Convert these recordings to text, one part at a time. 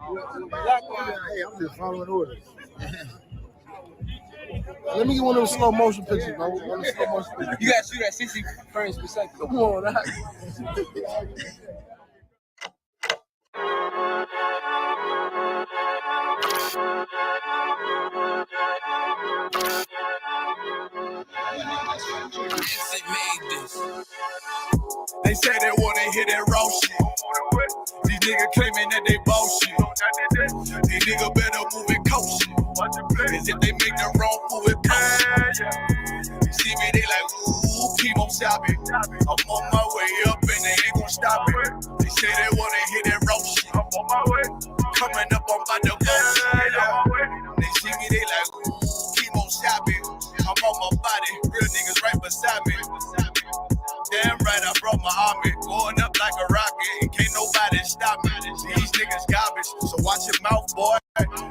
Hey, I'm just following orders. Let me get one of those slow motion pictures, bro. One of the slow motion pictures. You gotta shoot at 60 frames per second. Come on, right? They say they wanna hear that raw shit. These niggas claiming that they bullshit. These niggas better move it kosher. As if they make the wrong move it kosher. You see me, they like, ooh, keep on stopping. I'm on my way up and they ain't gon' stop it. They say they wanna hear that raw shit. I'm on my way. Coming up on my bullshit. They see me, they like, ooh, keep on stopping. I'm on my body, real niggas right beside me. Damn right, I brought my army, going up like a rocket, and can't nobody stop me. These niggas garbage, so watch your mouth, boy.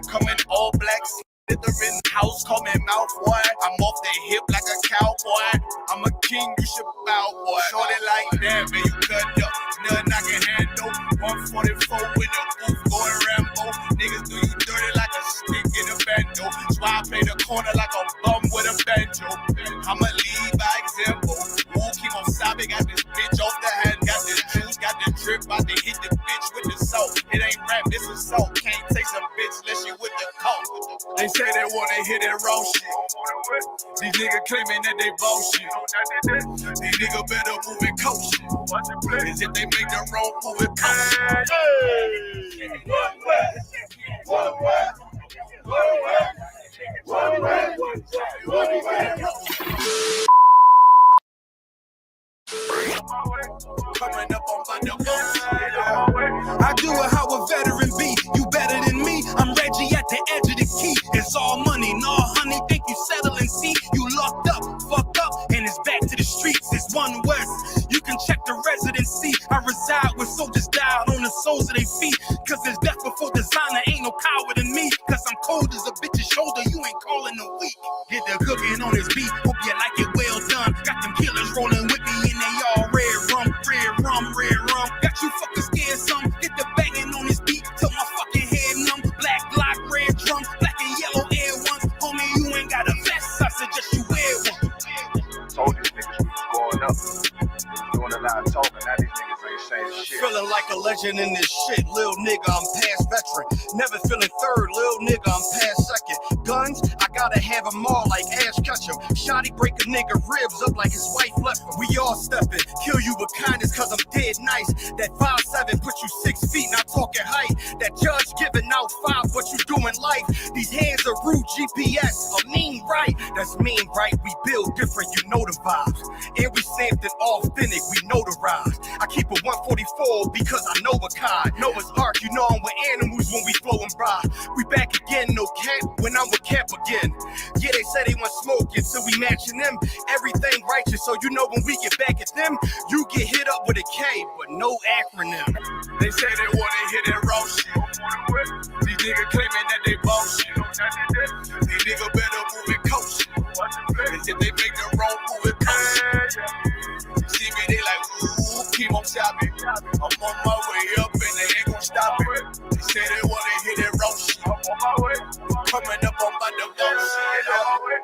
Coming all black, slithering house, call me mouth, boy. I'm off the hip like a cowboy. I'm a king, you should bow, boy. Shorty like that, man, you cut up. Nothing I can handle. 144 in the booth, going Rambo. Niggas do you dirty like a stick in a bando. That's why I play the corner like a bum with a banjo. I'ma lead by example. Keep on sobbing, got this bitch off the hand, got this juice, got the drip, about to hit the bitch with the salt. It ain't rap, it's assault. Can't taste a bitch unless you with the coke. They say they wanna hear that raw shit. These niggas claiming that they bullshit. These niggas better move it kosher. As if they make the wrong move it kosher. Coming up on my I do it how a veteran be. You better than me. I'm Reggie at the edge of the key. It's all money, no honey. Think you settling? See, you locked up, fucked up, and it's back to the streets. It's one west. You can check the residency. I reside with soldiers died on the soles of their feet. Cause there's death before designer. Ain't no coward in me. Cause I'm cold as a bitch's shoulder. You ain't calling a week. Get the cooking on this beat. Hope you like it well done. Got them killers rolling with me and they all red rum, red rum, red rum. Got you fucking scared some. Get the banging on this beat till my fucking head numb. Black block, red drum, black and yellow air ones. Homie, you ain't got a vest. I suggest you wear one. Told these niggas we was going up. Doing a lot of talking. Now these niggas ain't saying shit. Feeling like a legend in this shit. Lil nigga, I'm past veteran. Never feeling third. Lil nigga, I'm past second. Guns, I gotta have them all like Ash Ketchum. Shotty break a nigga ribs up like his wife left him. We all stepping. Kill you with kindness cause I'm dead nice. That 5'7" put you 6 feet, not talking height. That judge giving out 5, what you doing life. These hands are rude, GPS, a mean right. That's mean right, we build different, you know the vibes. And we something authentic, we notarized. I keep a 144 because I know a kind. Noah's Ark, you know I'm with animals when we flowing by. We back again, no cap, when I'm with Cap again. Yeah, they say they want smoking, so we matching them. Everything righteous, so you know when we get back at them, you get hit up with a K, but no acronym. They say they wanna hear that raw shit. These niggas claiming that they bullshit. These niggas better move it kosher. As if they make the wrong move it kosher. See me, they like, ooh, keep on stopping. I'm on my way up and they ain't gon' stop it. They say they wanna hear that raw shit. I'm on my way. Coming up on my bullshit.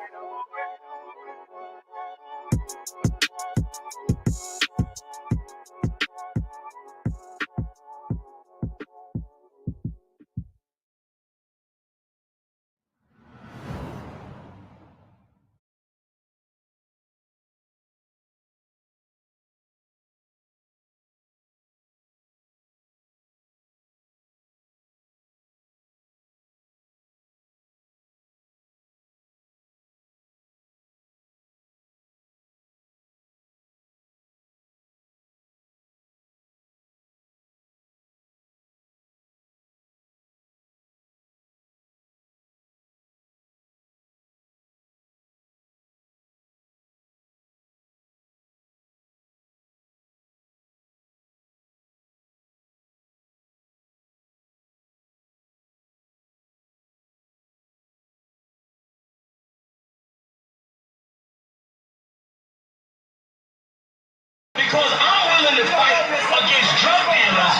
Because I'm willing to fight against drug dealers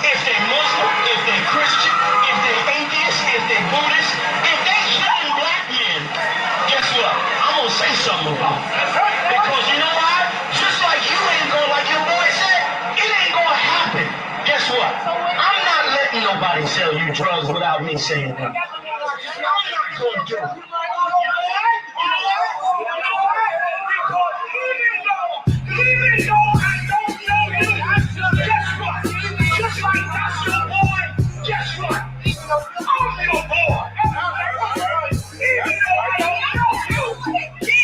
if they're Muslim, if they're Christian, nobody sell you drugs without me saying that. Even though I don't know you, guess what? Just like that's your boy, guess what? I'm your boy. Even though I don't know you,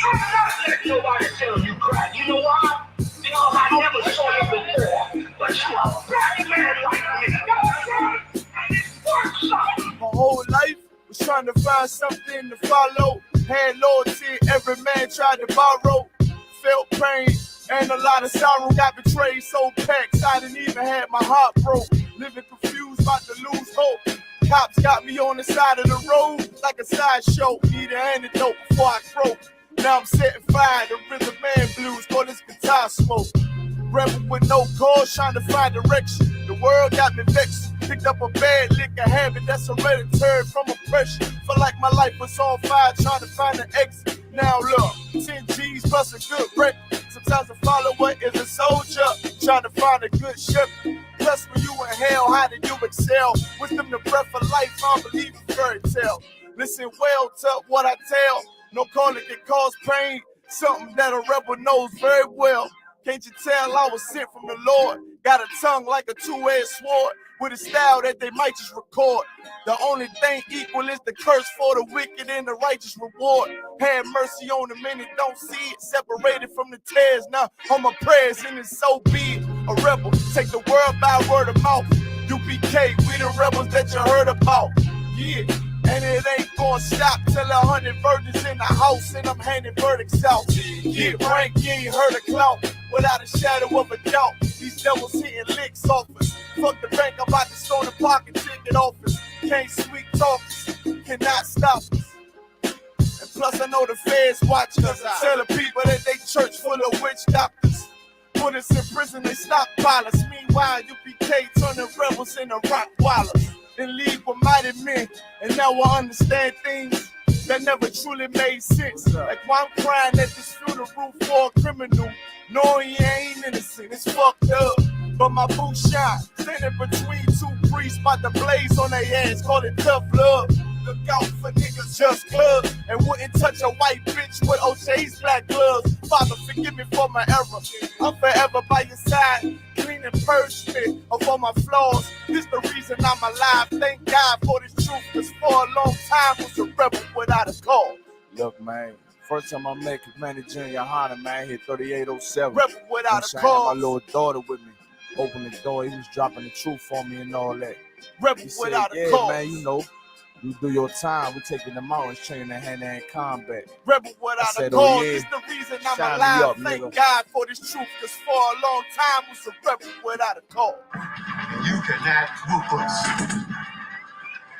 I'm not letting nobody sell you crack. You know why? Because I never saw you before. But you a black man like me. And it works out. My whole life was trying to find something to follow. Had loyalty, every man tried to borrow. Felt pain and a lot of sorrow. Got betrayed, so packed, I didn't even have my heart broke. Living confused, about to lose hope. Cops got me on the side of the road like a sideshow. Need an antidote before I croak. Now I'm setting fire to rhythm man blues, call this guitar smoke. Rebel with no cause, trying to find direction. The world got me vexed. Picked up a bad liquor habit that's hereditary from oppression. Felt like my life was on fire, trying to find an exit. Now look, 10 G's plus a good break. Sometimes a follower is a soldier, trying to find a good ship. Plus when you in hell, how did you excel? Wisdom the breath of life, I believe in fairy tale. Listen well to what I tell. No calling can cause pain. Something that a rebel knows very well. Can't you tell I was sent from the Lord? Got a tongue like a two-edged sword, with a style that they might just record. The only thing equal is the curse for the wicked and the righteous reward. Have mercy on the many, don't see it. Separated from the tares, now on my prayers, and it's so be it. A rebel, take the world by word of mouth. UPK, we the rebels that you heard about. Yeah. And it ain't gonna stop till 100 virgins in the house and I'm handing verdicts out. Get rank, you ain't heard a clout without a shadow of a doubt. These devils hitting licks off us. Fuck the bank, I'm about to stone the pocket ticket office. Can't sweet talk us, cannot stop us. And plus I know the feds watching us. Telling people that they church full of witch doctors. Put us in prison, they stockpile us. Meanwhile, UPK turning rebels into Rottweilers. In league with mighty men, and now I understand things that never truly made sense. Like why I'm crying at this funeral for a criminal, knowing he ain't innocent. It's fucked up, but my boo shine, standing between two priests, about to blaze on their ass, call it tough love. Look out for niggas just clubs, and wouldn't touch a white bitch with OJ's black gloves. Father, forgive me for my error. I'm forever by your side. Clean and purge me of all my flaws. This the reason I'm alive. Thank God for this truth, cause for a long time was a rebel without a cause. Look, man, first time I met Manager YAHANNA, man, hit 3807. Rebel without a cause. I had my little daughter with me. Opened the door, he was dropping the truth for me and all that. Rebel without a cause. Man, you know, you do your time, we taking the mountains, training in hand-to-hand combat. Rebel without a cause, this the reason I'm alive. Up, thank God for this truth, cause for a long time was a rebel without a cause. You cannot whoop us.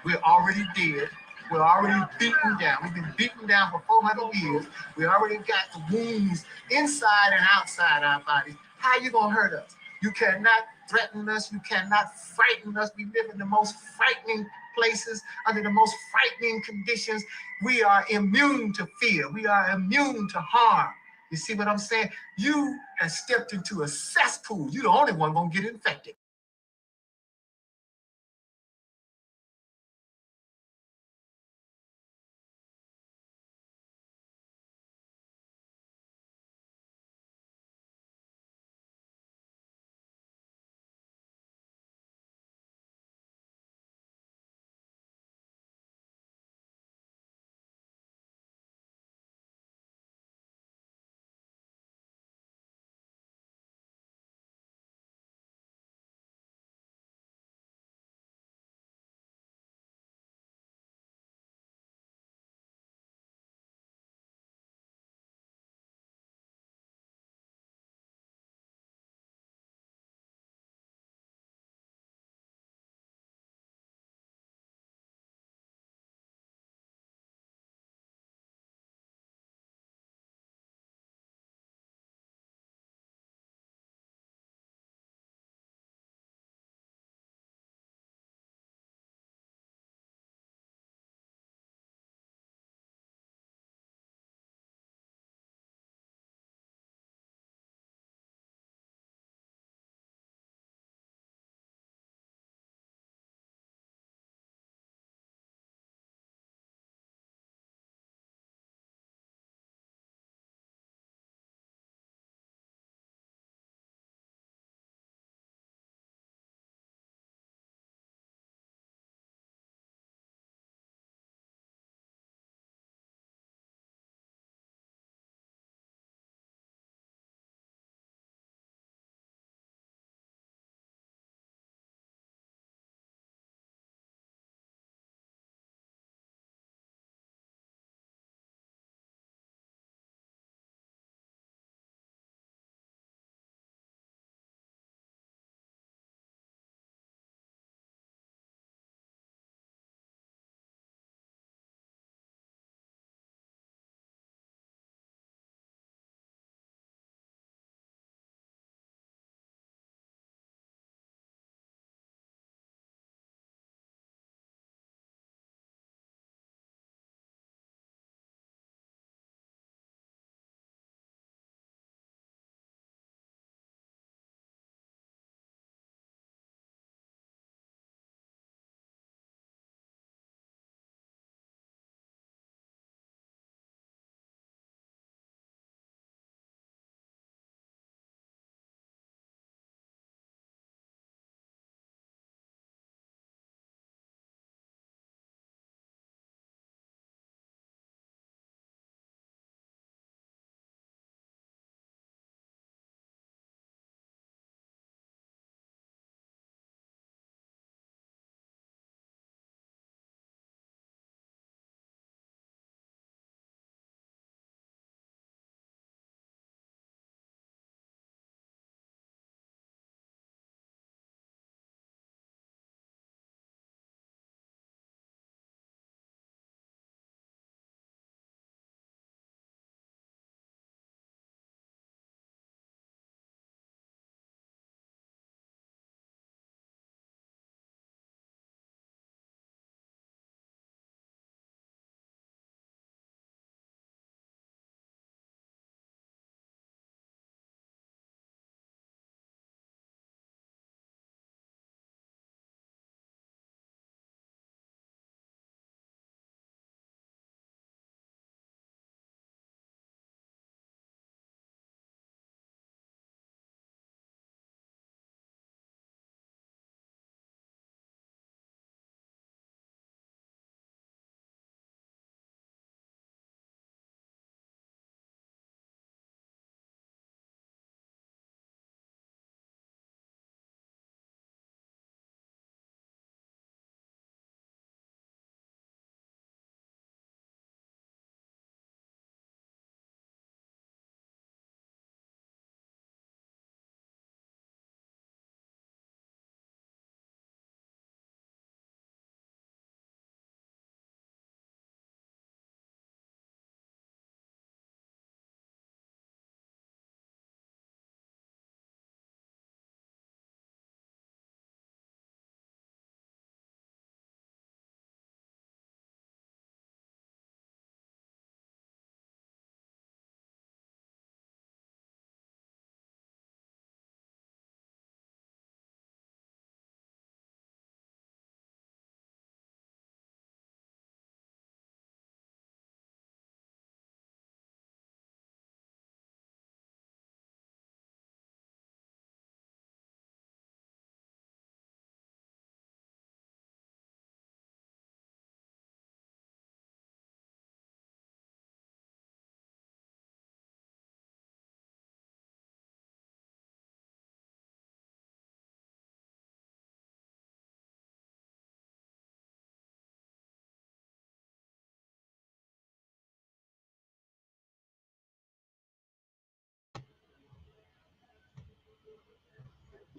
We're already dead. We're already beaten down. We've been beaten down for 400 years. We already got the wounds inside and outside our bodies. How you gonna hurt us? You cannot threaten us. You cannot frighten us. We live in the most frightening places, under the most frightening conditions. We are immune to fear. We are immune to harm. You see what I'm saying? You have stepped into a cesspool. You're the only one gonna get infected.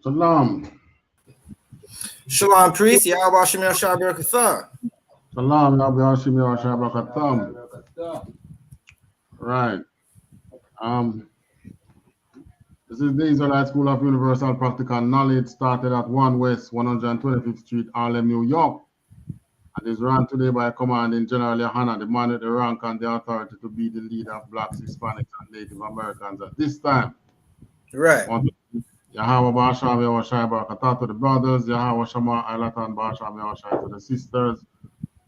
Shalom. Shalom, priest. Yahweh Shem Yahshua Barakatah. Shalom, Yahweh Hashem Yahshua Barakatam. Right. This is the Israelite School of Universal Practical Knowledge, started at 1 West 125th Street, Harlem, New York. And is run today by Commanding General YAHANNA, the man with the rank and the authority to be the leader of Blacks, Hispanics, and Native Americans at this time. Right. Yahweh Basham Yahushai Barakatah to the brothers, Yahweh Shama Ailatan Basham Yahushai to the sisters.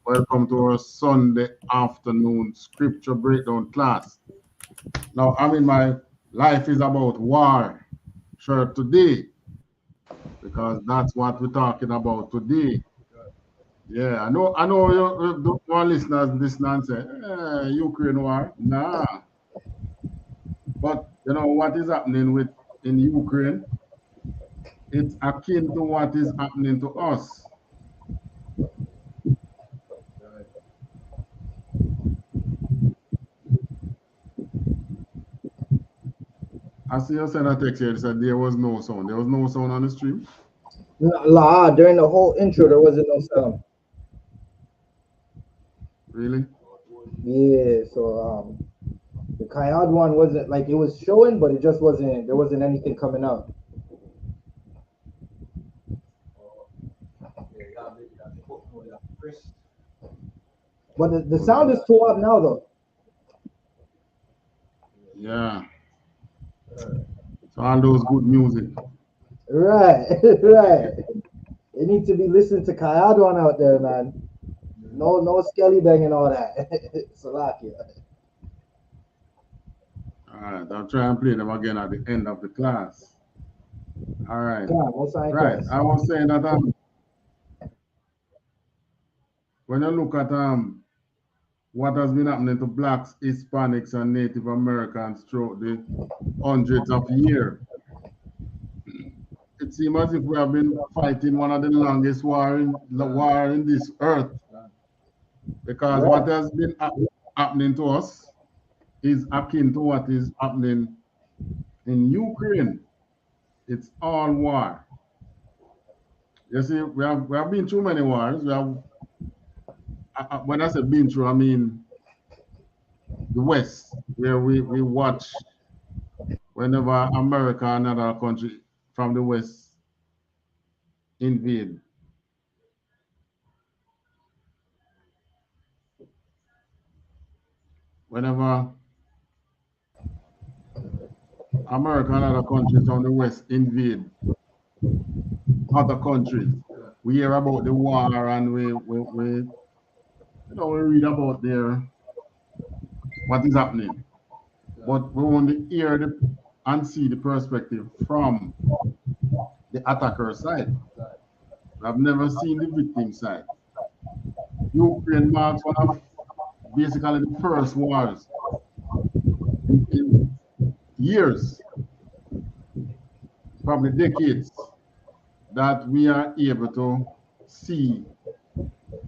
Welcome to our Sunday afternoon scripture breakdown class. Now, I'm in my Life is About War shirt today, because that's what we're talking about today. Yeah, I know you listeners listen and say, Ukraine war. Nah. But you know what is happening in Ukraine? It's akin to what is happening to us. I see you send a text here. It said there was no sound. There was no sound on the stream. Nah, during the whole intro, there wasn't no sound. Really? Yeah, so the Kayad one wasn't like it was showing, but it just wasn't. There wasn't anything coming out. But the sound is too up now, though. Yeah. So all those good music. Right, right. It needs to be listening to Kayad one out there, man. No skelly bang and all that. Salakia. All right, I'll try and play them again at the end of the class. All right. Right. I was saying that when you look at what has been happening to Blacks, Hispanics, and Native Americans throughout the hundreds of years, it seems as if we have been fighting one of the longest war in this earth, because what has been happening to us is akin to what is happening in Ukraine. It's all war. You see, we have been through many wars. We have, when I say been through, I mean the West, where we watch whenever America and another country from the West invade. Whenever America and other countries from the West invade other countries, we hear about the war and we read about what is happening. But we only hear and see the perspective from the attacker side. I've never seen the victim side. Ukraine marks one of basically the first wars in years, probably decades, that we are able to see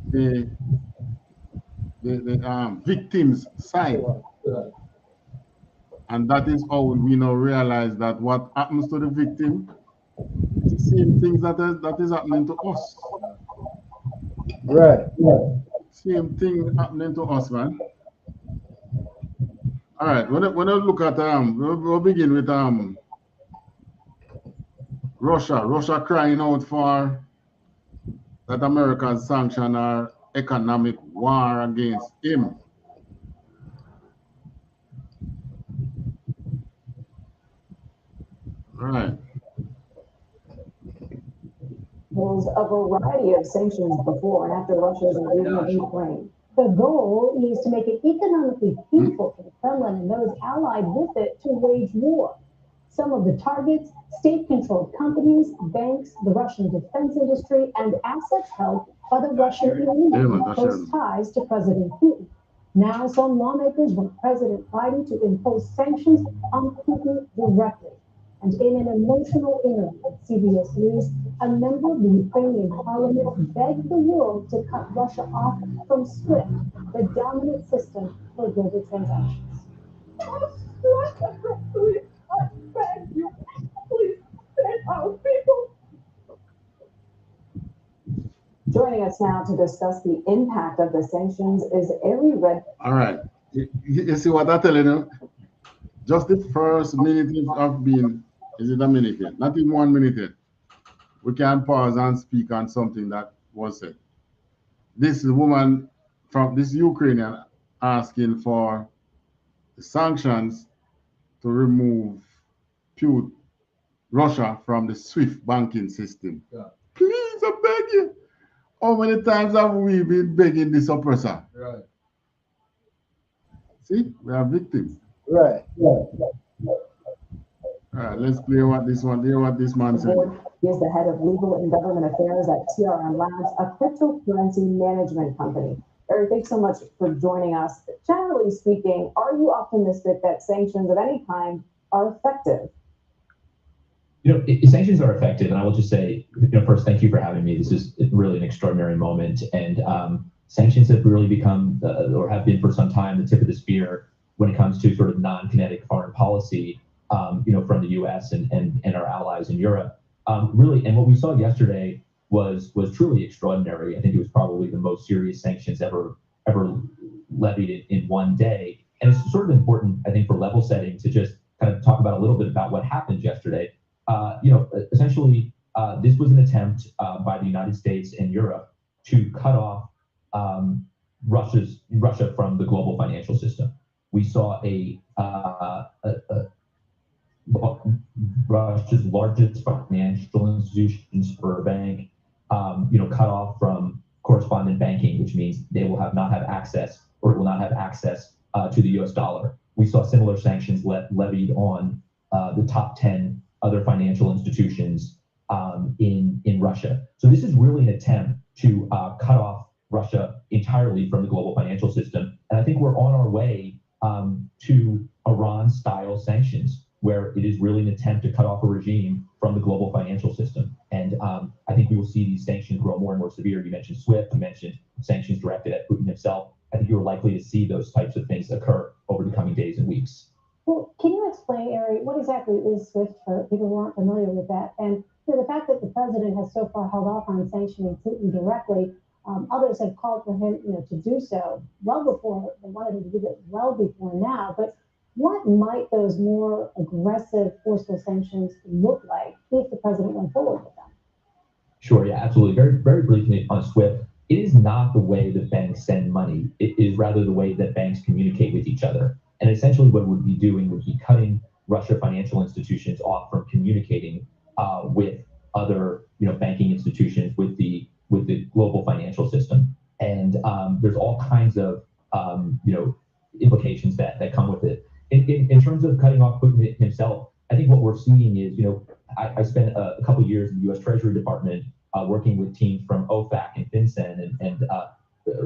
the victims' side. And that is how we now realize that what happens to the victim is the same things that is happening to us. Right. Same thing happening to us, man. All right, when I look at we'll begin with Russia crying out for that Americans sanction our economic war against him. Right. A variety of sanctions before and after Russia's invasion of Ukraine. The goal is to make it economically feasible for the Kremlin and those allied with it to wage war. Some of the targets, state-controlled companies, banks, the Russian defense industry, and assets held by the Russian elite with close ties to President Putin. Now, some lawmakers want President Biden to impose sanctions on Putin directly. And in an emotional interview with CBS News, a member of the Ukrainian parliament begged the world to cut Russia off from SWIFT, the dominant system for global transactions. I beg you, please Joining us now to discuss the impact of the sanctions is Ari Red. All right. You see what I'm telling you? Just the first minute of being, is it a minute yet? Not even 1 minute yet. We can pause and speak on something that was said. This woman from this Ukrainian asking for the sanctions to remove Russia from the SWIFT banking system. Yeah. Please, I beg you. How many times have we been begging this oppressor? Right. See, we are victims. Right. All right, let's play what this one. Hear what this man said. He is the head of legal and government affairs at TRM Labs, a cryptocurrency management company. Eric, thanks so much for joining us. Generally speaking, are you optimistic that sanctions of any kind are effective? Sanctions are effective, and I will just say, first, thank you for having me. This is really an extraordinary moment, and sanctions have really become, or have been for some time, the tip of the spear when it comes to sort of non-kinetic foreign policy, from the U.S. and our allies in Europe. Really, and what we saw yesterday was truly extraordinary. I think it was probably the most serious sanctions ever levied in one day, and it's sort of important, I think, for level setting to just kind of talk about a little bit about what happened yesterday. Essentially, this was an attempt by the United States and Europe to cut off Russia from the global financial system. We saw Russia's largest financial institutions for a bank, cut off from correspondent banking, which means they will not have access to the U.S. dollar. We saw similar sanctions levied on the top 10 other financial institutions in Russia. So this is really an attempt to cut off Russia entirely from the global financial system. And I think we're on our way to Iran-style sanctions, where it is really an attempt to cut off a regime from the global financial system. And I think we will see these sanctions grow more and more severe. You mentioned SWIFT, you mentioned sanctions directed at Putin himself. I think you're likely to see those types of things occur over the coming days and weeks. Well, can you explain, Ari, what exactly is SWIFT for people who aren't familiar with that? And the fact that the president has so far held off on sanctioning Putin directly, others have called for him, to do so well before. They wanted him to do it well before now. But what might those more aggressive, forceful sanctions look like if the president went forward with them? Sure, yeah, absolutely. Very, very briefly on SWIFT, it is not the way that banks send money. It is rather the way that banks communicate with each other. And essentially what it would be doing would be cutting Russia financial institutions off from communicating with other, banking institutions, with the global financial system. And there's all kinds of, implications that come with it. In terms of cutting off Putin himself, I think what we're seeing is, I spent a couple of years in the U.S. Treasury Department working with teams from OFAC and FinCEN and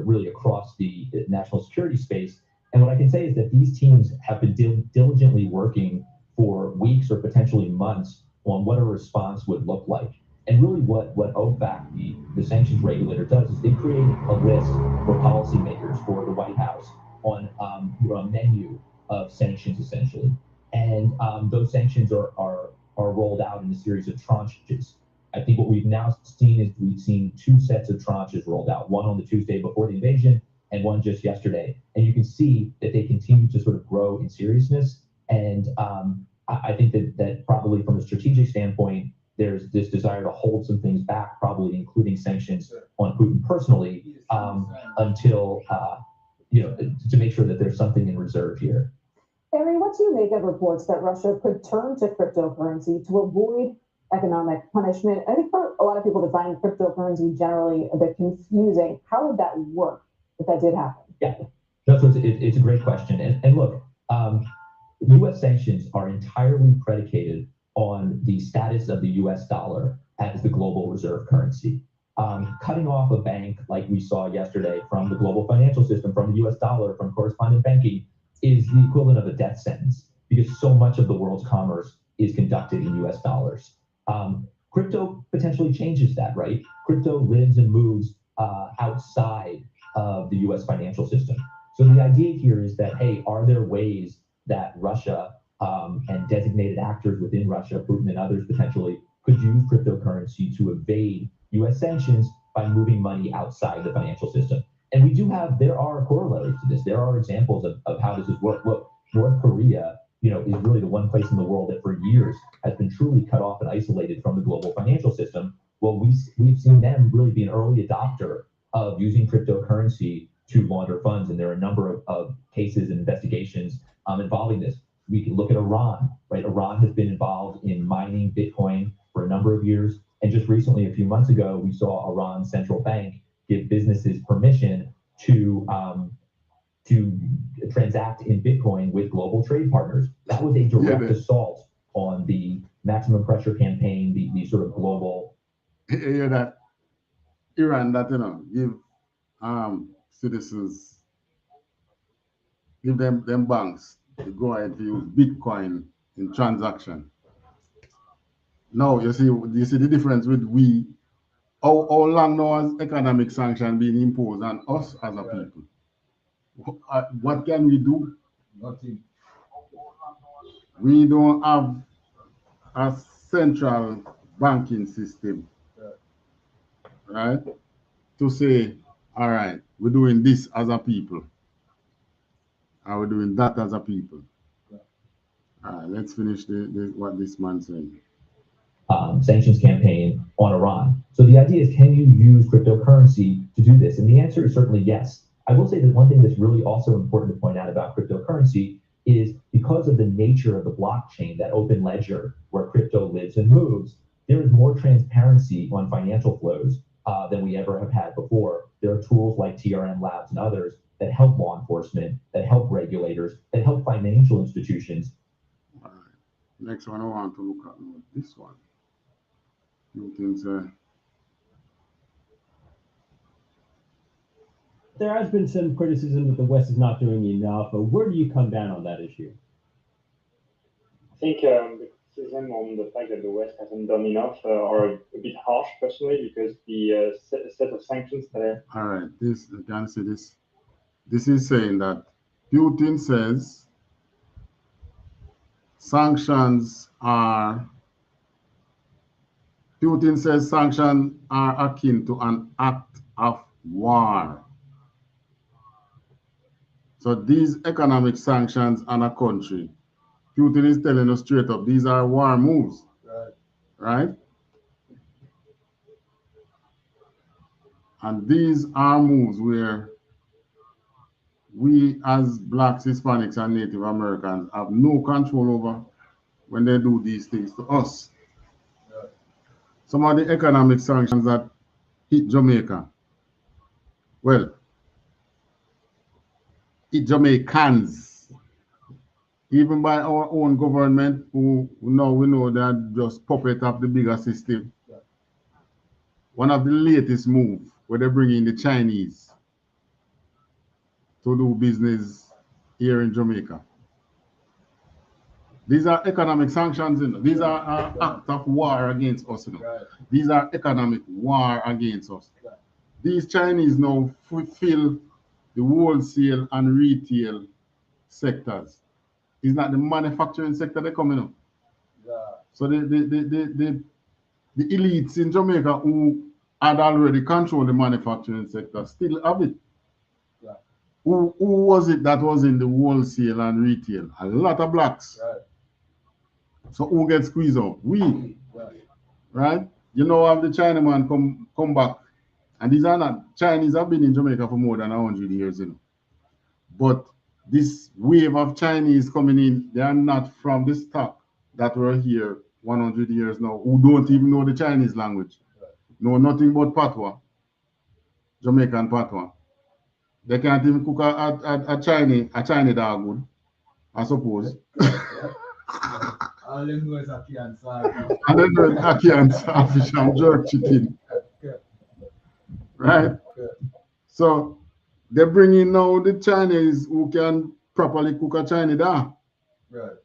really across the national security space. And what I can say is that these teams have been diligently working for weeks or potentially months on what a response would look like. And really what OFAC, the sanctions regulator, does is they create a list for policymakers, for the White House, on a menu of sanctions, essentially. And those sanctions are rolled out in a series of tranches. I think what we've now seen is we've seen two sets of tranches rolled out, one on the Tuesday before the invasion and one just yesterday. And you can see that they continue to sort of grow in seriousness. And I think that probably from a strategic standpoint, there's this desire to hold some things back, probably including sanctions on Putin personally, until, to make sure that there's something in reserve here. Ari, what do you make of reports that Russia could turn to cryptocurrency to avoid economic punishment? I think for a lot of people to find cryptocurrency generally a bit confusing. How would that work if that did happen? Yeah, it's a great question. And look, U.S. sanctions are entirely predicated on the status of the U.S. dollar as the global reserve currency. Cutting off a bank like we saw yesterday from the global financial system, from the U.S. dollar, from correspondent banking, is the equivalent of a death sentence because so much of the world's commerce is conducted in U.S. dollars. Crypto potentially changes that, right? Crypto lives and moves outside of the U.S. financial system. So the idea here is that, hey, are there ways that Russia and designated actors within Russia, Putin and others potentially, could use cryptocurrency to evade U.S. sanctions by moving money outside the financial system. And we do have, there are corollaries to this. There are examples of how this has worked. Look, North Korea, is really the one place in the world that for years has been truly cut off and isolated from the global financial system. Well, we've seen them really be an early adopter of using cryptocurrency to launder funds, and there are a number of cases and investigations involving this. We can look at Iran, right? Iran has been involved in mining Bitcoin for a number of years, and just recently, a few months ago, we saw Iran's central bank give businesses permission to transact in Bitcoin with global trade partners. That was a direct assault on the maximum pressure campaign, the sort of global. You hear that? Iran that give citizens, give them banks to go ahead to use Bitcoin in transaction. Now you see the difference with we. How long now has economic sanction been imposed on us as a people? What can we do? Nothing. We don't have a central banking system, right? To say, all right, we're doing this as a people, and we're doing that as a people. All right, let's finish what this man said. Sanctions campaign on Iran. So the idea is, can you use cryptocurrency to do this? And the answer is certainly yes. I will say that one thing that's really also important to point out about cryptocurrency is because of the nature of the blockchain, that open ledger where crypto lives and moves, there is more transparency on financial flows than we ever have had before. There are tools like TRM Labs and others that help law enforcement, that help regulators, that help financial institutions. All right. Next one, I want to look at this one. You think, there has been some criticism that the West is not doing enough, but where do you come down on that issue? I think the criticism on the fact that the West hasn't done enough are a bit harsh, personally, because the set of sanctions that are... All right, this, you can see this. This is saying that Putin says sanctions are akin to an act of war. So these economic sanctions on a country, Putin is telling us straight up, these are war moves, right? And these are moves where we as Blacks, Hispanics, and Native Americans have no control over when they do these things to us. Some of the economic sanctions that hit Jamaica, well, hit Jamaicans, even by our own government, who now we know that just puppet of the bigger system. One of the latest moves where they bring in the Chinese to do business here in Jamaica. These are economic sanctions, you know. These are acts of war against us, you know. These are economic war against us. These Chinese now fulfill the wholesale and retail sectors. It's not the manufacturing sector they're coming up. So the elites in Jamaica who had already controlled the manufacturing sector still have it. Who was it that was in the wholesale and retail? A lot of Blacks. So who gets squeezed out? We. Right? You know, have the Chinaman come back. And these are not, Chinese have been in Jamaica for more than 100 years, you know. But this wave of Chinese coming in, they are not from the stock that were here 100 years now, who don't even know the Chinese language. Know nothing but patois, Jamaican patois. They can't even cook a Chinese dog good, I suppose. All them know is ackee and saltfish. And then there's ackee and saltfish and jerk chicken. Right? So they bring in now the Chinese who can properly cook a Chinese dog. Right.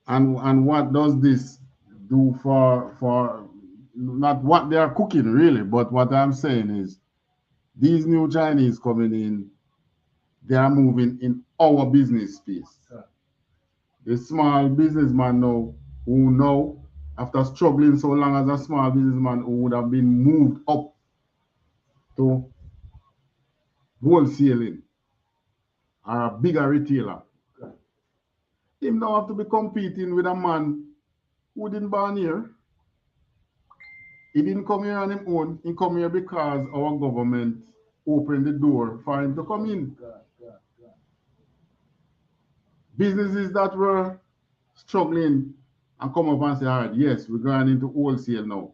And what does this do for not what they are cooking really, but what I'm saying is these new Chinese coming in, they are moving in our business space. The small businessman now who know after struggling so long as a small businessman who would have been moved up to wholesaling or a bigger retailer. Him now have to be competing with a man who didn't born here. He didn't come here on his own. He come here because our government opened the door for him to come in. Businesses that were struggling and come up and say, all right, yes, we're going into wholesale now.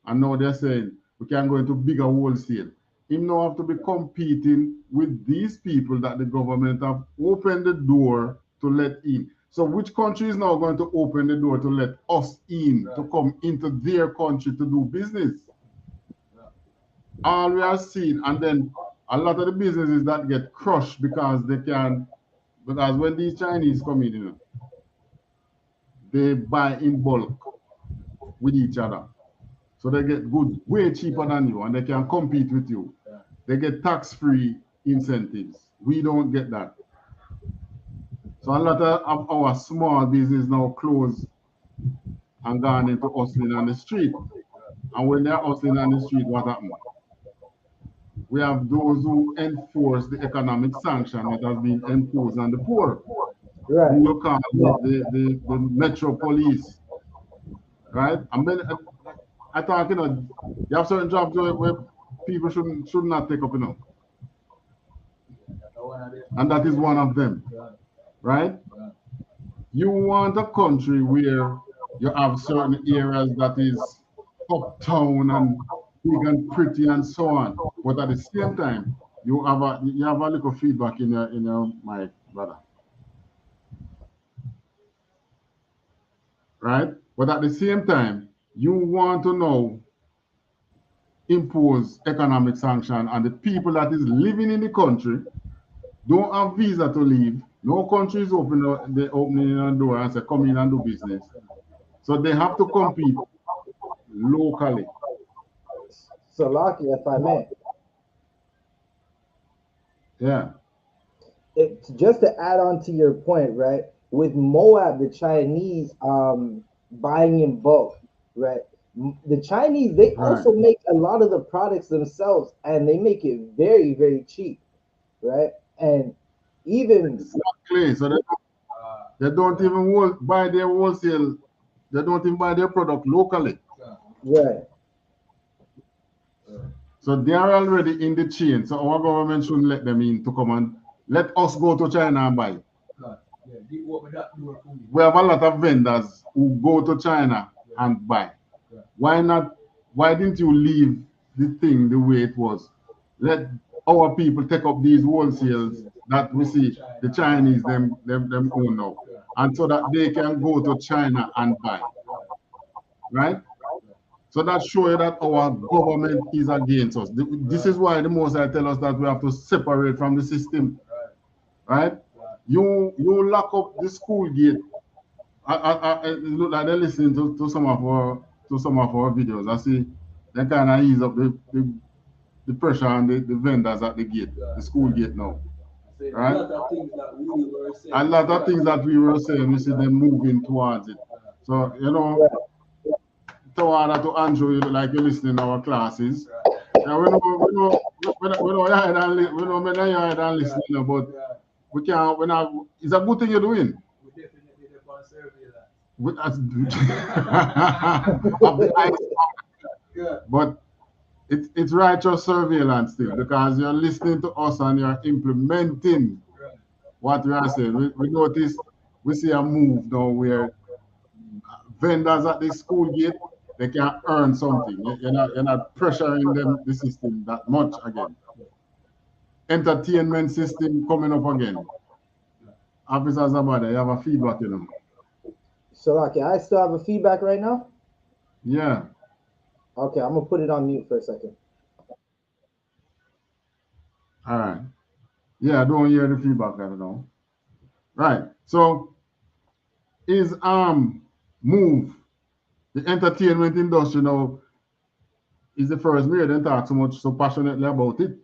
And now they're saying we can go into bigger wholesale. Him now have to be competing with these people that the government have opened the door to let in. So which country is now going to open the door to let us in, to come into their country to do business? All we are seeing, and then a lot of the businesses that get crushed because they can, because when these Chinese come in, you know, they buy in bulk with each other. So they get goods way cheaper than you and they can compete with you. They get tax-free incentives. We don't get that. So a lot of our small business now closed and gone into hustling on the street. And when they're hustling on the street, what happens? We have those who enforce the economic sanction that has been imposed on the poor. Right. Who you call the metro police. Right? I mean, I thought, you know, you have certain jobs where people should not take up, you know. And that is one of them. Right? You want a country where you have certain areas that is uptown and big and pretty and so on. But at the same time, you have a little feedback in your mic, brother. Right? But at the same time, you want to now impose economic sanction on the people that is living in the country, don't have visa to leave. No country is opening a door and say, come in and do business. So they have to compete locally. So, Lucky, if I may. Yeah. Just to add on to your point, right? With Moab, the Chinese buying in bulk, right? The Chinese, they also make a lot of the products themselves and they make it very, very cheap, right? And even exactly, so they don't even buy their wholesale, they don't even buy their product locally. Right. So they are already in the chain. So our government shouldn't let them in to come and let us go to China and buy. We have a lot of vendors who go to China and buy. Why not? Why didn't you leave the thing the way it was? Let our people take up these wholesales that we see the Chinese them own now, and so that they can go to China and buy. Right? So that shows you that our government is against us. This is why the Most High tell us that we have to separate from the system. Right? You lock up the school gate. It look like they're listening to some of our videos. I see they kind of ease up the pressure on the vendors at the gate, the school gate now. Right? A lot of things that we were saying, we see them moving towards it. So, you know, THAWADAH to Andrew, like you're listening to our classes. Yeah, we know you're hide and listening, but we can't, it's a good thing you're doing. But it's righteous surveillance still, because you're listening to us and you're implementing what we are saying. We notice, we see a move now where vendors at the school gate, they can earn something. You're not pressuring them, the system that much again. Entertainment system coming up again. Officer Zabada, you have a feedback, you know. So, okay, I still have a feedback right now? Yeah. Okay, I'm gonna put it on mute for a second. All right. Yeah, I don't hear the feedback, I don't know. Right. So is move the entertainment industry now is the first mayor that talk so passionately about it.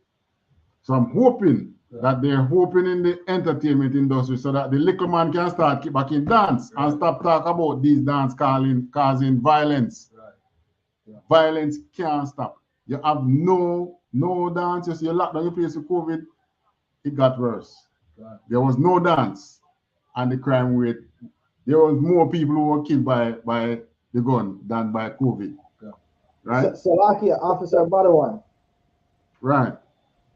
So I'm hoping that they're hoping in the entertainment industry so that the little man can start keep back in dance and stop talk about these dance causing violence. Violence can't stop. You have no dance. You see, you lock down your place with COVID, it got worse. There was no dance, and the crime rate. There was more people who were killed by the gun than by COVID. Right? Salakia, Officer Badawan. Right.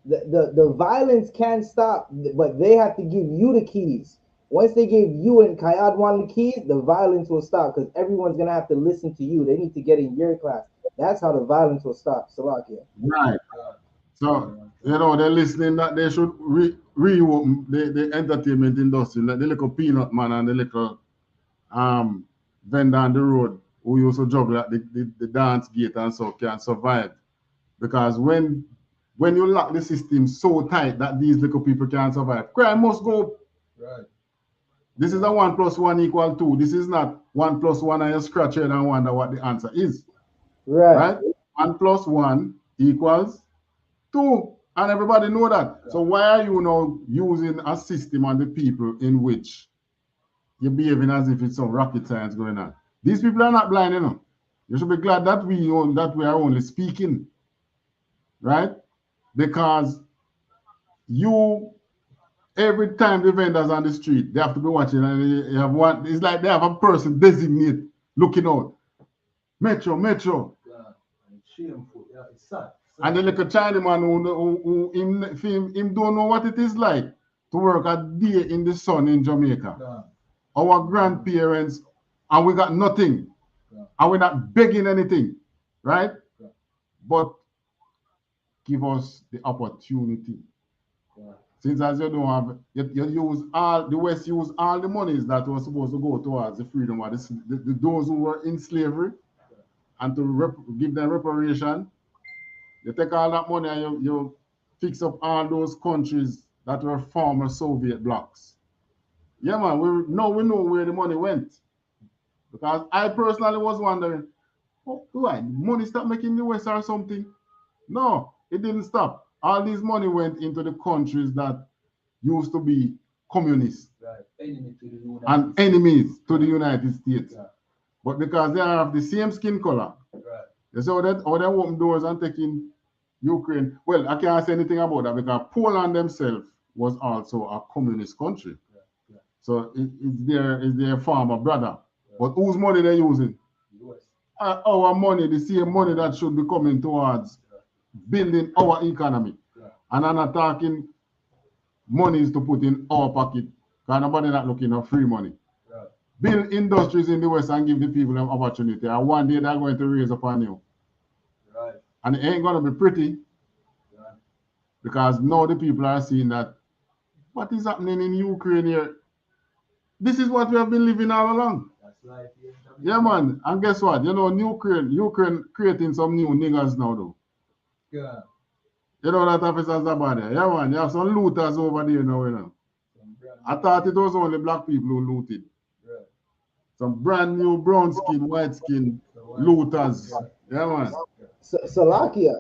The violence can't stop, but they have to give you the keys. Once they give you and Kayad one the keys, the violence will stop because everyone's gonna have to listen to you. They need to get in your class. That's how the violence will stop, Salakia. Right. So they're listening that they should reopen the entertainment industry, like the little peanut man and the little vendor on the road who used to juggle at the dance gate and so can survive. Because when you lock the system so tight that these little people can't survive, crime must go up. Right. This is a 1 + 1 = 2. This is not 1 + 1 and you scratch it and wonder what the answer is. Right. 1 + 1 = 2. And everybody know that. So why are you now using a system on the people in which you're behaving as if it's some rocket science going on? These people are not blind enough. You should be glad that we are only speaking. Right? Because every time the vendors on the street, they have to be watching, and you have one. It's like they have a person designated looking out. Metro. Yeah, shameful. Yeah, it's sad. And the little Chinaman who him don't know what it is like to work a day in the sun in Jamaica. Yeah. Our grandparents, and we got nothing. Yeah. And we're not begging anything, right? Yeah. But give us the opportunity. Yeah. Since as you don't have, you use the West use all the monies that were supposed to go towards the freedom of those who were in slavery, and to give them reparation. You take all that money and you fix up all those countries that were former Soviet blocs. Yeah, man, we know where the money went. Because I personally was wondering, why money stop making the West or something? No, it didn't stop. All this money went into the countries that used to be communist. Right. Enemies to the United States. Yeah. But because they have the same skin color, right. They say, they open doors and taking Ukraine. Well, I can't say anything about that because Poland themselves was also a communist country. Yeah. Yeah. So it's their former brother. Yeah. But whose money they're using? Our money, the same money that should be coming towards building our economy. Yeah. And I'm not talking monies to put in our pocket because nobody not looking at free money. Yeah. Build industries in the West and give the people an opportunity. And one day they're going to raise up on you. Right. And it ain't going to be pretty. Yeah. Because now the people are seeing that what is happening in Ukraine here, this is what we have been living all along. That's life. Yeah, man. And guess what? Ukraine creating some new niggas now, though. Yeah. You know that officers about there. Yeah, man. You have some looters over there now, you know. I thought it was only black people who looted. Right. Some brand new brown skin, white skin looters. Yeah, man. Salakia.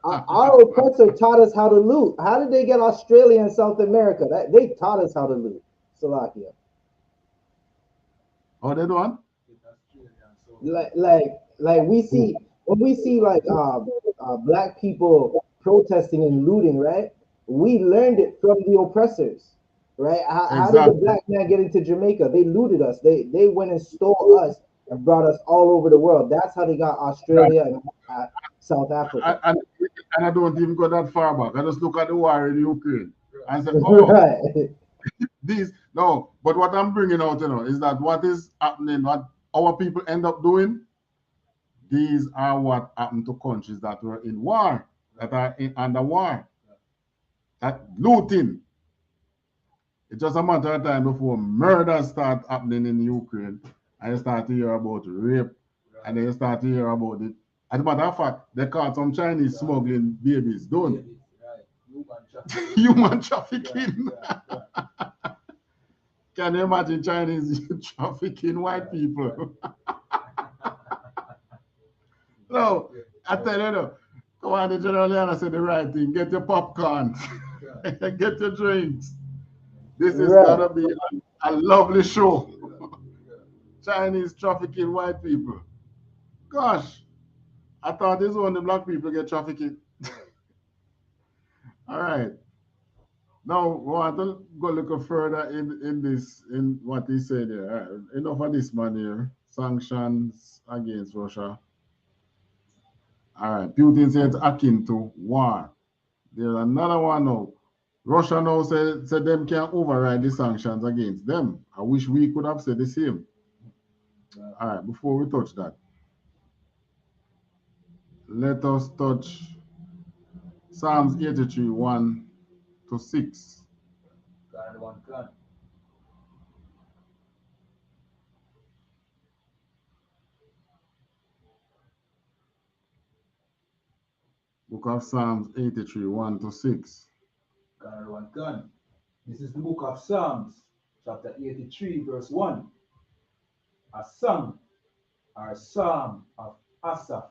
Our oppressor taught us how to loot. How did they get Australia and South America? They taught us how to loot. Salakia. Oh, they don't? Like we see when we see like black people protesting and looting, right? We learned it from the oppressors, right? How did the black man get into Jamaica? They looted us. They went and stole us and brought us all over the world. That's how they got Australia and South Africa. And I don't even go that far back. I just look at the war in Ukraine and say, oh, right. But what I'm bringing out, is that what is happening, what our people end up doing, these are what happened to countries that were in war, that are under war. That looting. It's just a matter of time before murders start happening in Ukraine, and you start to hear about rape, and then you start to hear about it. As a matter of fact, they caught some Chinese smuggling babies, don't they? Human trafficking. Can you imagine Chinese trafficking white people? No, I tell you, Come on, the General Yana said the right thing. Get your popcorn. Get your drinks. This is gonna be a lovely show. Chinese trafficking white people. Gosh, I thought this one the black people get trafficking. All right. Now we want to go a little further in what he said here. All right. Enough of this man here. Sanctions against Russia. All right. Putin says akin to war. There's another one now. Russia now said them can override the sanctions against them. I wish we could have said the same. All right, before we touch that, let us touch Psalms 83, 1 to 6. Book of Psalms 83, 1 to 6. This is the book of Psalms, chapter 83, verse 1. A song or psalm of Asaph.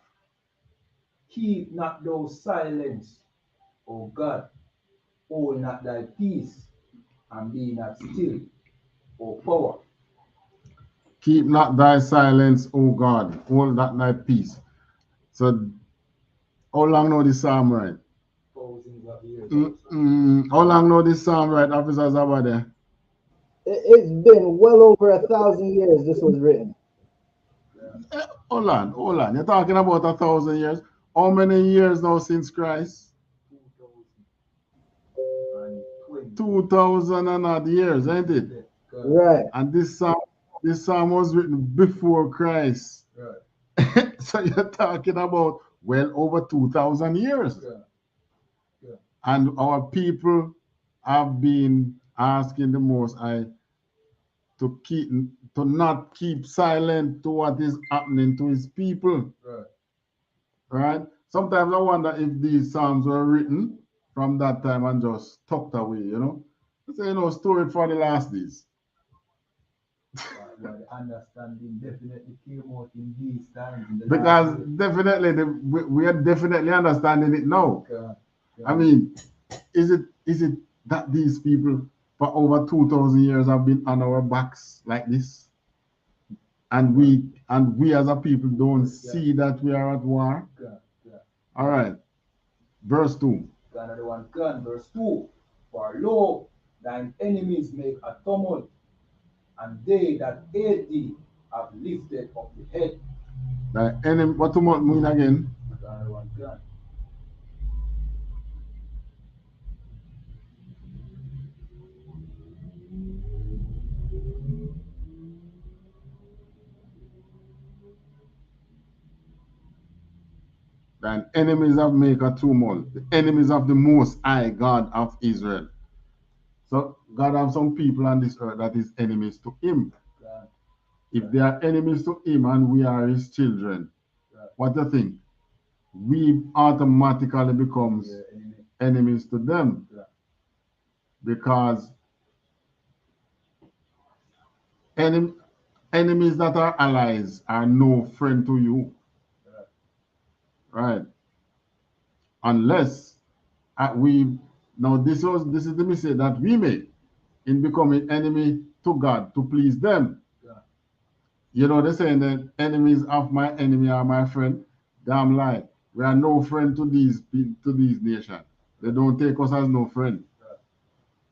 Keep not thou silence, O God. Hold not thy peace, and be not still, O power. Keep not thy silence, O God. Hold not thy peace. So, how long know this psalm right? Thousands of years. How long know this psalm right, officers over there? It's been well over 1,000 years this was written. Hold on. You're talking about 1,000 years. How many years now since Christ? 2,000 and odd years, ain't it? Right. And this psalm was written before Christ. Right. So you're talking about well over 2,000 years. Yeah. And our people have been asking the Most High to not keep silent to what is happening to his people. Right? Sometimes I wonder if these psalms were written from that time and just tucked away, you know. It's stored for the last days. The understanding definitely came out in these times. Because definitely we are definitely understanding it now. I mean, is it that these people for over 2,000 years have been on our backs like this, and we as a people don't see that we are at war? All right, verse 2. Verse 2. For lo, thine enemies make a tumult, and they that hate thee have lifted up the head. Thine enemy, what tumult mean again? Thine enemies have made a tumult, the enemies of the Most High God of Israel. So God have some people on this earth that is enemies to him. If they are enemies to him and we are his children, what do you think? We automatically becomes enemies to them. Because enemies that are allies are no friend to you. Right? Unless this is the mistake that we make in becoming enemy to God to please them. You know, they're saying that enemies of my enemy are my friend. Damn lie. We are no friend to these nations. They don't take us as no friend.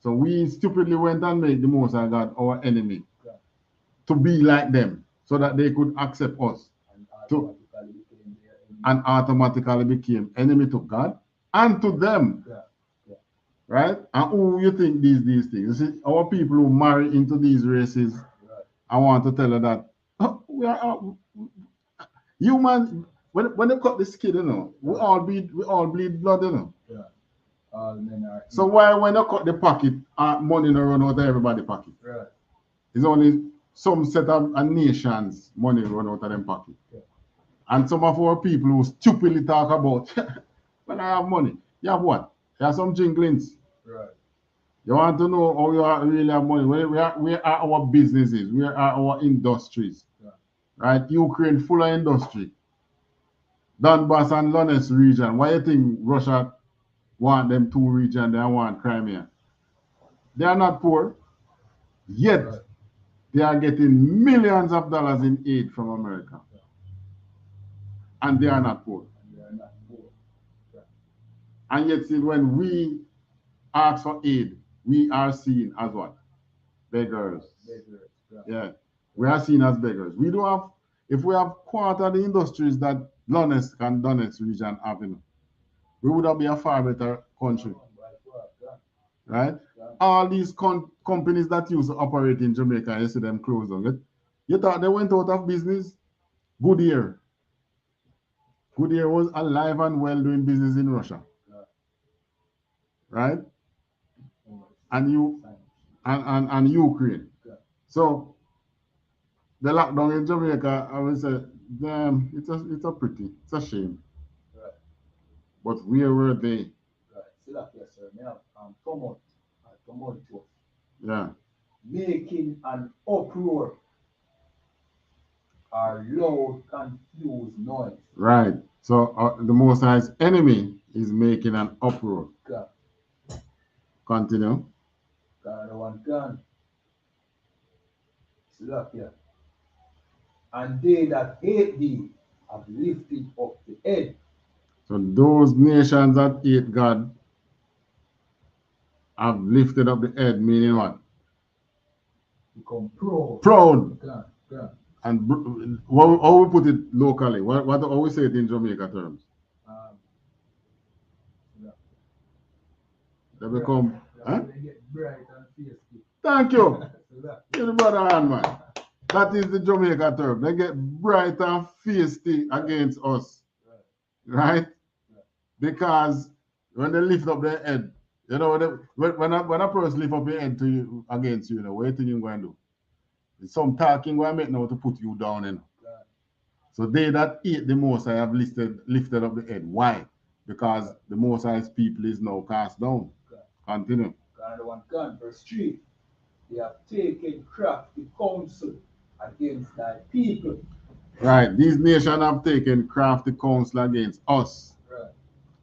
So we stupidly went and made the Most High God our enemy to be like them so that they could accept us. And automatically became enemy to God and to them. Right? And who you think these things? You see, our people who marry into these races, I want to tell her that we are human. When they cut the skin, you know, we all bleed blood, you know. So why when they cut the pocket, money no run out of everybody's pocket? It's only some set of nations money run out of them pocket. And some of our people who stupidly talk about when I have money, you have what? You have some jinglings. You want to know how you really have money? Where are our businesses? Where are our industries? Right? Ukraine full of industry. Donbass and Donetsk region. Why you think Russia want them two regions? They want Crimea. They are not poor, yet they are getting millions of dollars in aid from America, and they are not poor. And yet, still, when we ask for aid, we are seen as what? Beggars. Yeah, we are seen as beggars. We don't have. If we have quarter of the industries that Donetsk and Donetsk region have, we would have been a far better country. Right? All these companies that used to operate in Jamaica, you see them close down. You thought they went out of business? Goodyear. Goodyear was alive and well doing business in Russia. Right? And Ukraine. So the lockdown in Jamaica, I would say, damn, it's a shame. But where were they? Yeah. Making an uproar or loud, confused noise. Right. So the Most High's enemy is making an uproar. God. Continue. God, one gun. And they that hate thee have lifted up the head. So those nations that hate God have lifted up the head, meaning what? Become proud. Proud. God. And how we put it locally? How we say it in Jamaica terms? They become. Huh? They get bright and feisty. Thank you. Give the brother a hand, man. That is the Jamaica term. They get bright and feisty against us. Right? Because when they lift up their head, when a person lift up their head to you, against you, what do you think you're going to do? It's some talking going to make now to put you down. So they that hate the Most High have lifted up the head. Why? Because the Most High's people is now cast down. Continue. Verse 3. They have taken crafty counsel against thy people. Right. These nations have taken crafty counsel against us. Right.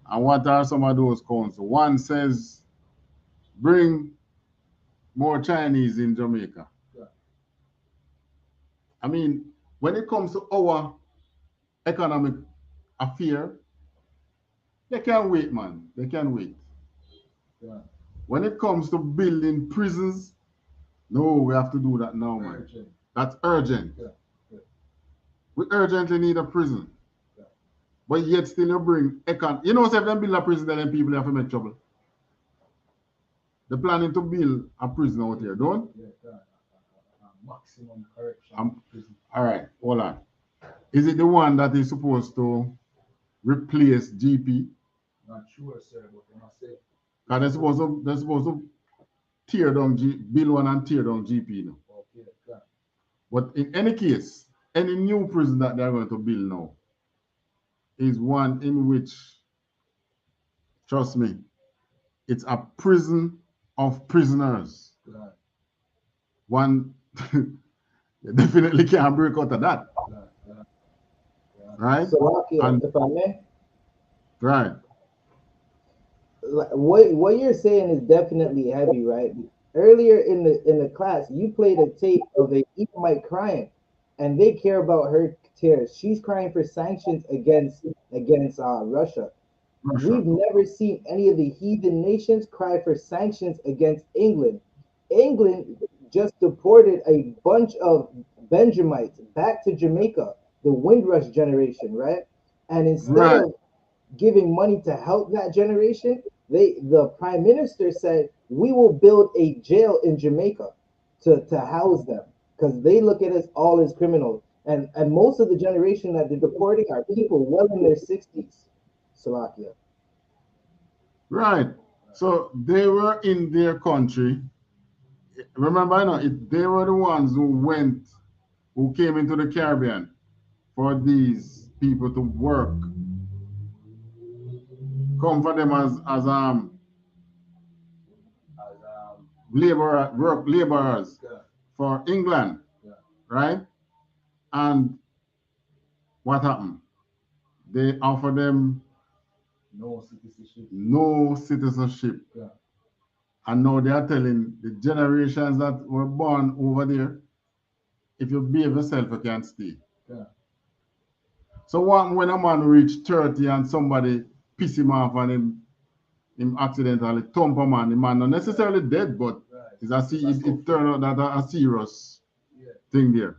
And what are some of those counsel? One says, bring more Chinese in Jamaica. Right. I mean, when it comes to our economic affair, they can wait, man. They can wait. Right. When it comes to building prisons, no, we have to do that now, man. Urgent. That's urgent. Yeah. We urgently need a prison. Yeah. But yet still you bring if them build a prison, then people have to make trouble. They're planning to build a prison out here, don't? Yeah, maximum correction. All right, hold on. Is it the one that is supposed to replace GP? Not sure, sir, but I must say. Because they're supposed to tear down build one and tear down GP now. Okay, okay. But in any case, any new prison that they're going to build now is one in which, trust me, it's a prison of prisoners. Right. One you definitely can't break out of that. Right? So, if I may. Right. What you're saying is definitely heavy, right? Earlier in the class, you played a tape of a Edomite crying, and they care about her tears. She's crying for sanctions against Russia. We've never seen any of the heathen nations cry for sanctions against England. England just deported a bunch of Benjamites back to Jamaica, the Windrush generation, right? And instead of giving money to help that generation, the prime minister said, we will build a jail in Jamaica to house them, because they look at us all as criminals. And most of the generation that they're deporting are people well in their 60s. Salakia. Right. So they were in their country. Remember, they were the ones who came into the Caribbean for these people to work. Come for them as laborers for England, right? And what happened? they offer them no citizenship. No citizenship. Yeah. And now they are telling the generations that were born over there, if you behave yourself, you can't stay. Yeah. So what when a man reach 30 and somebody piss him off and him accidentally thump a man, the man not necessarily dead, but it turned out that a serious thing there.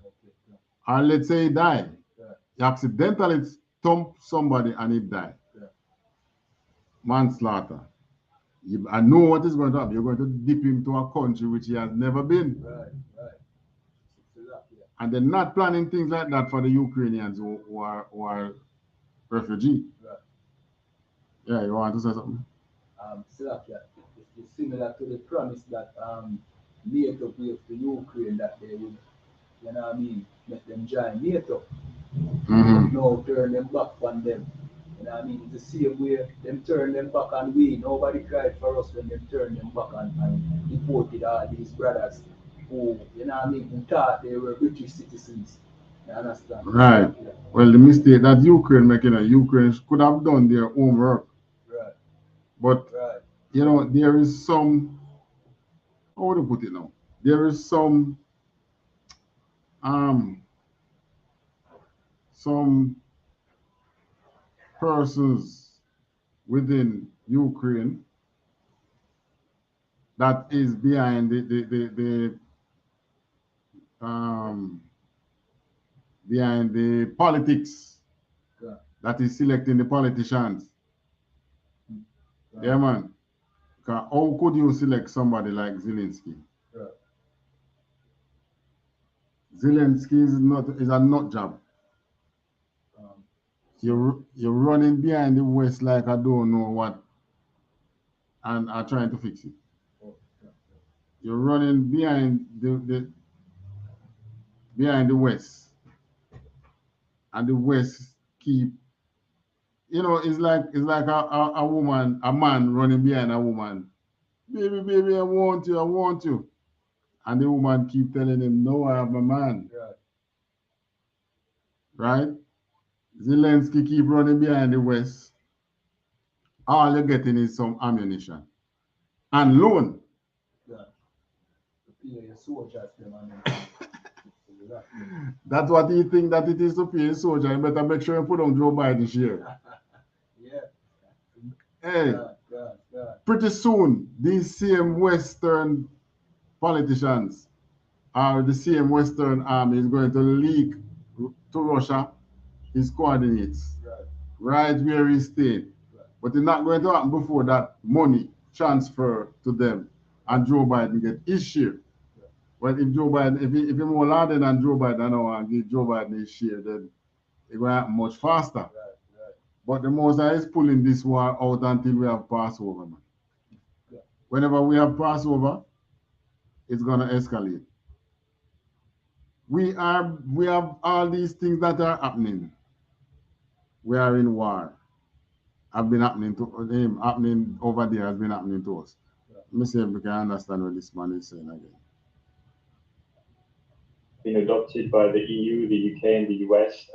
Or let's say he died. He accidentally thump somebody and he died. Manslaughter. I know what is going to happen. You're going to dip him to a country which he has never been. And they're not planning things like that for the Ukrainians who are refugees. Yeah, you want to say something? It's similar to the promise that NATO gave to Ukraine that they would, you know what I mean, let them join NATO. No, turn them back on them. You know what I mean? It's the same way them turn them back on we. Nobody cried for us when them turned them back and deported all these brothers who, you know what I mean, who thought they were British citizens. You understand? Right. Well, the mistake that Ukraine making, Ukraine could have done their homework. Right. But, you know, there is some, how would I put it now? There is some persons within Ukraine that is behind behind the politics that is selecting the politicians. Yeah, man. How could you select somebody like Zelensky? Zelensky is a nut job. You're running behind the West like I don't know what, and are trying to fix it. You're running behind the West, and the West keep. You know, it's like a woman, a man running behind a woman. Baby, I want you. And the woman keep telling him, no, I have a man. Right? Zelensky keep running behind the West. All you're getting is some ammunition and loan. That's what he think that it is to pay a soldier. You better make sure you put on Joe Biden share. Hey, pretty soon, these same Western politicians or the same Western army is going to leak to Russia his coordinates, right where he stayed. But it's not going to happen before that money transfer to them and Joe Biden get his share. Well, if Joe Biden, if he more laden than Joe Biden now and give Joe Biden his share, then it's going to happen much faster. But the Mosai is pulling this war out until we have Passover, man. Whenever we have Passover, it's going to escalate. We have all these things that are happening. We are in war. Have been happening to him, happening over there has been happening to us. Let me see if we can understand what this man is saying again. Been adopted by the EU, the UK, and the US,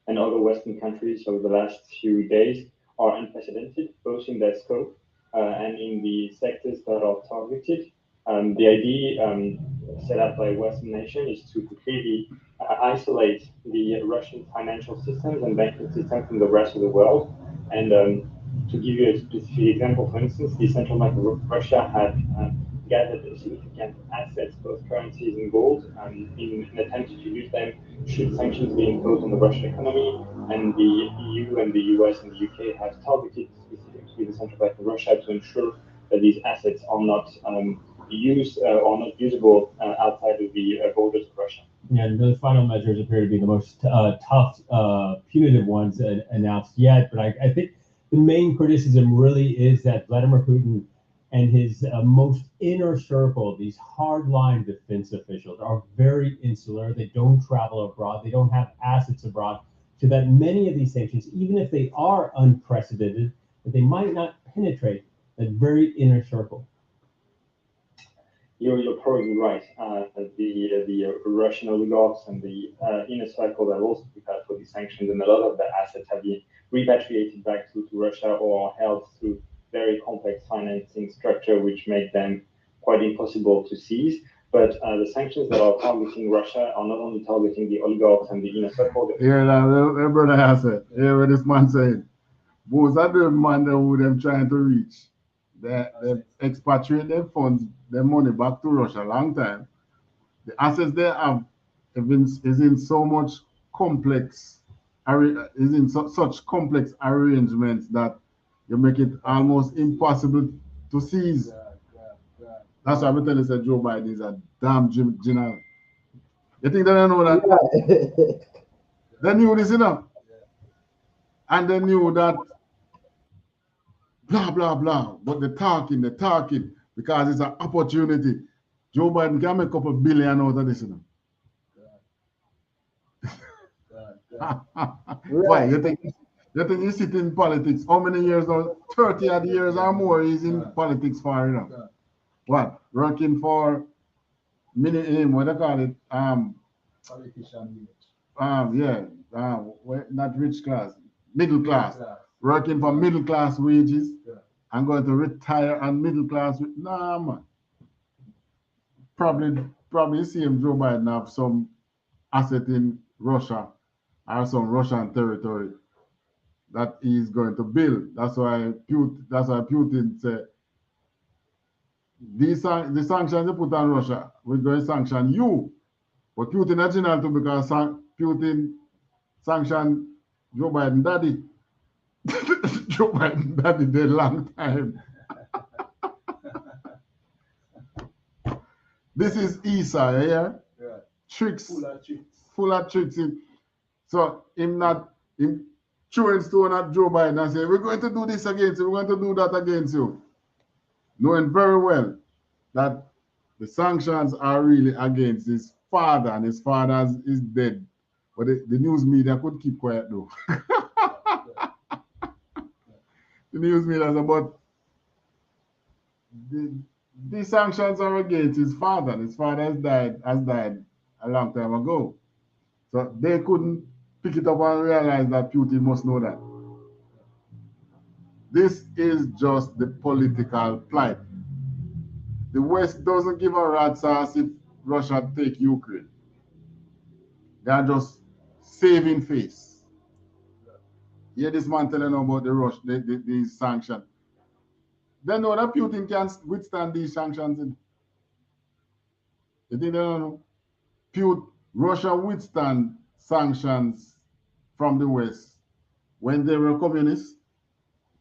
and other Western countries over the last few days are unprecedented, both in their scope and in the sectors that are targeted. The idea set up by a Western nation is to completely isolate the Russian financial systems and banking system from the rest of the world. And to give you a specific example, for instance, the Central Bank of Russia had gathered significant assets, both currencies and gold, in an attempt to use them should sanctions be imposed on the Russian economy. And the EU and the US and the UK have targeted specifically the Central Bank of Russia to ensure that these assets are not used or not usable outside of the borders of Russia. Yeah, and those final measures appear to be the most tough, punitive ones announced yet. But I think the main criticism really is that Vladimir Putin and his most inner circle, these hardline defense officials, are very insular. They don't travel abroad. They don't have assets abroad. So that many of these sanctions, even if they are unprecedented, that they might not penetrate that very inner circle. you're probably right. The Russian oligarchs and the inner circle have also prepared for these sanctions, and a lot of the assets have been repatriated back to Russia or held through very complex financing structure, which make them quite impossible to seize. But the sanctions that are targeting Russia are not only targeting the oligarchs and the inner circle. Here, now, brother has it. Here, what this man saying. Those are the man who them trying to reach. They expatriate their funds, their money back to Russia a long time. The assets they have is in so much complex, is in such complex arrangements that you make it almost impossible to seize. That's why I'm telling you that Joe Biden is a damn general. You think they don't know that? They knew this enough. And they knew that blah, blah, blah. But they're talking because it's an opportunity. Joe Biden can make a couple billion out of this, you know. Why? You think he sit in politics? How many years now? 30 odd years or more he's in politics for, you know. What? Working for what do they call it? Politician. Not rich class, middle class. Working for middle class wages and going to retire on middle class. Nah, man. Probably see him Joe Biden have some asset in Russia or some Russian territory that he's going to build. That's why Putin said the sanctions they put on Russia, we're going to sanction you. But Putin is general too because Putin sanctioned Joe Biden daddy. Joe Biden daddy did a long time. This is Esau, yeah? Tricks. Full of tricks. So him throwing stone at Joe Biden and say, we're going to do this against you, we're going to do that against you. Knowing very well that the sanctions are really against his father, and his father is dead. But the news media could keep quiet though. The news media is about the sanctions are against his father. His father has died a long time ago. So they couldn't pick it up and realize that Putin must know that. This is just the political plight. The West doesn't give a rat's ass if Russia take Ukraine. They are just saving face. Hear this man telling about these sanctions. They know that Putin can withstand these sanctions. You think they don't know? Russia withstand sanctions from the West when they were communists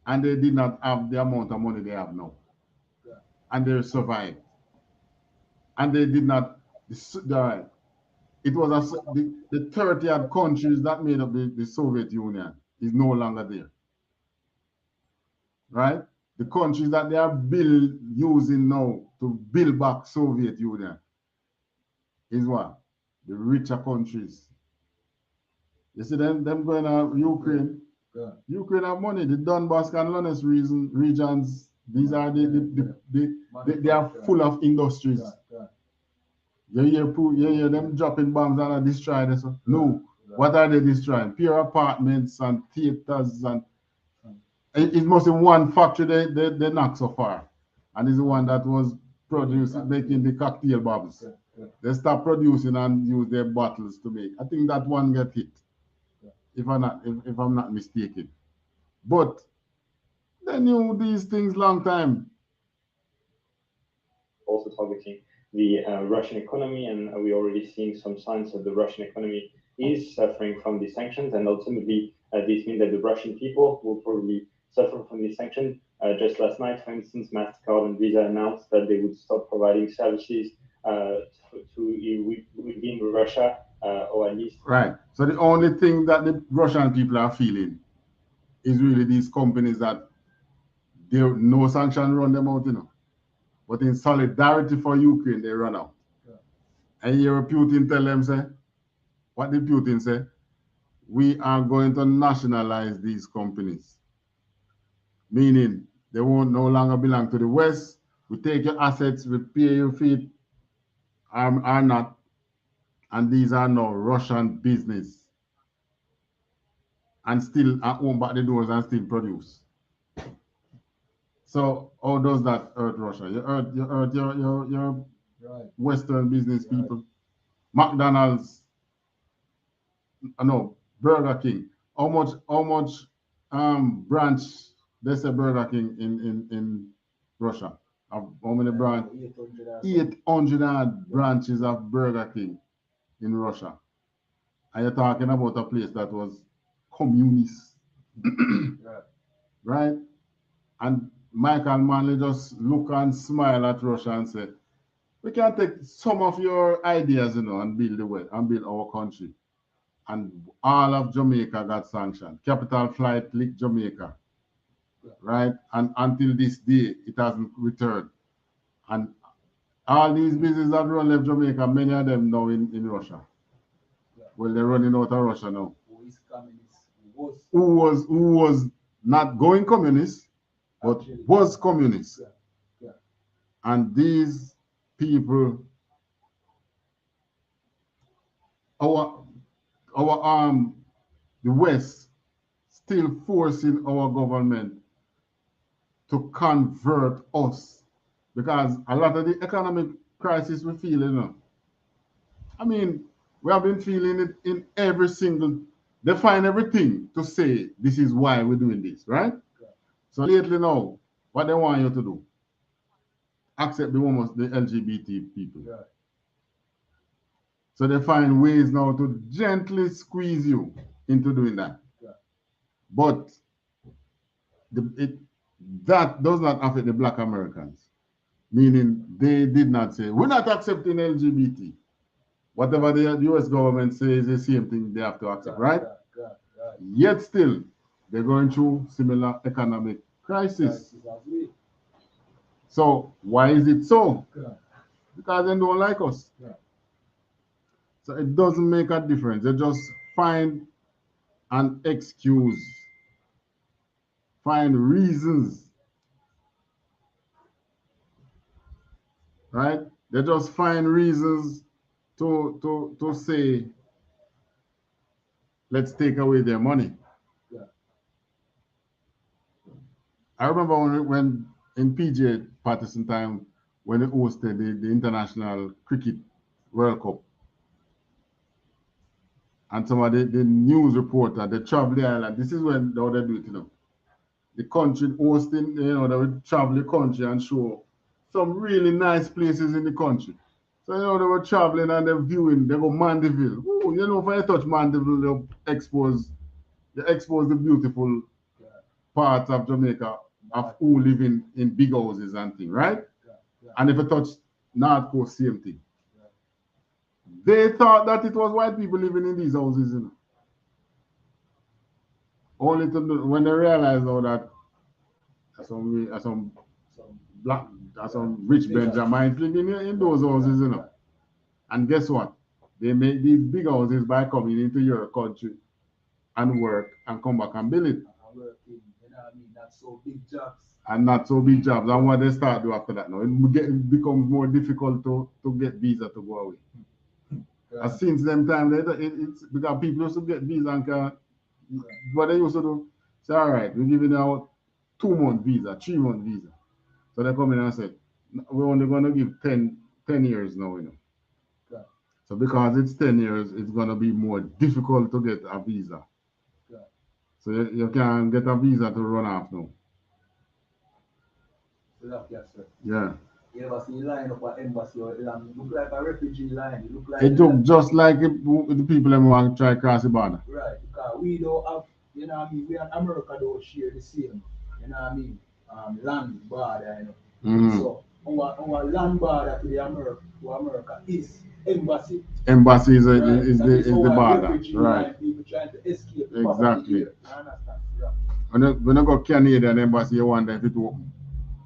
and they did not have the amount of money they have now. And they survived. And they did not, it was the 30 odd countries that made up the Soviet Union is no longer there. Right? The countries that they are using now to build back Soviet Union is what? The richer countries. You see them going to Ukraine. Ukraine have money. The Donbass and Donetsk regions, these are they are full of industries. You hear them dropping bombs and destroying this. No. What are they destroying? Pure apartments and theaters, and it must be one factory they knocked so far. And it's the one that was making the cocktail bombs. They stop producing and use their bottles to make. I think that one got hit. If I'm not mistaken. But they knew these things long time. Also targeting the Russian economy, and we're already seeing some signs that the Russian economy is suffering from these sanctions, and ultimately this means that the Russian people will probably suffer from these sanctions. Just last night, for instance, MasterCard and Visa announced that they would stop providing services within Russia, or at least... Right. So the only thing that the Russian people are feeling is really these companies that no sanction run them out, you know. But in solidarity for Ukraine, they run out. And you hear Putin tell them, say, what did Putin say? We are going to nationalize these companies. Meaning they won't no longer belong to the West, We take your assets, we pay you for it, are not, and these are now Russian business, and still own back the doors and still produce. So how does that hurt Russia? You hurt your Western business people. McDonald's, no, Burger King. How much branch they say Burger King in Russia? How many branch? 800 branches of Burger King in Russia. And you're talking about a place that was communist. Right? And Michael Manley just look and smile at Russia and say, we can take some of your ideas, and build the way and build our country. And all of Jamaica got sanctioned. Capital Flight licked Jamaica. Right? And until this day, it hasn't returned. And all these businesses that run left Jamaica, many of them now in Russia. Well, they're running out of Russia now. Who was not going communist, but was communist. And these people, the West still forcing our government to convert us, because a lot of the economic crisis we feel, I mean, we have been feeling it in every single, they find everything to say this is why we're doing this, right? So lately now, what they want you to do, accept the LGBT people. So they find ways now to gently squeeze you into doing that. But that does not affect the Black Americans, meaning they did not say, we're not accepting LGBT. Whatever the US government says, the same thing they have to accept, right? Yet still, they're going through similar economic crisis. So why is it so? Because they don't like us. So it doesn't make a difference. They just find an excuse, find reasons, right? They just find reasons to say, let's take away their money. I remember when in PJ Patterson time, when they hosted the International Cricket World Cup, and some of the news reporter, they travel the island. This is when they do it, The country hosting, they would travel the country and show some really nice places in the country. So, they were traveling and they're viewing, they go Mandeville. Ooh, if I touch Mandeville, they expose the beautiful parts of Jamaica of who live in big houses and things, right? And if I touch North Coast, same thing. They thought that it was white people living in these houses, Only when they realized now that some rich Benjamins living in those houses, And guess what? They make these big houses by coming into your country and work and come back and build it. Not so big jobs. And not so big jobs. And what they start do after that now, it becomes more difficult to get visa to go away. And since them time, it's because people used to get visa and what they used to do, say, all right, we're giving out 2-month visa, 3-month visa. So they come in and say, we're only going to give 10 years now, So because it's 10 years, it's going to be more difficult to get a visa. So you can get a visa to run off now. Yeah. You ever see line up at embassy or it look like a refugee line. It look like it look just like the people that want to try cross the border. Right, because we don't have, we and America don't share the same, land border, So our land border to America is embassy. Embassy is the border, right? People trying to escape. Exactly. When you go Canadian embassy, you wonder if it open.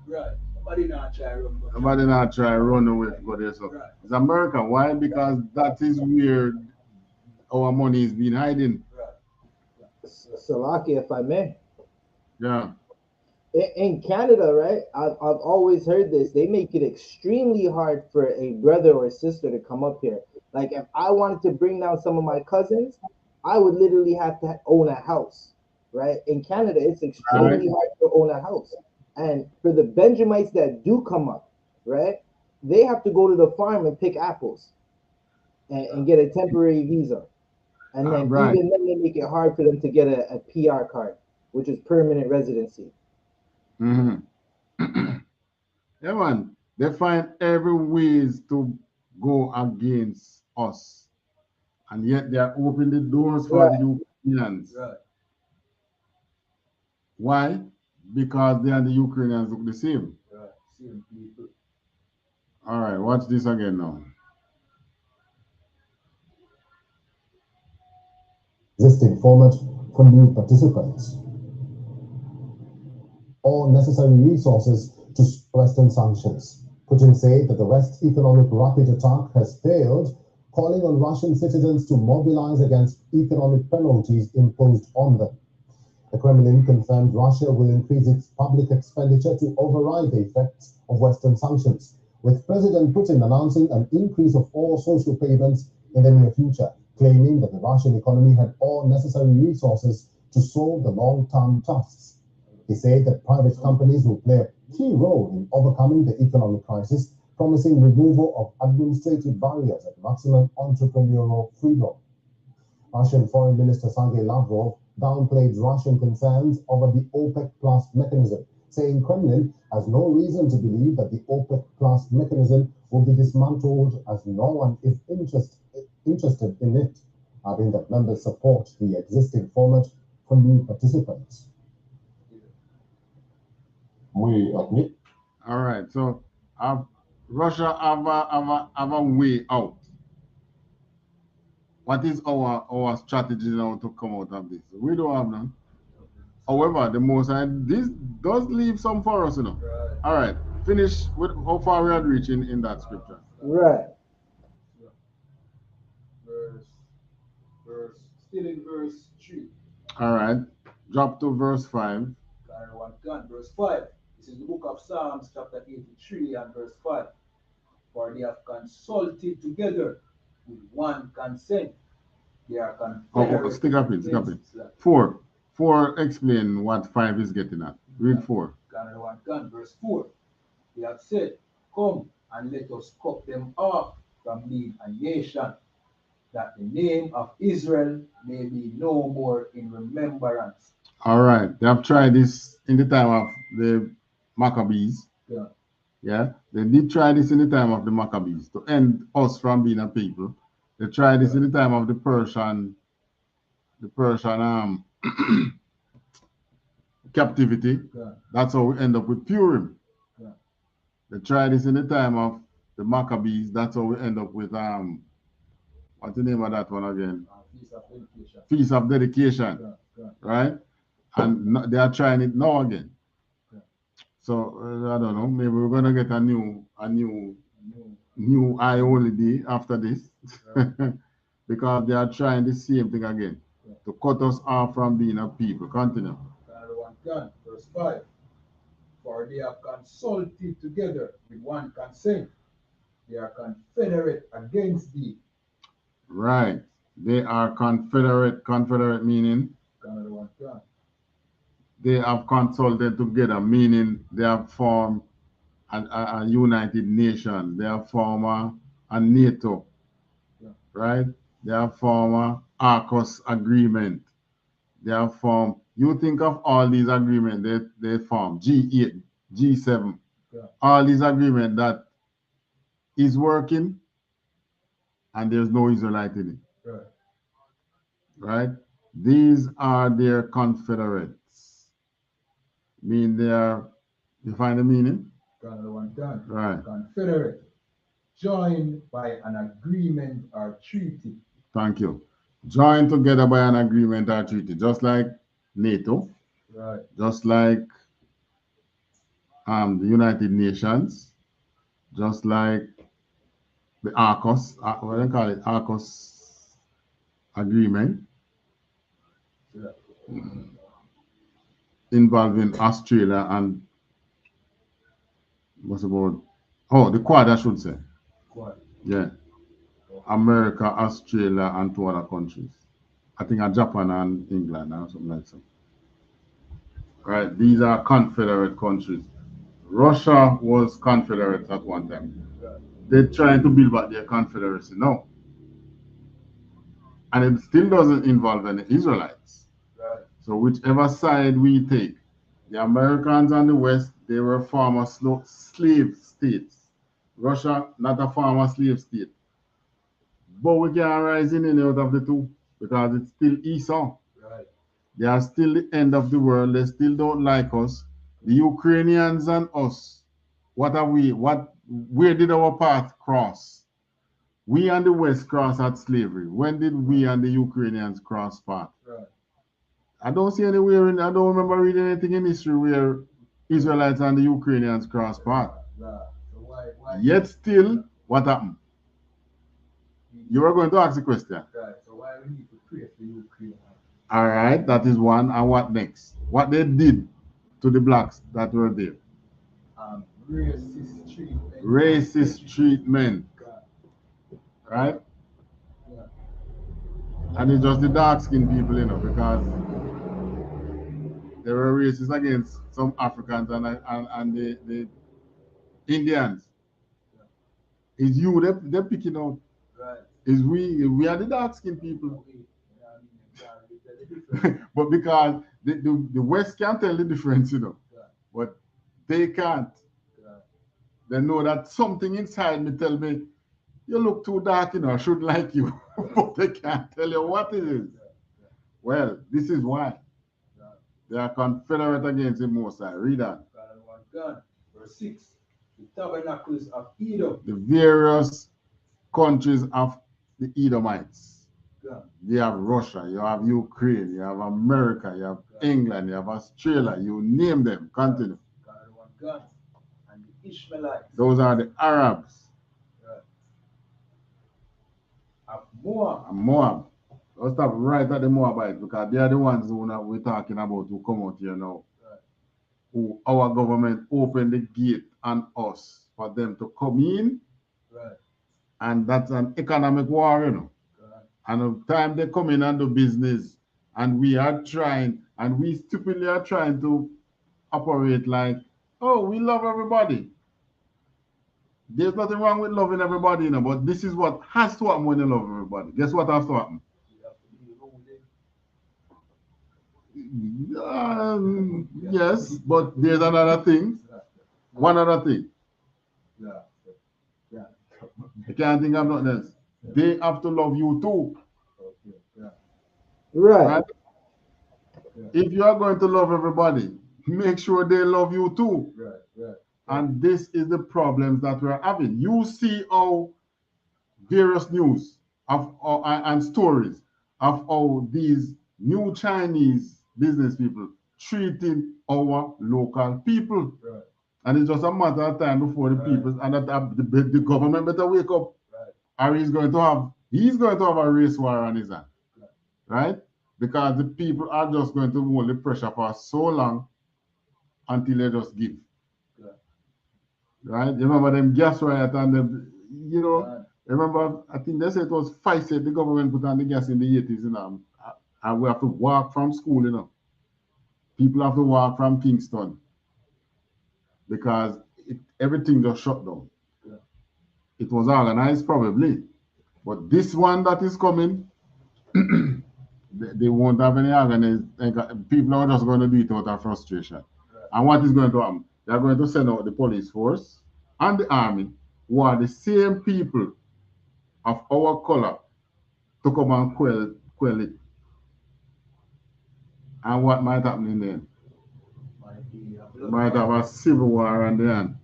Right. Nobody not try run. Nobody not try run away to go there. So right. It's America. Why? Because that is where our money is being hiding. Salaki, if I may. Yeah. In Canada, right? I've always heard this. They make it extremely hard for a brother or sister to come up here. Like if I wanted to bring down some of my cousins, I would literally have to own a house, right? In Canada, it's Right. extremely hard to own a house. And for the Benjamites that do come up, right? They have to go to the farm and pick apples and get a temporary visa. And then Right. even then they make it hard for them to get a PR card, which is permanent residency. Yeah, man. They find every ways to go against us, and yet they are opening the doors for the Ukrainians. Right. Why? Because they and the Ukrainians look the same. Right. Same people. All right, watch this again now. Existing format for new participants. All necessary resources to Western sanctions. Putin said that the West's economic rocket attack has failed, calling on Russian citizens to mobilize against economic penalties imposed on them. The Kremlin confirmed Russia will increase its public expenditure to override the effects of Western sanctions, with President Putin announcing an increase of all social payments in the near future, claiming that the Russian economy had all necessary resources to solve the long-term tasks. He said that private companies will play a key role in overcoming the economic crisis, promising removal of administrative barriers and maximum entrepreneurial freedom. Russian Foreign Minister Sergei Lavrov downplayed Russian concerns over the OPEC Plus mechanism, saying Kremlin has no reason to believe that the OPEC Plus mechanism will be dismantled, as no one is interested in it, adding that members support the existing format for new participants. All right, so Russia have a way out. What is our strategy now to come out of this? We don't have none. However, the Most High, this does leave some for us, you know. Right. All right, finish with how far we are reaching in that scripture. Right. Still in verse 3. All right, drop to verse 5. Verse 5. This is the book of Psalms, chapter 83 and verse 5. For they have consulted together with one consent. They are confederate. Stick up in. 4. 4, explain what 5 is getting at. Read 4. Verse 4. They have said, come and let us cut them off from being a nation, that the name of Israel may be no more in remembrance. All right, they have tried this in the time of the Maccabees. Yeah. Yeah, they did try this in the time of the Maccabees to end us from being a people. They tried this in the time of the Persian captivity. Yeah. That's how we end up with Purim. Yeah. They tried this in the time of the Maccabees. That's how we end up with what's the name of that one again? Feast of Dedication. Yeah. Right? And they are trying it now again. So I don't know. Maybe we're gonna get a new eye only day after this, because they are trying the same thing again to cut us off from being a people. Continue. Verse 5. For they have consulted together with one consent. They are confederate against thee. Right. They are confederate. Confederate meaning they have consulted together, meaning they have formed a United Nation. They have formed a NATO. Right? They have formed a AUKUS agreement. They have formed, you think of all these agreements they form, G8, G7, all these agreements that is working and there's no Israelite in it. Right. Right? These are their confederates. Mean they are, you find the meaning? Right. Confederate. Joined by an agreement or treaty. Thank you. Joined together by an agreement or treaty, just like NATO, right? Just like the United Nations, just like the AUKUS, what do you call it? AUKUS agreement. Yeah. involving Australia and what's about the Quad, I should say. Quad. Yeah. America, Australia, and 2 other countries. I think Japan and England or something like that. Right? These are Confederate countries. Russia was Confederate at one time. They're trying to build back their Confederacy now. And it still doesn't involve any Israelites. Right. So whichever side we take, the Americans and the West, they were former slave states. Russia, not a former slave state. But we can't rise in any out of the two because it's still Esau. Right. They are still the end of the world. They still don't like us. The Ukrainians and us. What are we? Where did our path cross? We and the West cross at slavery. When did we and the Ukrainians cross path? Right. I don't see anywhere I don't remember reading anything in history where Israelites and the Ukrainians cross path. Right. So why Yet still, what happened? You were going to ask the question. Right. So why we need to pray for Ukraine? All right, that is one. And what next? What they did to the blacks that were there? Racist treatment. Racist treatment. Right? Yeah. And it's just the dark-skinned people, because they were racist against some Africans and the Indians. Yeah. It's you they're picking out. Right. Is we are the dark-skinned people. But because the West can't tell the difference, Yeah. But they can't. Yeah. They know that something inside me tell me, you look too dark, I shouldn't like you. But they can't tell you what it is. Yeah. Well, this is why. Yeah. They are confederate against the Most High. Read that. Verse 6. The tabernacles of Edom. The various countries of the Edomites. Yeah. You have Russia, you have Ukraine, you have America, you have England, you have Australia, you name them. Continue. And the Ishmaelites. Those are the Arabs. Of Moab. And Moab. Let's stop right at the Moabites because they are the ones who we're talking about who come out here now. Right. Who our government opened the gate on us for them to come in. Right. And that's an economic war, Right. And the time they come in and do business, and we are trying, and we stupidly are trying to operate like, oh, we love everybody. There's nothing wrong with loving everybody, but this is what has to happen when you love everybody. Guess what has to happen? Yes, but there's another thing. One other thing. Yeah. I can't think of nothing else. They have to love you too. Okay. Yeah. Right. Yeah. If you are going to love everybody, make sure they love you too. Right. And this is the problems that we're having. You see how various news and stories of how these new Chinese business people treating our local people. Right. And it's just a matter of time before the people and that the government better wake up. Right. Or he's going to have a race war on his hand. Right? Because the people are just going to hold the pressure for so long until they just give. Right? You remember them gas riot and them, remember, I think they said it was 5 cents the government put on the gas in the 80s, and we have to walk from school, People have to walk from Kingston because everything just shut down. Yeah. It was organized probably, but this one that is coming, they won't have any organized. People are just going to do it out of frustration. Right. And what is going to happen? They are going to send out the police force and the army, who are the same people of our color, to come and quell it. And what might happen in the end? Might have a civil war on the end.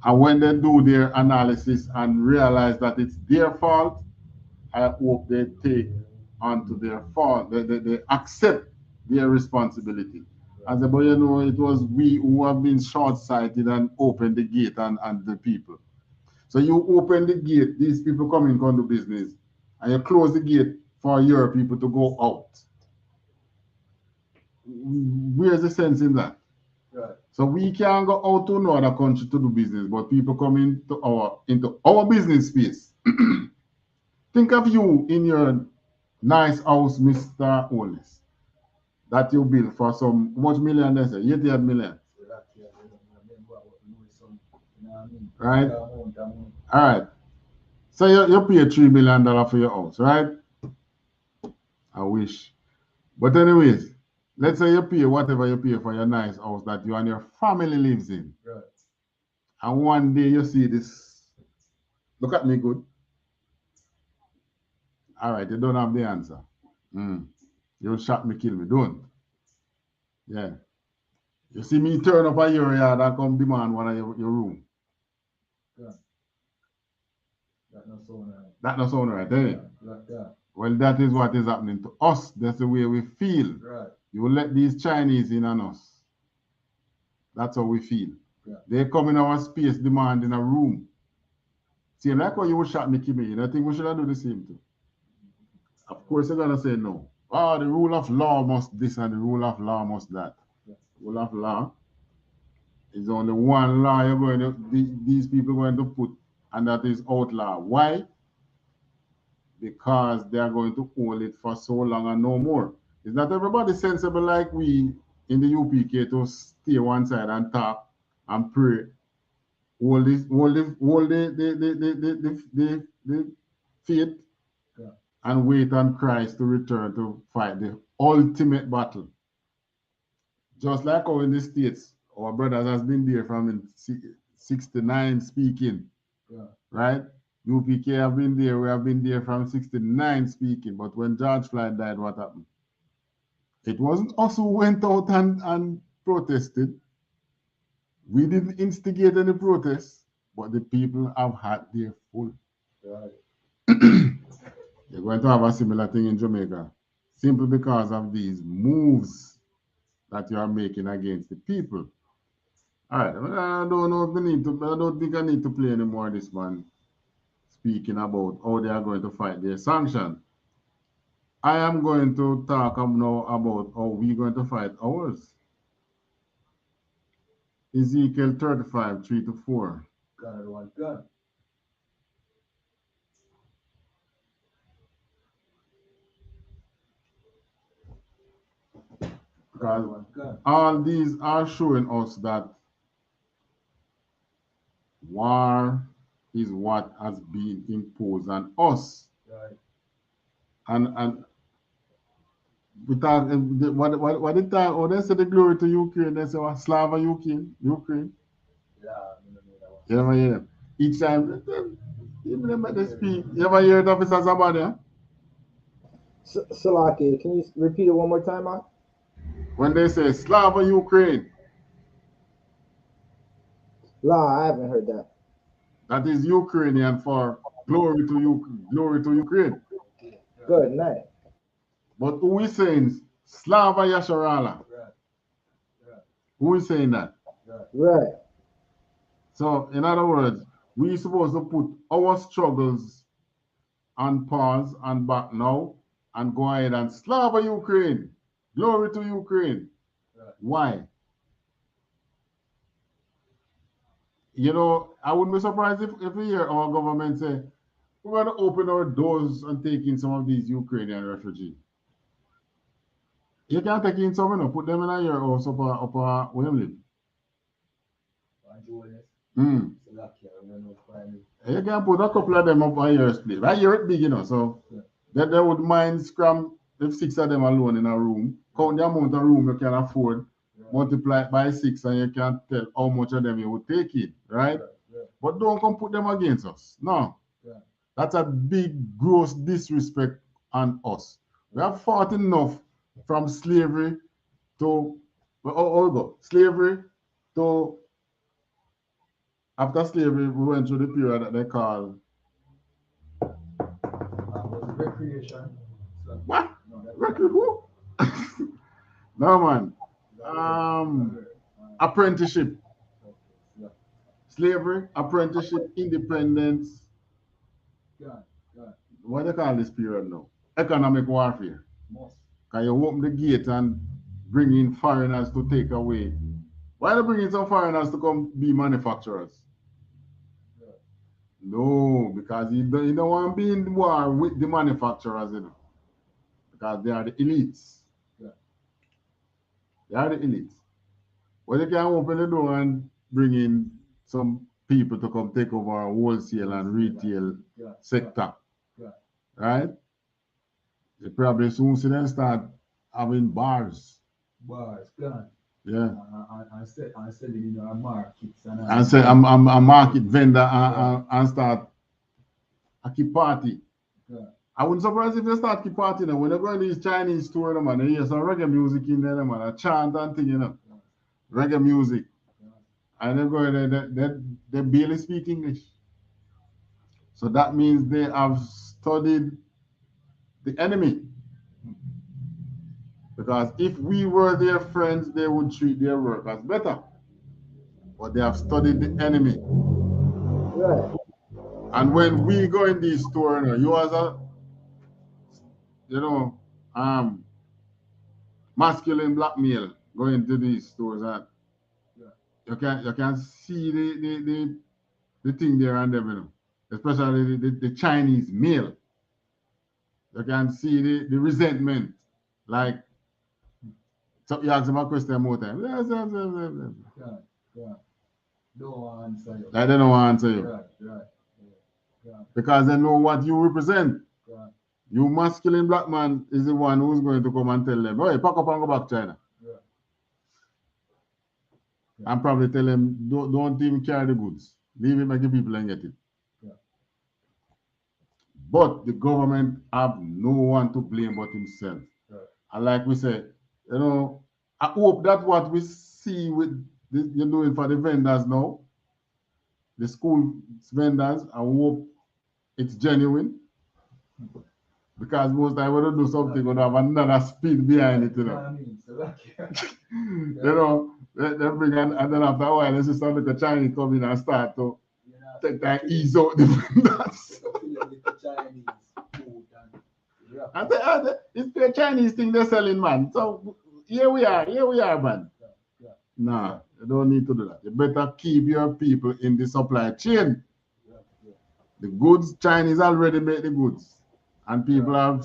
And when they do their analysis and realize that it's their fault, I hope they take onto their fault. They accept their responsibility. And say, but it was we who have been short-sighted and opened the gate and the people. So you open the gate, these people come in, come do business, and you close the gate for your people to go out. where's the sense in that? Right. So we can go out to another country to do business, but people come into our business space. Think of you in your nice house, Mr. Oles, that you built for some, how much million they say? 88 million. Right? All right. So you pay $3 million for your house, right? I wish. But anyways, let's say you pay whatever you pay for your nice house that you and your family lives in. Right. And one day you see this. Look at me good. All right, you don't have the answer. You'll shot me, kill me. Don't. Yeah. You see me turn up at your yard and come demand one of your room. Yeah. That not sound right. That not sound right, eh? Yeah. Well, that is what is happening to us. That's the way we feel. Right. You will let these Chinese in on us. That's how we feel. Yeah. They come in our space demanding a room. See, like how you will shot me, kill me. I think we should do the same too. Of course, you're gonna say no. Oh, the rule of law must this and the rule of law must that. Yeah. Rule of law is only one law you're going to, these people are going to put, and that is outlaw. Why? Because they are going to hold it for so long and no more. It's not everybody sensible like we in the UPK to stay one side and talk and pray. Hold the faith. Yeah. And wait on Christ to return to fight the ultimate battle. Just like how in the States, our brothers has been there from in 69 speaking. Yeah. Right? UPK have been there, we have been there from 69 speaking. But when George Floyd died, what happened? It wasn't us who went out and protested. We didn't instigate any protests, but the people have had their full. Right. You're going to have a similar thing in Jamaica, simply because of these moves that you are making against the people. All right, I don't know if we need to. I don't think I need to play anymore. This man speaking about how they are going to fight their sanction. I am going to talk now about how we're going to fight ours. Ezekiel 35, 3-4. God, one gun. Because all these are showing us that war is what has been imposed on us. Right. And we talk, what they talk, oh, they say the glory to Ukraine, they say, what, Slava Ukraine? Yeah, you ever hear them? Each time, even them they speak, you ever hear it, Officer Zabadi? Salaki, can you repeat it one more time, Mark? When they say Slava Ukraine. La, I haven't heard that. That is Ukrainian for glory to Ukraine. Good night. But who is saying Slava Yasharala? Right. Who is saying that? Right. So, in other words, we're supposed to put our struggles on pause and back now and go ahead and Slava Ukraine. Glory to Ukraine. Right. Why? You know, I wouldn't be surprised if we hear our government say, we're going to open our doors and take in some of these Ukrainian refugees. You can't take in some, put them in your house up where you live. You can put a couple of them up on your place. Right, you're big, so that they would mind scram if 6 of them alone in a room, count the amount of room you can afford, multiply it by 6, and you can tell how much of them you would take in, right? But don't come put them against us. No. That's a big, gross disrespect on us. We have fought enough from slavery to, slavery to, after slavery, we went through the period that they call recreation. What? Who? No, man. Apprenticeship. Slavery, apprenticeship, independence. What do you call this period now? Economic warfare. Because you open the gate and bring in foreigners to take away. Why they bring in some foreigners to come be manufacturers? No, because you don't want to be in war with the manufacturers, you know, because they are the elites. They are the elites. Well, they can open the door and bring in some people to come take over our wholesale and retail sector, right? They probably soon see them start having bars. Bars, gone. Yeah. And selling in our markets. And say I'm a market vendor and start a keep party. I wouldn't surprise if they start keep party now. When they go in these Chinese store, man, they hear some reggae music in there, man, a chant and thing, you know. Reggae music. And they go there, they barely speak English. So that means they have studied the enemy. Because if we were their friends, they would treat their workers better. But they have studied the enemy. Right. And when we go in these stores, you as a, you know, masculine black male go into these stores and you can see the thing there and them, you know, especially the Chinese male. You can see the resentment. Like, so you ask them a question more time. Don't answer you. Like they don't answer you. Right. Because they know what you represent. You masculine black man is the one who's going to come and tell them, hey, pack up and go back to China. And probably tell them, don't even carry the goods. Leave it, make the people and get it. But the government have no one to blame but himself. And like we said, you know, I hope that what we see with this, you're doing for the vendors now, the school vendors, I hope it's genuine. Because most time when you do something, you have another speed behind it, you know. You know, they bring and then after a while, let's just start with the Chinese come in and start to take that ease out the vendors. And it's the Chinese thing they're selling, man. So here we are, man. Nah, you don't need to do that. You better keep your people in the supply chain. The goods, Chinese already make the goods. And people are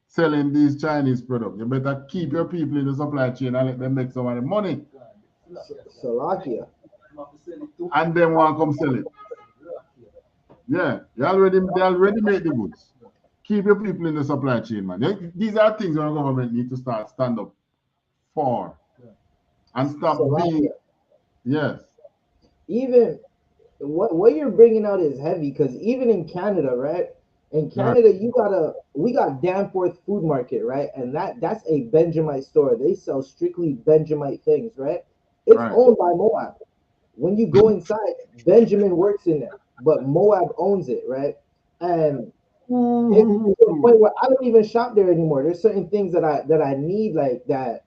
selling these Chinese products. You better keep your people in the supply chain and let them make some of the money. Slovakia. And then one come sell it. Yeah, they already made the goods. Keep your people in the supply chain, man. These are things our government need to stand up for. And stop being, yes. Even what you're bringing out is heavy, because even in Canada, right? In Canada, we got Danforth Food Market, right? And that's a Benjamite store. They sell strictly Benjamite things, right? It's owned by Moab. When you go inside, Benjamin works in there, but Moab owns it, right? And it's to the point where I don't even shop there anymore. There's certain things that I need, like that.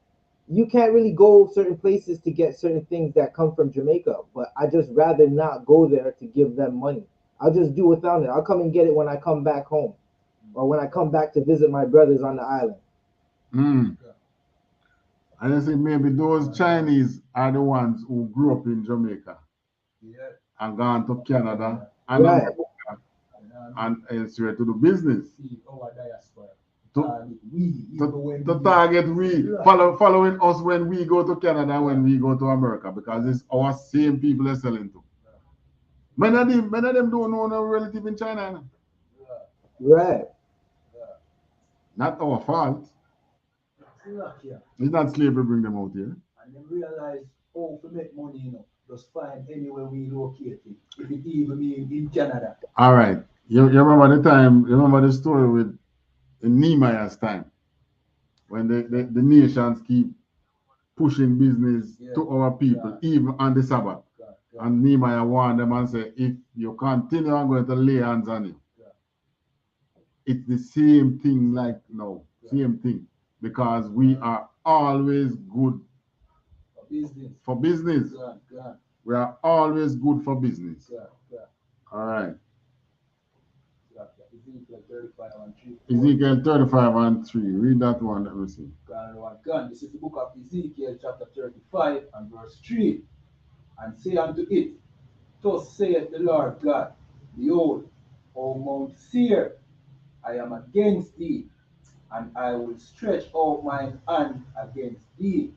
You can't really go certain places to get certain things that come from Jamaica, but I just rather not go there to give them money. I'll just do without it. I'll come and get it when I come back home, or when I come back to visit my brothers on the island. I just think maybe those Chinese are the ones who grew up in Jamaica and gone to Canada and America and elsewhere to do business. To target following us when we go to Canada, when we go to America, because it's our same people they're selling to. Many of them don't know no relative in China. Right. Not our fault. It's not slavery bring them out here. And then realize how to make money, you know, just find anywhere we locate it, if it even means in Canada. All right. You remember the time, you remember the story with in Nehemiah's time, when the nations keep pushing business to our people, even on the Sabbath. And Nehemiah warned them and said, if you continue, I'm going to lay hands on you. It's the same thing like now, same thing. Because we are always good for business. We are always good for business. All right. Ezekiel 35 and 3. Ezekiel 35 and 3. Read that one, let me see. Gun. This is the book of Ezekiel, chapter 35 and verse 3. And say unto it, thus saith the Lord God, behold, O Mount Seir, I am against thee, and I will stretch out mine hand against thee,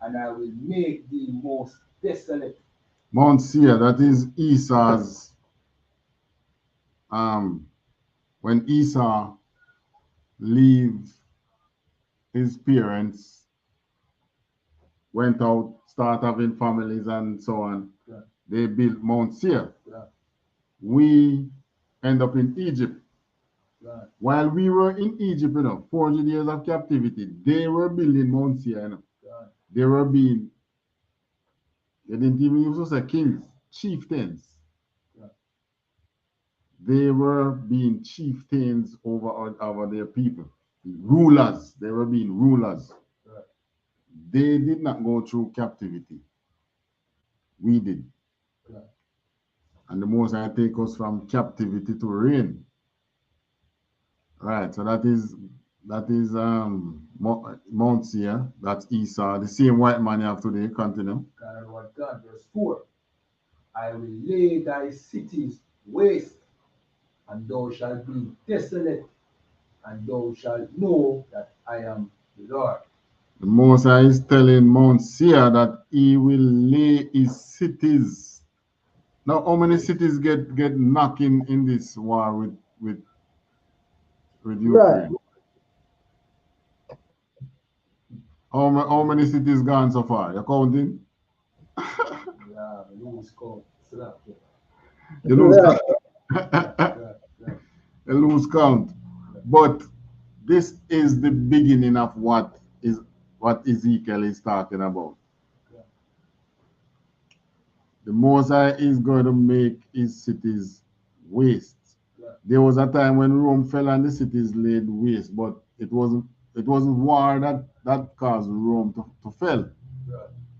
and I will make thee most desolate. Mount Seir, that is Esau's, when Esau leave his parents, went out, start having families and so on, Yeah. they built Mount Seir. Yeah. We end up in Egypt. Right. While we were in Egypt, 400 years of captivity, they were building Mount Seir. Right. They were being, they didn't even use to say kings, chieftains. Yeah. They were being chieftains over their people. Rulers, they were being rulers. Right. They did not go through captivity. We did. Right. And the Most High take us from captivity to reign. Right, so that is Mount Seir, that's Esau, the same white man you have today. Continue. God, verse 4. I will lay thy cities waste, and thou shalt be desolate, and thou shalt know that I am the Lord. The Most High is telling Mount Seir that he will lay his cities. Now, how many cities get knocking in this war with Ukraine? Right. How many cities gone so far? You're counting? Yeah, lose count. You lose Right. count. You lose count. But this is the beginning of what Ezekiel is talking about. The Most High is going to make his cities waste. There was a time when Rome fell and the cities laid waste, but it wasn't war that caused Rome to fail.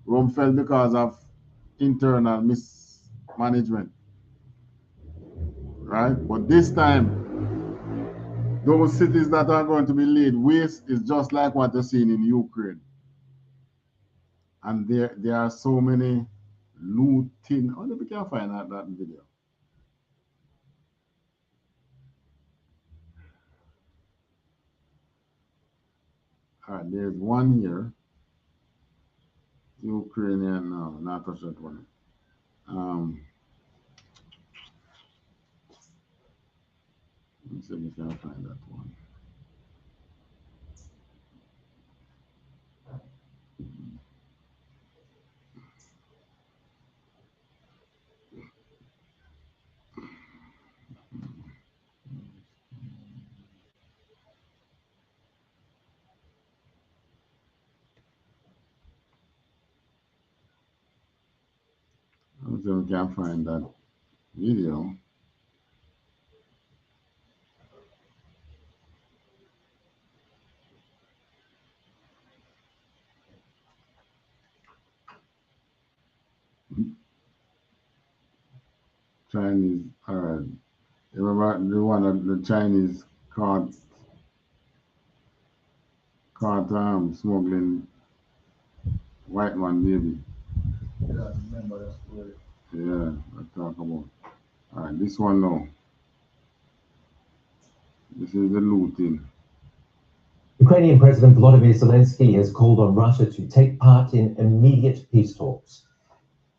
Rome fell because of internal mismanagement. Right? But this time, those cities that are going to be laid waste is just like what you're seeing in Ukraine. And there are so many looting. Oh, we can find that video. All right, there's one here. Ukrainian, no, not touch that one. Let's see if we can find that one. Let's see if we can find that video. Chinese, all right. Remember the one that the Chinese caught smuggling white man baby. Yeah, I remember that story. Yeah, I talk about. All right, this one now. This is the looting. Ukrainian President Volodymyr Zelensky has called on Russia to take part in immediate peace talks.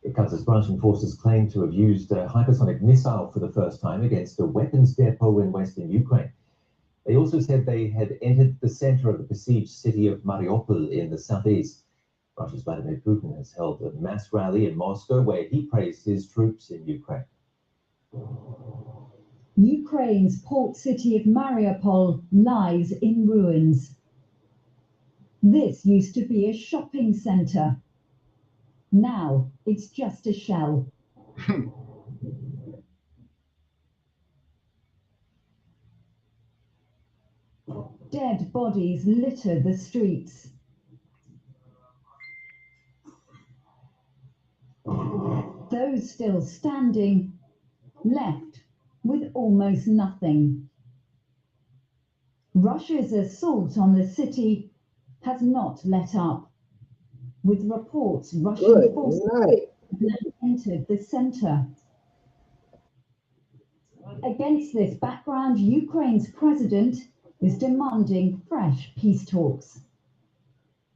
It comes as Russian forces claim to have used a hypersonic missile for the first time against a weapons depot in western Ukraine. They also said they had entered the center of the besieged city of Mariupol in the southeast. Russia's Vladimir Putin has held a mass rally in Moscow where he praised his troops in Ukraine. Ukraine's port city of Mariupol lies in ruins. This used to be a shopping center. Now it's just a shell. Dead bodies litter the streets. Those still standing, left with almost nothing. Russia's assault on the city has not let up, with reports Russian forces have entered the center. Against this background, Ukraine's president is demanding fresh peace talks.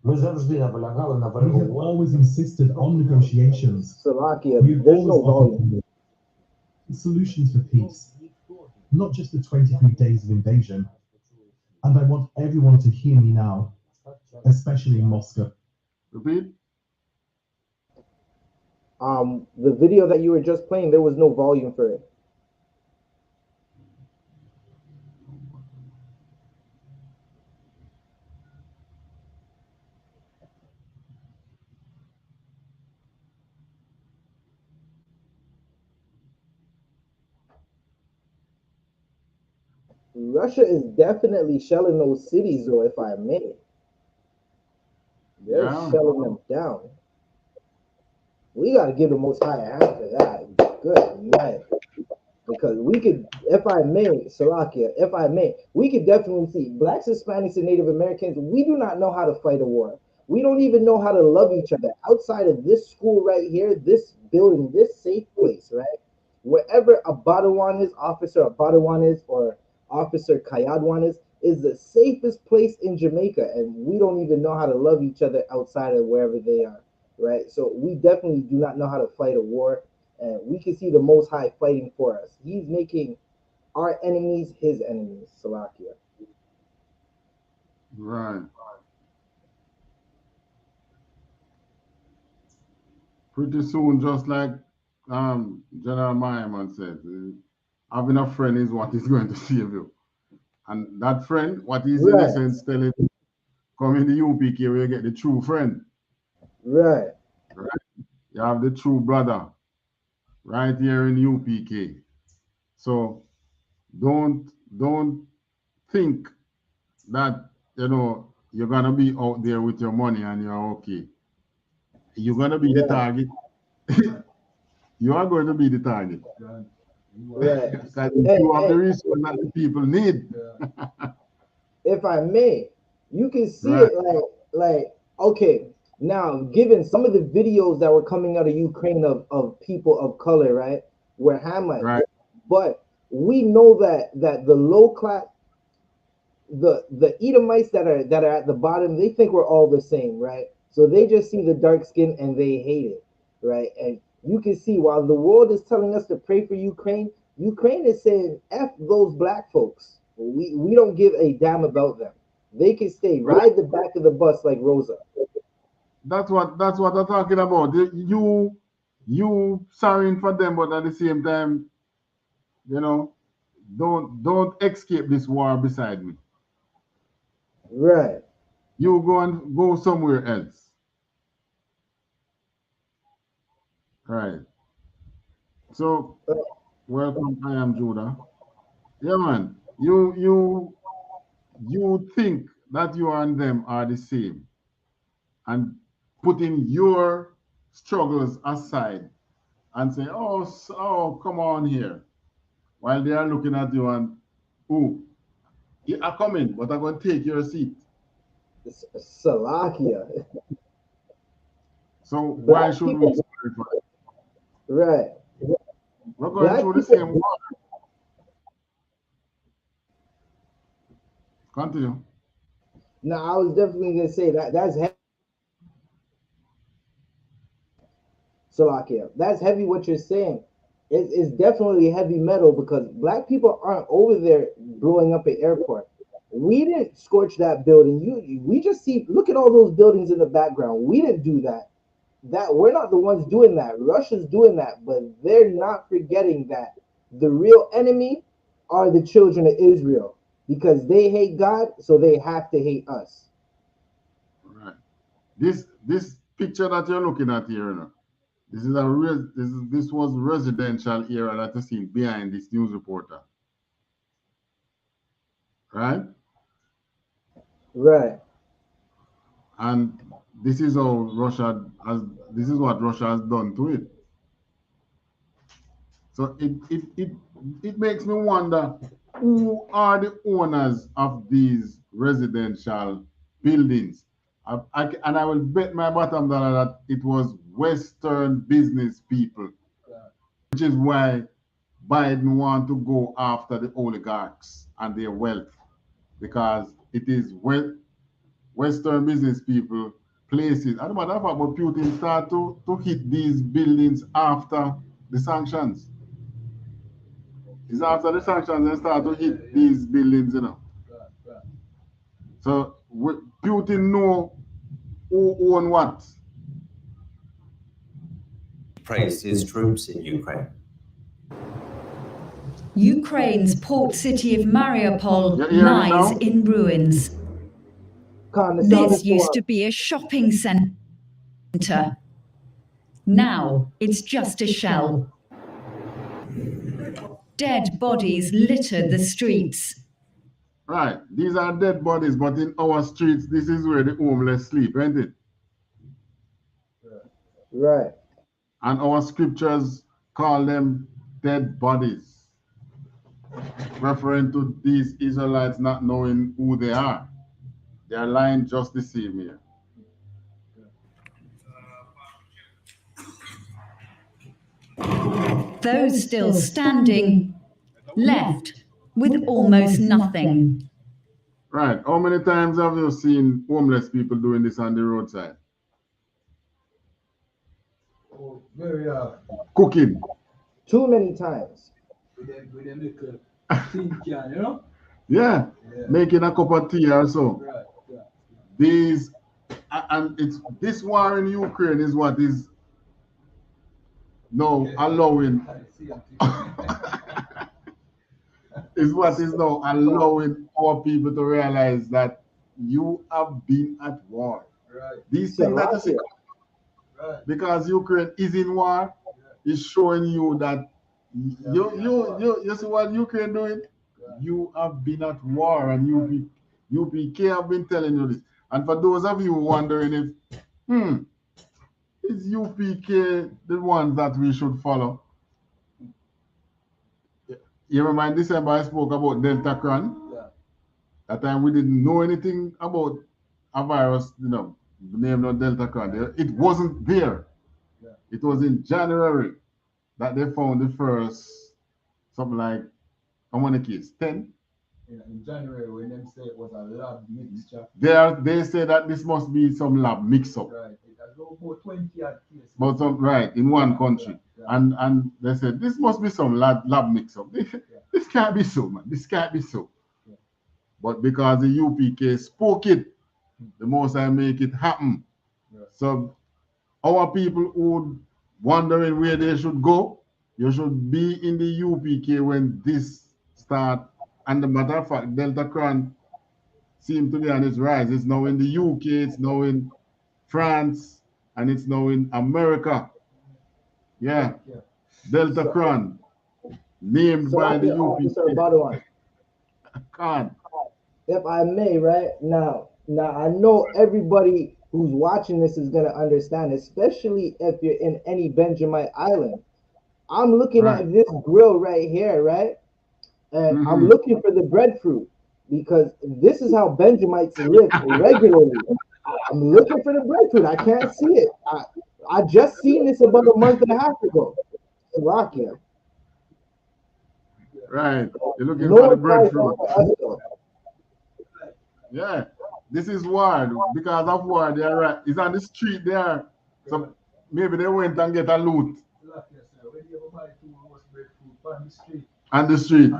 We have always insisted on negotiations. Slovakia, We have there's always no offered volume. solutions for peace, not just the 23 days of invasion. And I want everyone to hear me now, especially in Moscow. Repeat. The video that you were just playing, there was no volume for it. Russia is definitely shelling those cities, though, if I may. They're shelling them down. We got to give the Most High a hand for that. Good night. Because we could, if I may, Slovakia, if I may, we could definitely see Blacks, Hispanics, and Native Americans, we do not know how to fight a war. We don't even know how to love each other. Outside of this school right here, this building, this safe place, right? Wherever a Badawan is, Officer Badawan is, or Officer Kayadwan is the safest place in Jamaica, and we don't even know how to love each other outside of wherever they are, right? So we definitely do not know how to fight a war, and we can see the Most High fighting for us. He's making our enemies his enemies, Slovakia. Right. Pretty soon, just like General Myman said, having a friend is what is going to save you. And that friend, what he's in essence telling you, come in the UPK where you get the true friend. Right. You have the true brother right here in UPK. So don't think that, you know, you're gonna be out there with your money and you're okay. You're gonna be the target. You are going to be the target. Right. Because you have the resource that the people need. If I may, you can see it like okay, now given some of the videos that were coming out of Ukraine of people of color, right, were Hamites, right. But we know that the low class, the Edomites that are at the bottom, they think we're all the same, right? So they just see the dark skin and they hate it, right? And you can see while the world is telling us to pray for Ukraine, Ukraine is saying F those black folks. We don't give a damn about them. They can stay ride the back of the bus like Rosa. That's what I'm talking about. You sorrying for them, but at the same time, you know, don't escape this war beside me. Right. You go somewhere else. Right. So welcome. I am Judah. Yeah, man. You think that you and them are the same, and putting your struggles aside and say, oh, come on here, while they are looking at you and, oh, you are coming, but I'm going to take your seat. Slovakia. So why should we sacrifice? Right. We're going through the same war. Continue. No, I was definitely gonna say that's heavy. Slovakia. That's heavy what you're saying. It's definitely heavy metal because black people aren't over there blowing up an airport. We didn't scorch that building. We just see, look at all those buildings in the background. We didn't do that. We're not the ones doing that. Russia's doing that, but they're not forgetting that the real enemy are the children of Israel because they hate God, so they have to hate us. Right. This picture that you're looking at here, now, this was residential area that you see behind this news reporter. Right? Right. And this is how this is what Russia has done to it. So it makes me wonder who are the owners of these residential buildings? And I will bet my bottom dollar that it was Western business people, which is why Biden want to go after the oligarchs and their wealth, because it is Western business people, places. And matter of fact, but Putin start to hit these buildings after the sanctions. It's after the sanctions they start to hit these buildings, you know. So Putin know who own what. Praised his troops in Ukraine. Ukraine's port city of Mariupol lies in ruins. This used to be a shopping center. Now it's just a shell. Dead bodies litter the streets. Right, these are dead bodies, but in our streets, this is where the homeless sleep, isn't it? Right. And our scriptures call them dead bodies, referring to these Israelites not knowing who they are. They are lying just the same here. Those still standing, left with almost nothing. Right. How many times have you seen homeless people doing this on the roadside? Oh, very often. Cooking. Too many times. With them little tin can, you know? Yeah. Making a cup of tea or so. Right, yeah. These, and it's this war in Ukraine is what is now allowing is what is now allowing our people to realize that you have been at war. Right. These things that you see, because Ukraine is in war, is showing you that you see what Ukraine doing? You have been at war, and UPK have been telling you this. And for those of you wondering if, is UPK the ones that we should follow? You remember in December I spoke about Delta Cron? Yeah. That time we didn't know anything about a virus, you know, the name of Delta Cron. It wasn't there. Yeah. It was in January that they found the first, something like, how many cases? 10? In January, when them say it was a lab mixture. They say that this must be some lab mix-up. Right. It has about 20 odd cases. But right, in one country. Yeah. And they said, this must be some lab mix-up. This can't be so, man. This can't be so. Yeah. But because the UPK spoke it, the most I make it happen. Yeah. So our people who wondering where they should go, you should be in the UPK when this start. And the matter of fact, Delta Cron seems to be on its rise. It's now in the UK, it's now in France, and it's now in America. Yeah. Delta Cron, named by the UPK. Khan. If I may, right? Now I know everybody who's watching this is gonna understand, especially if you're in any Benjamite island. I'm looking at this grill right here, right? And I'm looking for the breadfruit, because this is how Benjamites live regularly. I'm looking for the breadfruit. I can't see it. I just seen this about a month and a half ago. Slovakia. Right. You're looking for the breadfruit. Yeah. This is war. Because of war, they are right. It's on the street there. So maybe they went and get a loot. On the street.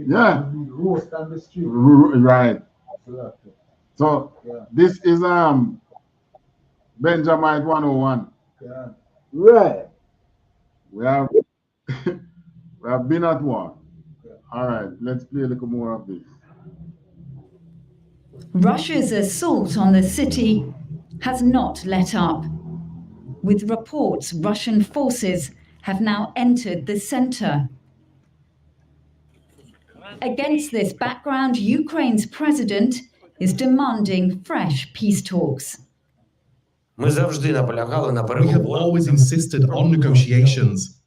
Yeah. Roast on the street. Right. So this is Benjamite 101. Yeah. Right. We have been at war. All right, let's play a little more of this. Russia's assault on the city has not let up. With reports Russian forces have now entered the center. Against this background, Ukraine's president is demanding fresh peace talks. We have always insisted on negotiations.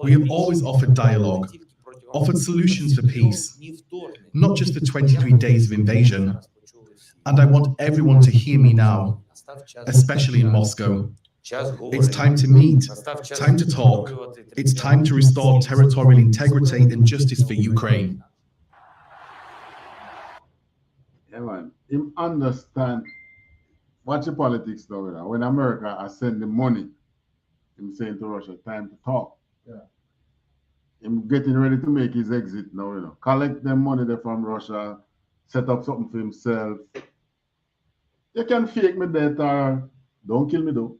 We have always offered dialogue. offered solutions for peace, not just the 23 days of invasion. And I want everyone to hear me now, especially in Moscow. It's time to meet, time to talk. It's time to restore territorial integrity and justice for Ukraine. Yeah, man. Him understand. Watch the politics now. You know. When America are sending money, him saying to Russia, time to talk. Yeah. Him getting ready to make his exit now. You know. Collect them money there from Russia, set up something for himself. You can fake me death or don't kill me though.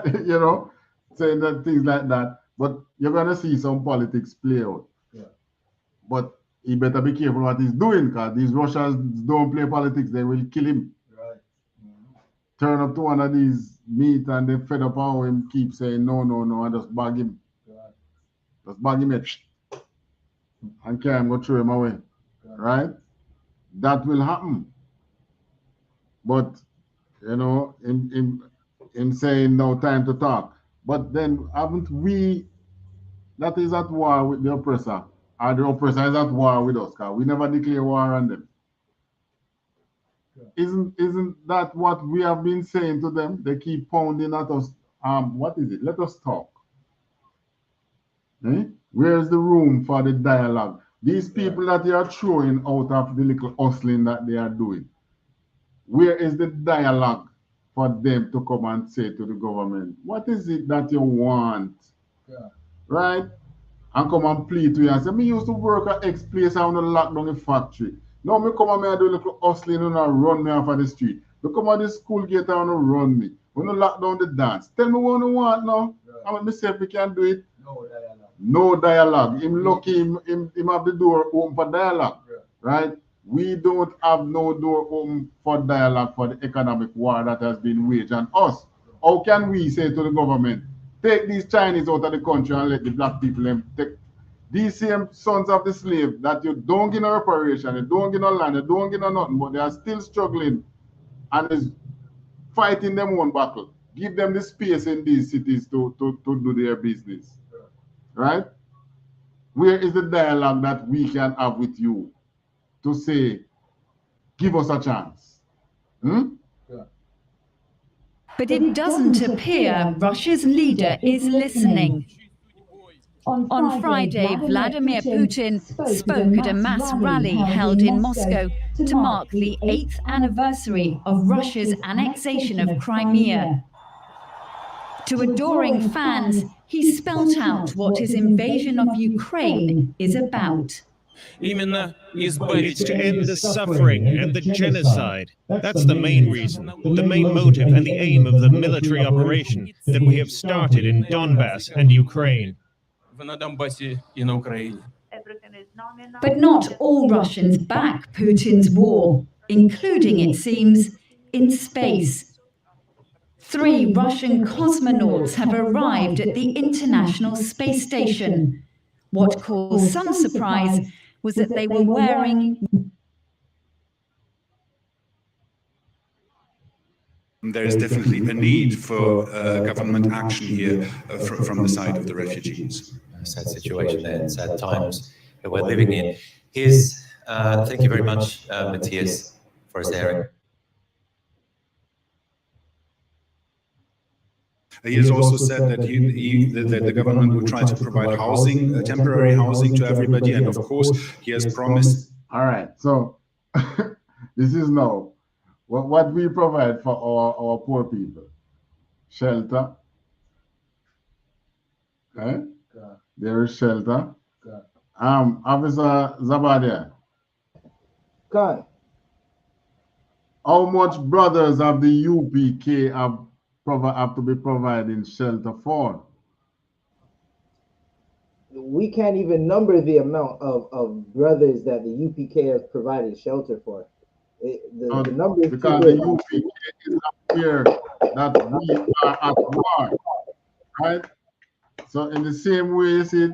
You know, saying that things like that. But you're gonna see some politics play out. Yeah. But he better be careful what he's doing, because these Russians don't play politics, they will kill him. Right. Turn up to one of these meet and they fed up how him keep saying no, and just bag him. Right. Just bag him and carry him, go throw him away. Right? That will happen. But you know, in saying no time to talk. But then haven't we that is at war with the oppressor? Or the oppressor is at war with us, because we never declare war on them. Yeah. Isn't that what we have been saying to them? They keep pounding at us. What is it? Let us talk. Eh? Where's the room for the dialogue? These people that they are throwing out of the little hustling that they are doing, where is the dialogue for them to come and say to the government, what is it that you want? Yeah. Right? And come and plead to you and say, me used to work at X place, I want to lock down the factory. Now me come and me do a little hustling and run me off of the street. Me come at the school gate and want to run me. We want to lock down the dance. Tell me what you want now. Yeah. And myself we can do it. No dialogue. No dialogue. Him lucky him have the door open for dialogue. Yeah. Right? We don't have no door open for dialogue for the economic war that has been waged on us. How can we say to the government, take these Chinese out of the country and let the black people take these same sons of the slave that you don't get no reparation, you don't get no land, you don't get no nothing, but they are still struggling and is fighting them own battle. Give them the space in these cities to do their business. Right? Where is the dialogue that we can have with you to say, give us a chance? Hmm? Yeah. But it doesn't appear Russia's leader is listening. On Friday, Vladimir Putin spoke at a mass rally held in Moscow to mark the 8th anniversary of Russia's annexation of Crimea. To adoring fans, he spelt out what his invasion of Ukraine is about. Именно избавить, to end the suffering and the genocide. That's the main reason, the main motive and the aim of the military operation that we have started in Donbass and Ukraine. But not all Russians back Putin's war, including, it seems, in space. 3 Russian cosmonauts have arrived at the International Space Station. What caused some surprise was that they were wearing... There is definitely a need for government action here from the side of the refugees. Sad situation and sad times that we're living in. Thank you very much, Matthias, for sharing. He has also said that that the government will try to provide housing, temporary housing to everybody, and of course he has promised. All right, so this is now what we provide for our poor people: shelter. Okay, there is shelter. Officer Zabadia. God. How much brothers of the UPK have to be providing shelter for? We can't even number the amount of brothers that the UPK has provided shelter for. The number is because the UPK is aware that we are at war, right? So in the same way, you see,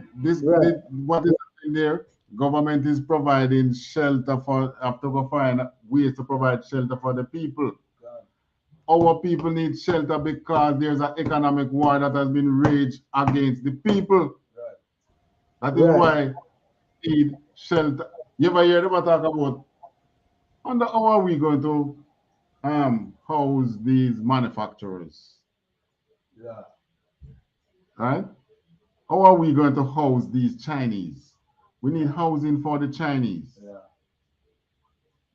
what is happening there? Government is providing shelter have to go find ways to provide shelter for the people. Our people need shelter because there's an economic war that has been waged against the people. That is why need shelter. You ever hear them talk about under how are we going to house these manufacturers? Yeah. Right? How are we going to house these Chinese? We need housing for the Chinese. Yeah.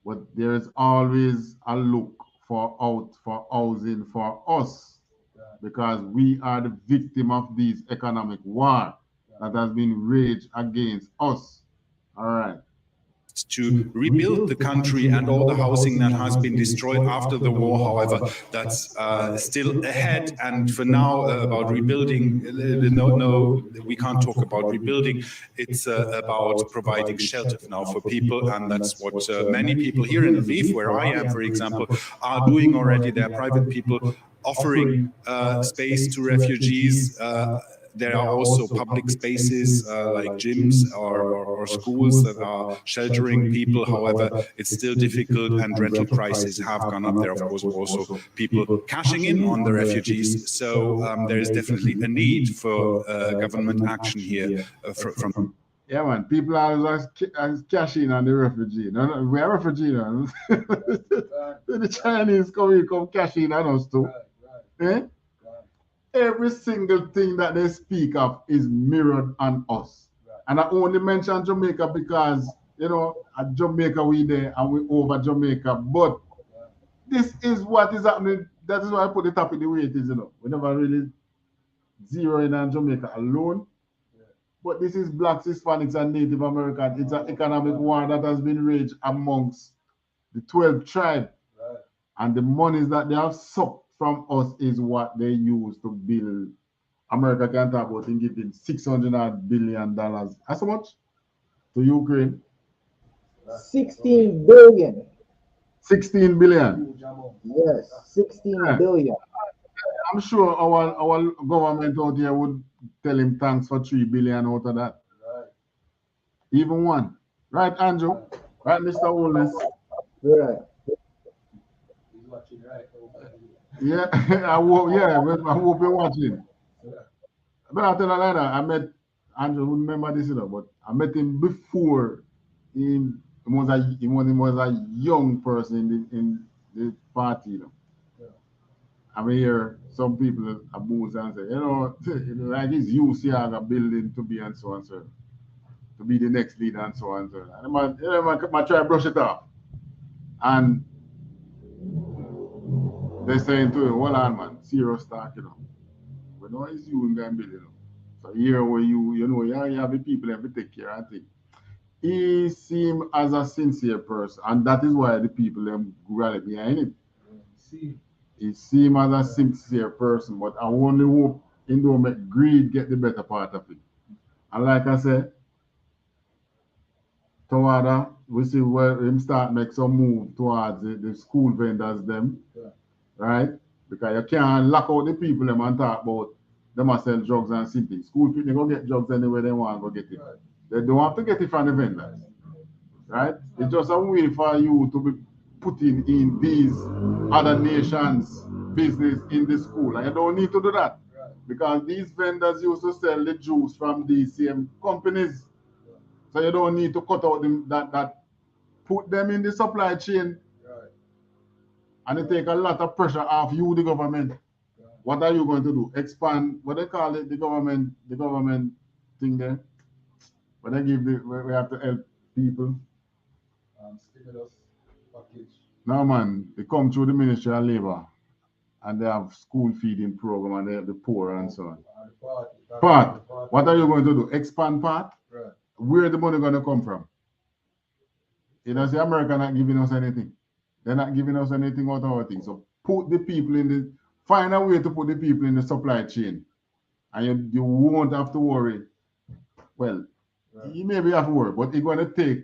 But there is always a look for housing for us, because we are the victim of this economic war that has been waged against us. All right. To rebuild the country and all the housing that has been destroyed after the war. However, that's still ahead. And for now, about rebuilding, no, we can't talk about rebuilding. It's about providing shelter now for people. And that's what many people here in Lviv, where I am, for example, are doing already. There are private people offering space to refugees. There are also public spaces like gyms or schools that are sheltering people. However, it's still difficult, and rental prices have gone up. There are, of course, also people cashing in on the refugees. So there is definitely a need for government action here from. Yeah, man. People are cashing on the refugee. No, we are refugee now. The Chinese come cashing on us too. Eh? Every single thing that they speak of is mirrored on us. And I only mention Jamaica because, you know, at Jamaica we there and we over Jamaica. But this is what is happening. That is why I put the topic the way it is, you know. We never really zero in on Jamaica alone. But this is blacks, Hispanics, and Native Americans. It's an economic war that has been waged amongst the 12 tribes. And the monies that they have sucked from us is what they use to build. America can talk about in giving $600 billion. That's how much to Ukraine? 16 billion. 16 billion. Yes, 16 billion. I'm sure our government out here would tell him thanks for 3 billion out of that. Even one. Right, Andrew? Right, Mr. Holness? Right. Yeah, I hope you're watching. But I'll tell you like that, I met Andrew, remember this, you know, but I met him before he was a young person in the party, you know. I mean, hear some people abuse and say, you know, like his UCR building to be and so on, so to be the next leader and so on, so. And I try to brush it off. And they're saying to him, hold on, man, serious talk, you know. But no, it's you in the building, you know. So here where you know, you have the people that take care of things. He seemed as a sincere person, and that is why the people them rally behind him. He seemed as a sincere person, but I only hope he don't make greed get the better part of it. And like I said, THAWADAH, we see where him start make some move towards the school vendors them, right? Because you can't lock out the people them and talk about them sell drugs and something. School people go get drugs anywhere they want to go get it. They don't have to get it from the vendors, right? It's just a way for you to be putting in these other nations' business in the school. And you don't need to do that because these vendors used to sell the juice from these same companies. So you don't need to cut out them that put them in the supply chain. And it take a lot of pressure off you, the government. What are you going to do? Expand what they call it, the government thing there. But they give we have to help people. Stimulus package. No man, they come through the Ministry of Labor and they have school feeding program and they have the poor and so on. Part. What are you going to do? Expand part? Right. Where the money going to come from? You know, see, America not giving us anything. They're not giving us anything out of our thing. So put the people in the, find a way to put the people in the supply chain. And you won't have to worry. Well, you maybe have to worry, but it's going to take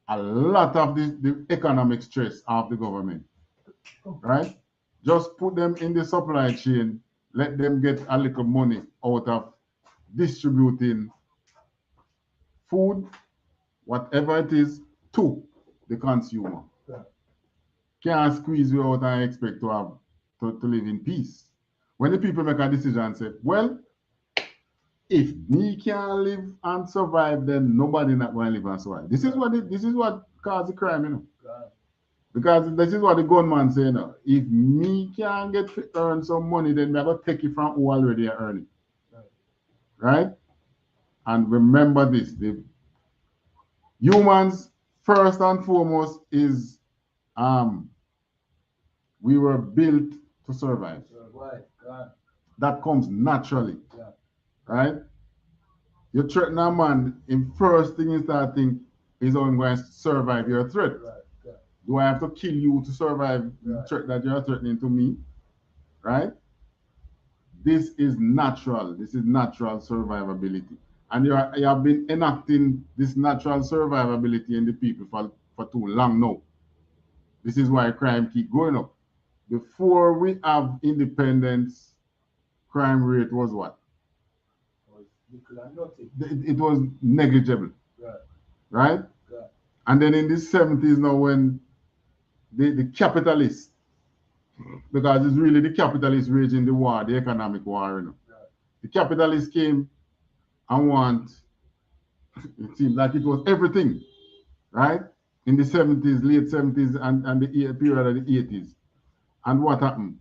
a lot of the economic stress off the government. Right? Just put them in the supply chain, let them get a little money out of distributing food, whatever it is, to the consumer. Can't squeeze you out and expect to have to live in peace. When the people make a decision and say, well, if me can't live and survive, then nobody not going to live and survive. This is what caused the crime, you know. Because this is what the gunman say now. If me can't get to earn some money, then me going to take it from who already are earning. Right? And remember this, the humans first and foremost is we were built to survive. That comes naturally. Right? You threaten a man, the first thing you start thinking is how I'm going to survive your threat. Do I have to kill you to survive the threat that you're threatening to me? Right? This is natural. This is natural survivability. And you have been enacting this natural survivability in the people for too long now. This is why crime keep going up. Before we have independence, crime rate was what? It was negligible. Right? And then in the 70s now when the capitalists, because it's really the capitalists waging the war, the economic war, you know. The capitalists came and it seemed like it was everything, right? In the 70s, late 70s, and the period of the 80s. And what happened?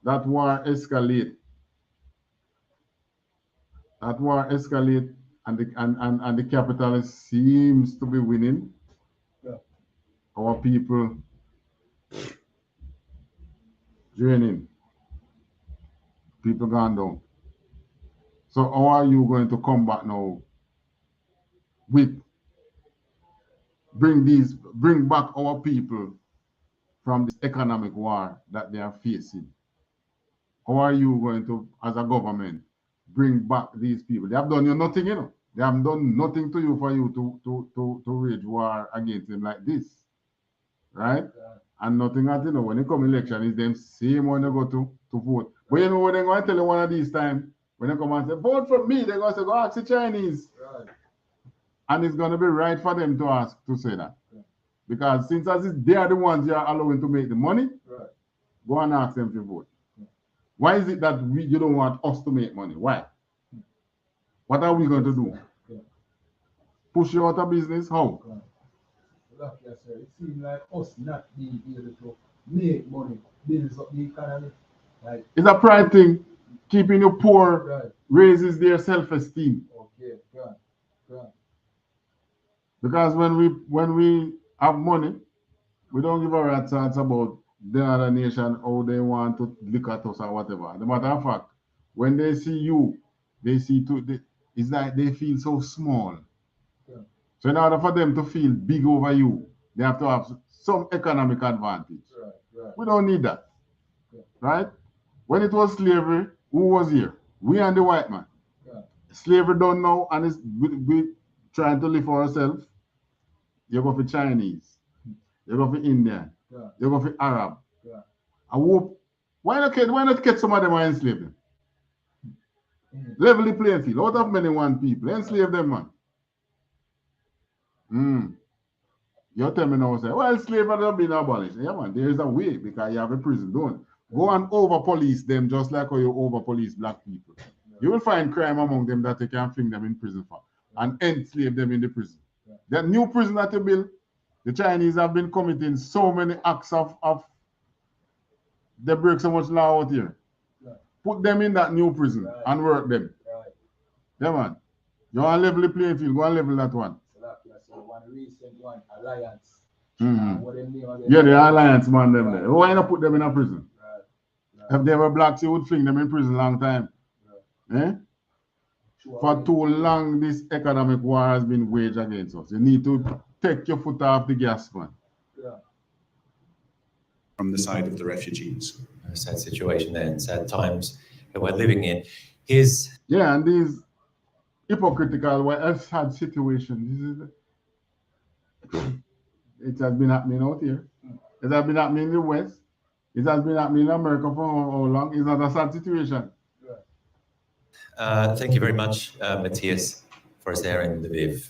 That war escalated. That war escalated, and the capitalist seems to be winning. Our people draining. People gone down. So how are you going to come back now with bring back our people from this economic war that they are facing? How are you going to, as a government, bring back these people? They have done you nothing, you know. They have done nothing to you for you to wage war against them like this, right? And nothing else, you know, when they come election, is them same when they go to vote. But you know what they're going to tell you one of these times, when they come and say, vote for me, they're going to say, go ask the Chinese. Right. And it's going to be right for them to say that. Because since as they are the ones you are allowing to make the money, go and ask them to vote. Why is it that you don't want us to make money? Why? What are we going to do? Push you out of business? How? It seems like us not being able to make money, build up the economy. Like, it's a pride thing. Keeping you poor raises their self-esteem. Okay, good. Because when we have money, we don't give a rat's ass about the other nation, how they want to look at us or whatever. As a matter of fact, when they see you, they see it's like they feel so small. So in order for them to feel big over you, they have to have some economic advantage. We don't need that. Right? When it was slavery, who was here? We and the white man. Slavery done now, and we trying to live for ourselves. You go for Chinese. You go for Indian. You go for Arab. Why not get some of them and enslave them? Level the playing field. Out of many one people. Enslave them, man. You tell me now, say, well, slavery has been abolished. Yeah, man, there is a way because you have a prison, don't go and over-police them just like how you over-police black people. You will find crime among them that you can fling them in prison for and enslave them in the prison. That new prison that you build, the Chinese have been committing so many acts of they break so much law out here. Put them in that new prison and work them. Yeah, man. You want to level the playing field, go and level that one. One recent one, Alliance. Yeah, the Alliance man them there. Why not put them in a prison? If they were blacks, you would fling them in prison long time. For too long, this economic war has been waged against us. You need to take your foot off the gas, man. From the side of the refugees. A sad situation there and sad times that we're living in. Yeah, and these hypocritical, sad situations. It has been happening out here. It has been happening in the West. It has been happening in America for how long? It's not a sad situation. Thank you very much, Matthias, for sharing the Lviv.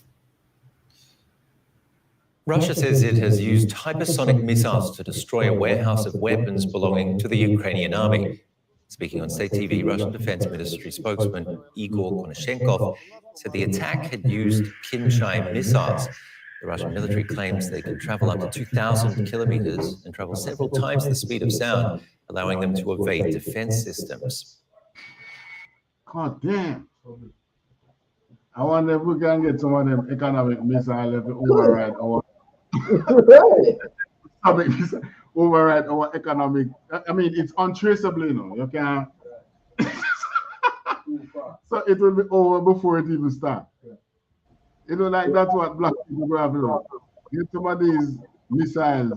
Russia says it has used hypersonic missiles to destroy a warehouse of weapons belonging to the Ukrainian army. Speaking on state TV, Russian Defense Ministry spokesman Igor Konashenkov said the attack had used Kinshai missiles. The Russian military claims they can travel up to 2,000 kilometers and travel several times the speed of sound, allowing them to evade defense systems. God damn. I wonder if we can get some of them economic missiles if we override our override our economic. I mean, it's untraceable, you know. You can't. So it will be over before it even starts. You know, like that's what black people go after. Get some of these missiles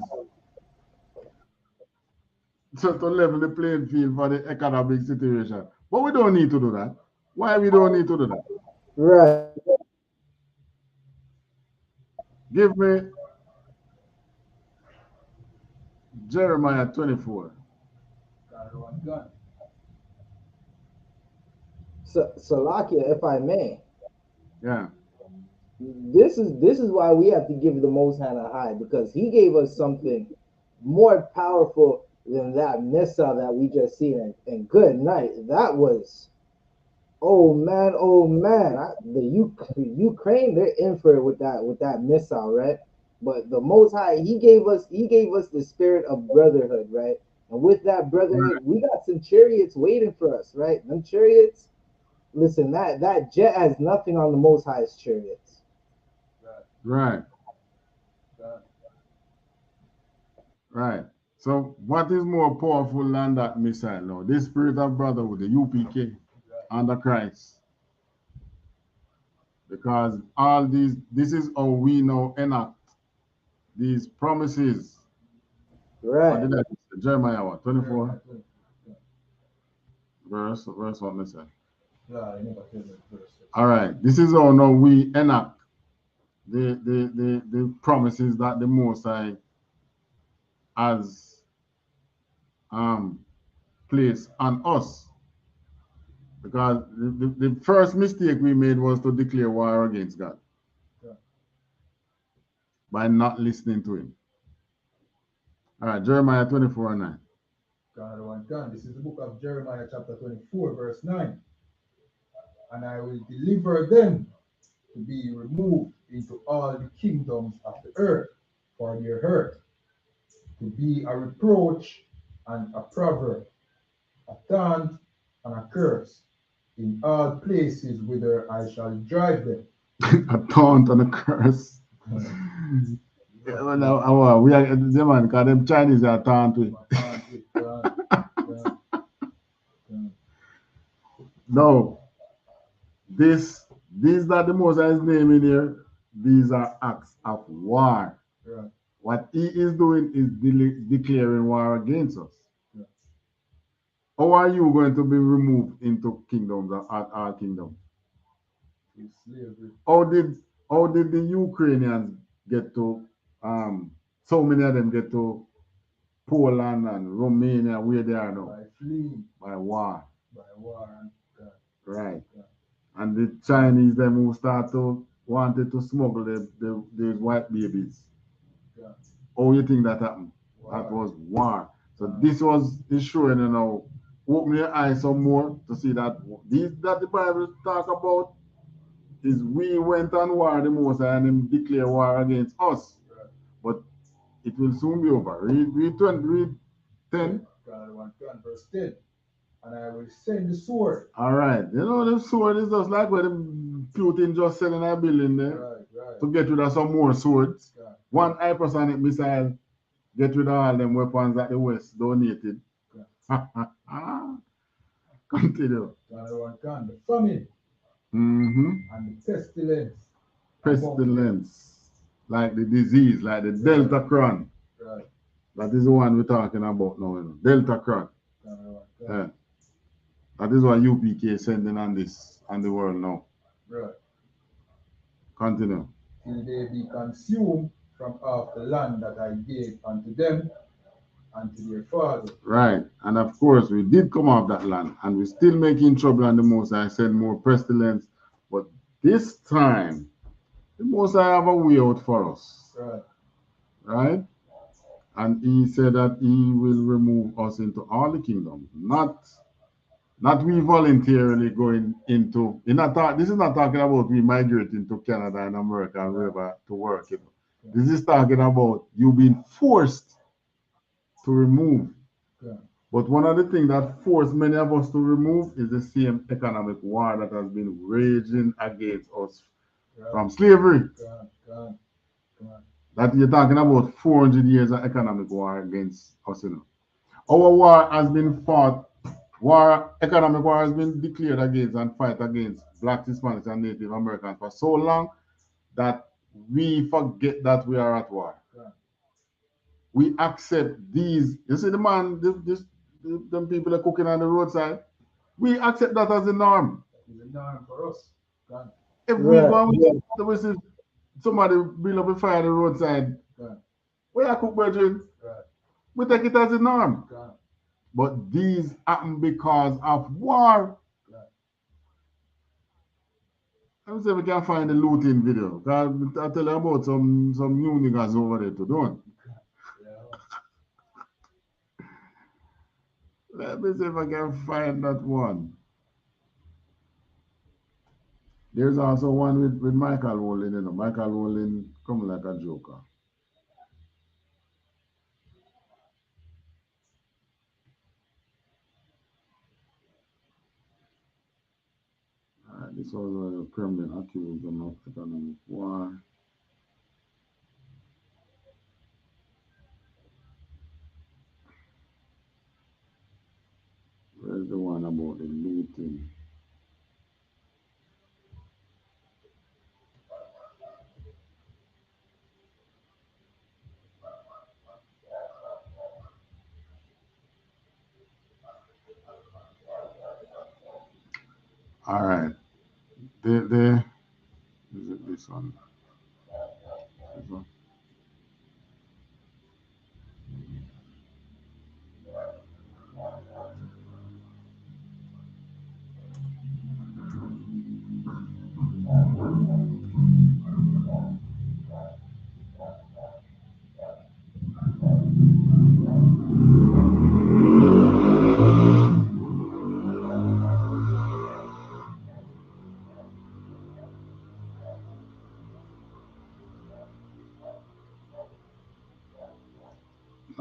so to level the playing field for the economic situation. But we don't need to do that. Why we don't need to do that? Right. Give me Jeremiah 24. Salakia, if I may. Yeah. This is why we have to give the Most High, because he gave us something more powerful than that missile that we just seen. And good night. That was, oh man. The Ukraine, they're in for it with that missile, right? But the Most High, he gave us the spirit of brotherhood, right? And with that brotherhood, we got some chariots waiting for us, right? Them chariots, listen, that jet has nothing on the Most High's chariots. Right. Right. So what is more powerful than that missile now? This spirit of brotherhood, the UPK, under Christ. Because all these, this is how we now enact these promises. Right. What did I say? Jeremiah what? 24? Verse what me say? All right. This is how now we enact the promises that the Most High has placed on us. Because the first mistake we made was to declare war against God. By not listening to him. All right, Jeremiah 24:9. God. This is the book of Jeremiah chapter 24, verse 9. And I will deliver them to be removed into all the kingdoms of the earth for their hurt, to be a reproach and a proverb, a taunt and a curse in all places whither I shall drive them. A taunt and a curse. Well, we are the man, because them Chinese are taunt with. No, these that the Most High's name in here, these are acts of war. Right. What he is doing is declaring war against us. Yeah. How are you going to be removed into kingdoms, our kingdom? How did the Ukrainians get to so many of them get to Poland and Romania, where they are now? By fleeing. By war. By war. Right. Yeah. And the Chinese, them who wanted to smuggle the white babies. Yeah. How you think that happened? War. That was war. So this is showing, you know, open your eyes some more to see that that the Bible talk about is we went on war the Most High and him declare war against us. Right. But it will soon be over. Read 10. God 1 verse 10. And I will send the sword. All right. You know, the sword is just like what Putin just said in a building there. Right. To get rid of some more swords. God. One hypersonic missile, get rid of all them weapons that the West donated. Continue. God, the famine. And the pestilence. Pestilence. Like the disease, like the Delta Cron. Right. That is the one we're talking about now. You know? Delta Cron. Yeah. That is what UPK is sending on the world now. Right. Continue. Till they be consumed from off the land that I gave unto them and to their fathers. Right. And of course, we did come off that land, and we're still making trouble on the Most High, send more pestilence. But this time, the Most High have a way out for us. Right. Right? And he said that he will remove us into all the kingdoms, not Not we voluntarily going into. This is not talking about we migrating to Canada and America and wherever to work. You know. This is talking about you being forced to remove. But one of the things that forced many of us to remove is the same economic war that has been raging against us from slavery. That you're talking about 400 years of economic war against us. You know. Our war has been fought. Economic war has been declared against and fight against Blacks, Hispanics, and Native Americans for so long that we forget that we are at war. We accept these. You see the man, them people are cooking on the roadside. We accept that as the norm. It's a norm for us. If we go and we see somebody build up a fire on the roadside, we are cook brethren. We take it as a norm. But these happen because of war. Let me see if we can find the looting video. I'll tell you about some new niggas over there to do it. Let me see if I can find that one. There's also one with Michael Rowling, you know. Michael Rowling coming like a joker. This was a Kremlin accused them of economic war. Where's the one about the looting? All right. Is it this one? This one?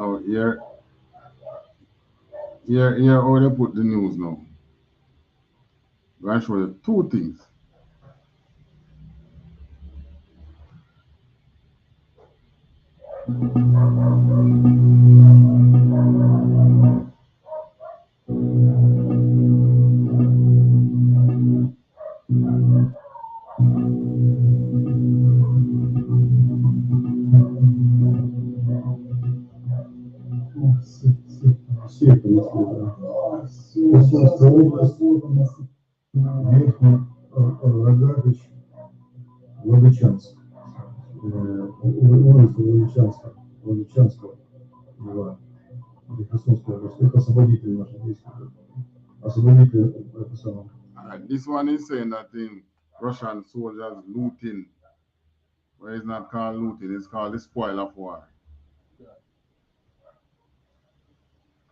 Oh, here how they put the news now. I'm going to show you two things. This one is saying that in Russian soldiers looting, well, it's not called looting, it's called the spoil of war.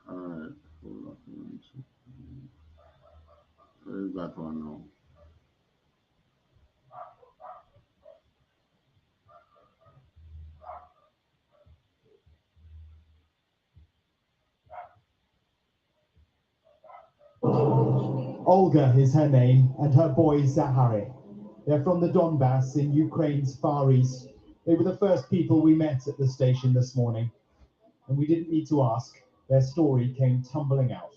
All right, hold on. Where is that one now? Olga is her name, and her boy Zahari. They're from the Donbass in Ukraine's Far East. They were the first people we met at the station this morning, and we didn't need to ask. Their story came tumbling out.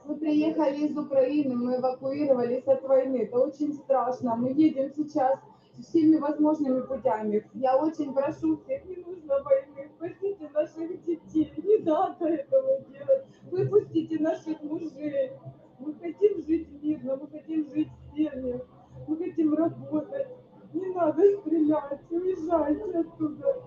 Мы приехали из Украины, мы эвакуировались от войны. Это очень страшно. Мы едем сейчас всеми возможными путями. Я очень прошу всех, не нужно войны. Спасите наших детей. Не надо этого делать. Выпустите наших мужей. Мы хотим жить мирно, мы хотим жить в семьях. Мы хотим работать. Не надо стрелять. Уезжайте оттуда.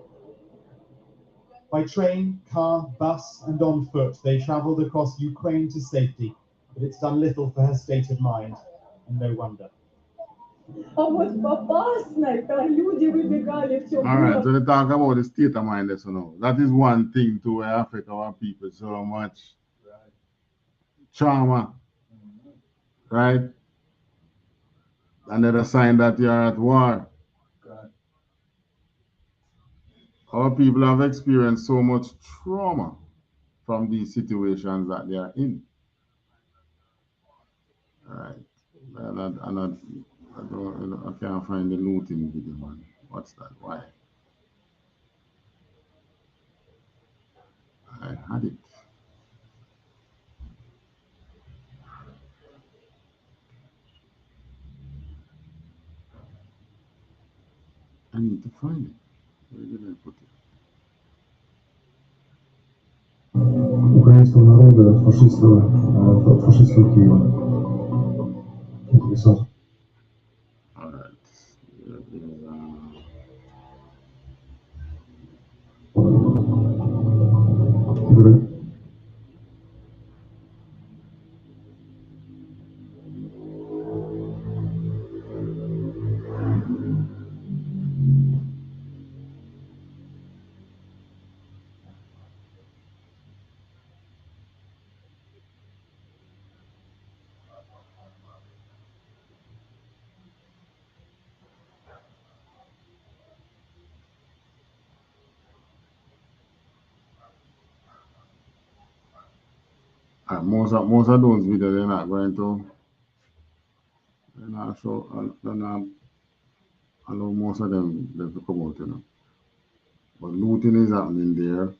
By train, car, bus, and on foot, they travelled across Ukraine to safety, but it's done little for her state of mind, and no wonder. А вот опасно-то люди выбегали в чем. All right, so they talk about the state of mind, so now. That is one thing to affect our people so much. Trauma. right? Another sign that you are at war. Our people have experienced so much trauma from these situations that they are in. Right. I can't find the looting video, man. What's that? Why? I had it. I need to find it. Where did I put it? Украинского народа фашистского Киева. Интересно. All right. Most of those videos they're not going to. They're not show. They're not allow most of them to come out, you know. But looting is happening there.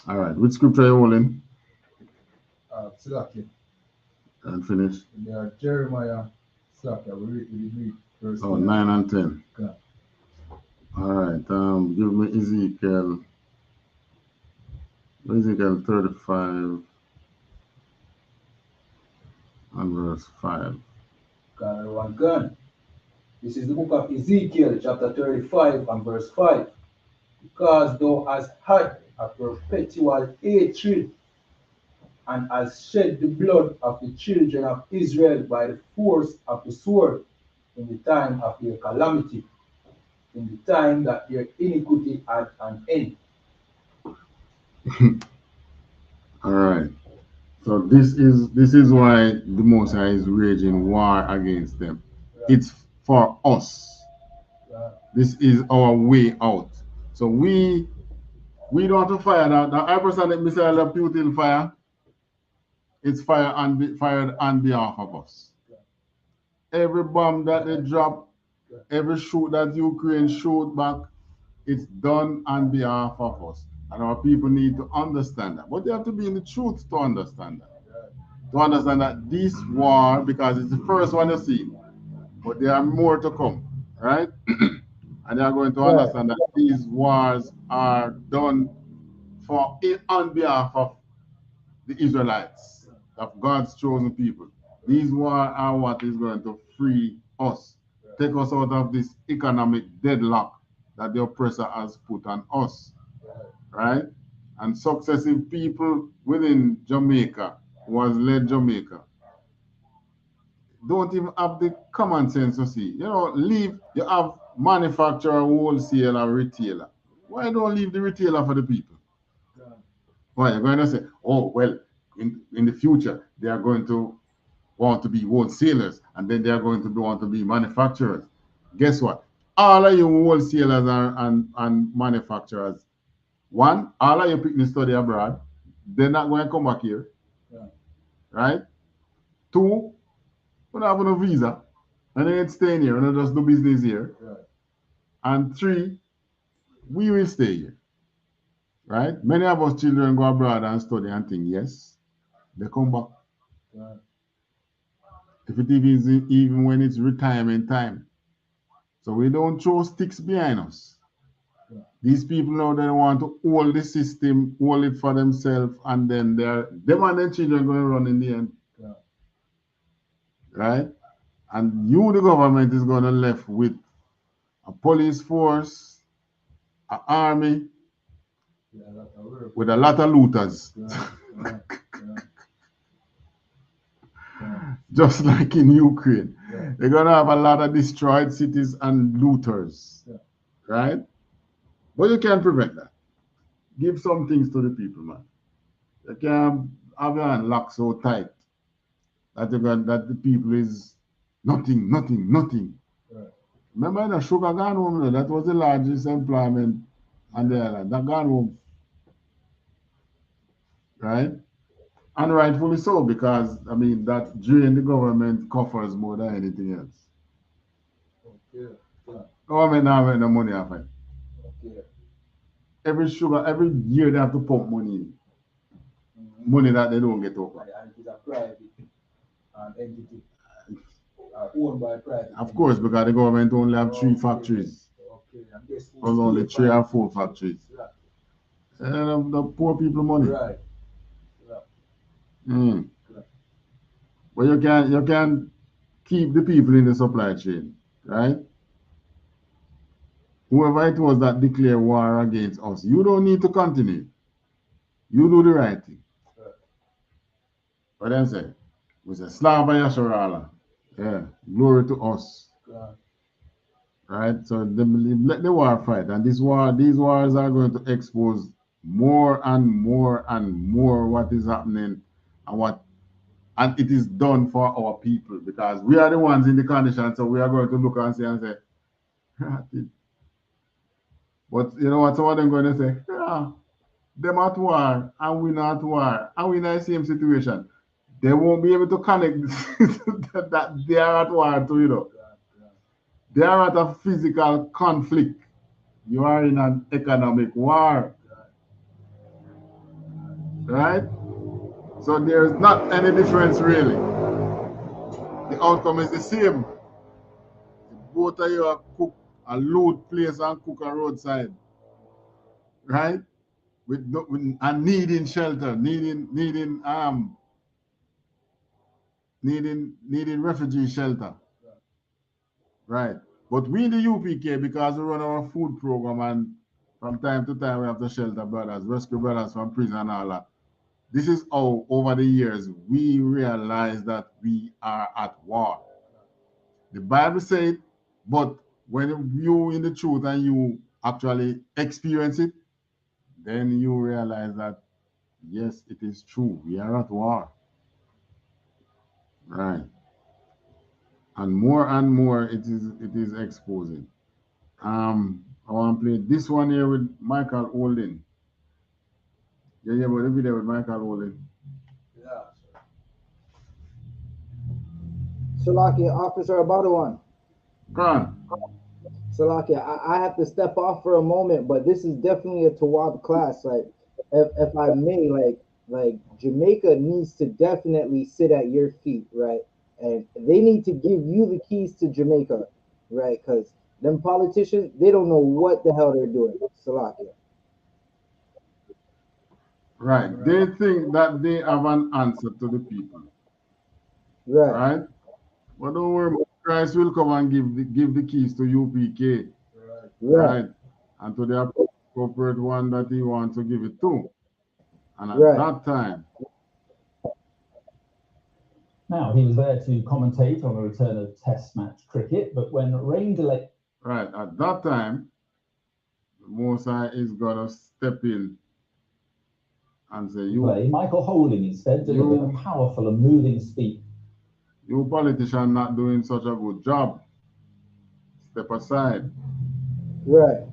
All right, which scripture are you holding? Slacky. And finish. They are Jeremiah, Slacky. We read verse 9 and 10. Okay. All right, give me Ezekiel 35 and verse 5. Got everyone gun. This is the book of Ezekiel, chapter 35 and verse 5. Because thou hast had a perpetual hatred and hast shed the blood of the children of Israel by the force of the sword in the time of their calamity, in the time that their iniquity had an end. All right. So this is why the Most High is waging war against them. Yeah. It's for us. Yeah. This is our way out. So we don't have to fire that. The hypersonic missile that Putin fire, it's fired on behalf of us. Yeah. Every bomb that they drop, every shoot that Ukraine shoot back, it's done on behalf of us. And our people need to understand that. But they have to be in the truth to understand that. To understand that this war, because it's the first one you see, but there are more to come, right? And they are going to understand that these wars are done on behalf of the Israelites, of God's chosen people. These wars are what is going to free us, take us out of this economic deadlock that the oppressor has put on us, right? And successive people within Jamaica who has led Jamaica don't even have the common sense to see. You know, you have manufacturer, wholesaler, retailer. Why don't leave the retailer for the people? Why you're going to say, oh, well, in the future, they are going to want to be wholesalers, and then they are going to want to be manufacturers. Guess what? All of you wholesalers and manufacturers, one, all of you picking study abroad, they're not going to come back here. Yeah. Right? Two, we don't have no visa, and they ain't staying here, and they just do business here. Right. And three, we will stay here. Right? Many of us children go abroad and study and think, yes, they come back. Right. If it is even when it's retirement time. So we don't throw sticks behind us. Yeah. These people now, they want to hold the system, hold it for themselves, and then them and their children going to run in the end. Yeah. Right? And you, the government, is going to left with a police force, an army, with a lot of looters. Yeah. Just like in Ukraine. Yeah. They're going to have a lot of destroyed cities and looters. Yeah. Right? But you can't prevent that. Give some things to the people, man. You can't have your hand locked so tight. that the people is nothing. Right. Remember the sugar gone home, that was the largest employment on the island. That gone home. Right? And rightfully so, because I mean that drain the government coffers more than anything else. Okay. Yeah. Government now make no money off it. Okay. Every year they have to pump money in. Money that they don't get over. And it is a private entity. Owned by private. Of course, because the government only have 3 factories. Okay. And guess who's There's only 3 or 4 factories. Right. And the poor people money. Right. Mm. But you can keep the people in the supply chain, right? Whoever it was that declared war against us, you don't need to continue. You do the right thing. Right. But then say, we say, Slava Yasharala. Yeah, glory to us. Right. Right? So let the war fight. And these wars are going to expose more and more what is happening and it is done for our people, because we are the ones in the condition, so we are going to look and see and say, but you know what some of them going to say? Yeah, them at war and we not at war and we in the same situation. They won't be able to connect that they are at war too, you know. They are at a physical conflict. You are in an economic war. Right? So there's not any difference really. The outcome is the same. Both of you are cook a load place and cook a roadside. Right? And needing shelter, needing refugee shelter. Right. But we in the UPK, because we run our food program and from time to time we have to shelter brothers, rescue brothers from prison and all that. This is how, over the years, we realize that we are at war. The Bible says, but when you in the truth and you actually experience it, then you realize that, yes, it is true. We are at war. Right. And more it is exposing. I want to play this one here with Michael Holden. Yeah, but the video with Michael Holden. Yeah. Salakia, Officer Abatawan. Go on. Salakia, I have to step off for a moment, but this is definitely a Tawab class. Like, if I may, like Jamaica needs to definitely sit at your feet, right? And they need to give you the keys to Jamaica, right? Because them politicians, they don't know what the hell they're doing. Salakia. Right. They think that they have an answer to the people. Right. But don't worry, Christ will come and give the keys to UPK. Right. And to the appropriate one that he wants to give it to. And at that time. Now, he was there to commentate on the return of Test match cricket, but when rain delay... Right, at that time, the Most High is going to step in and say, Michael Holding instead delivered a powerful and moving speech. You politician not doing such a good job. Step aside. Right.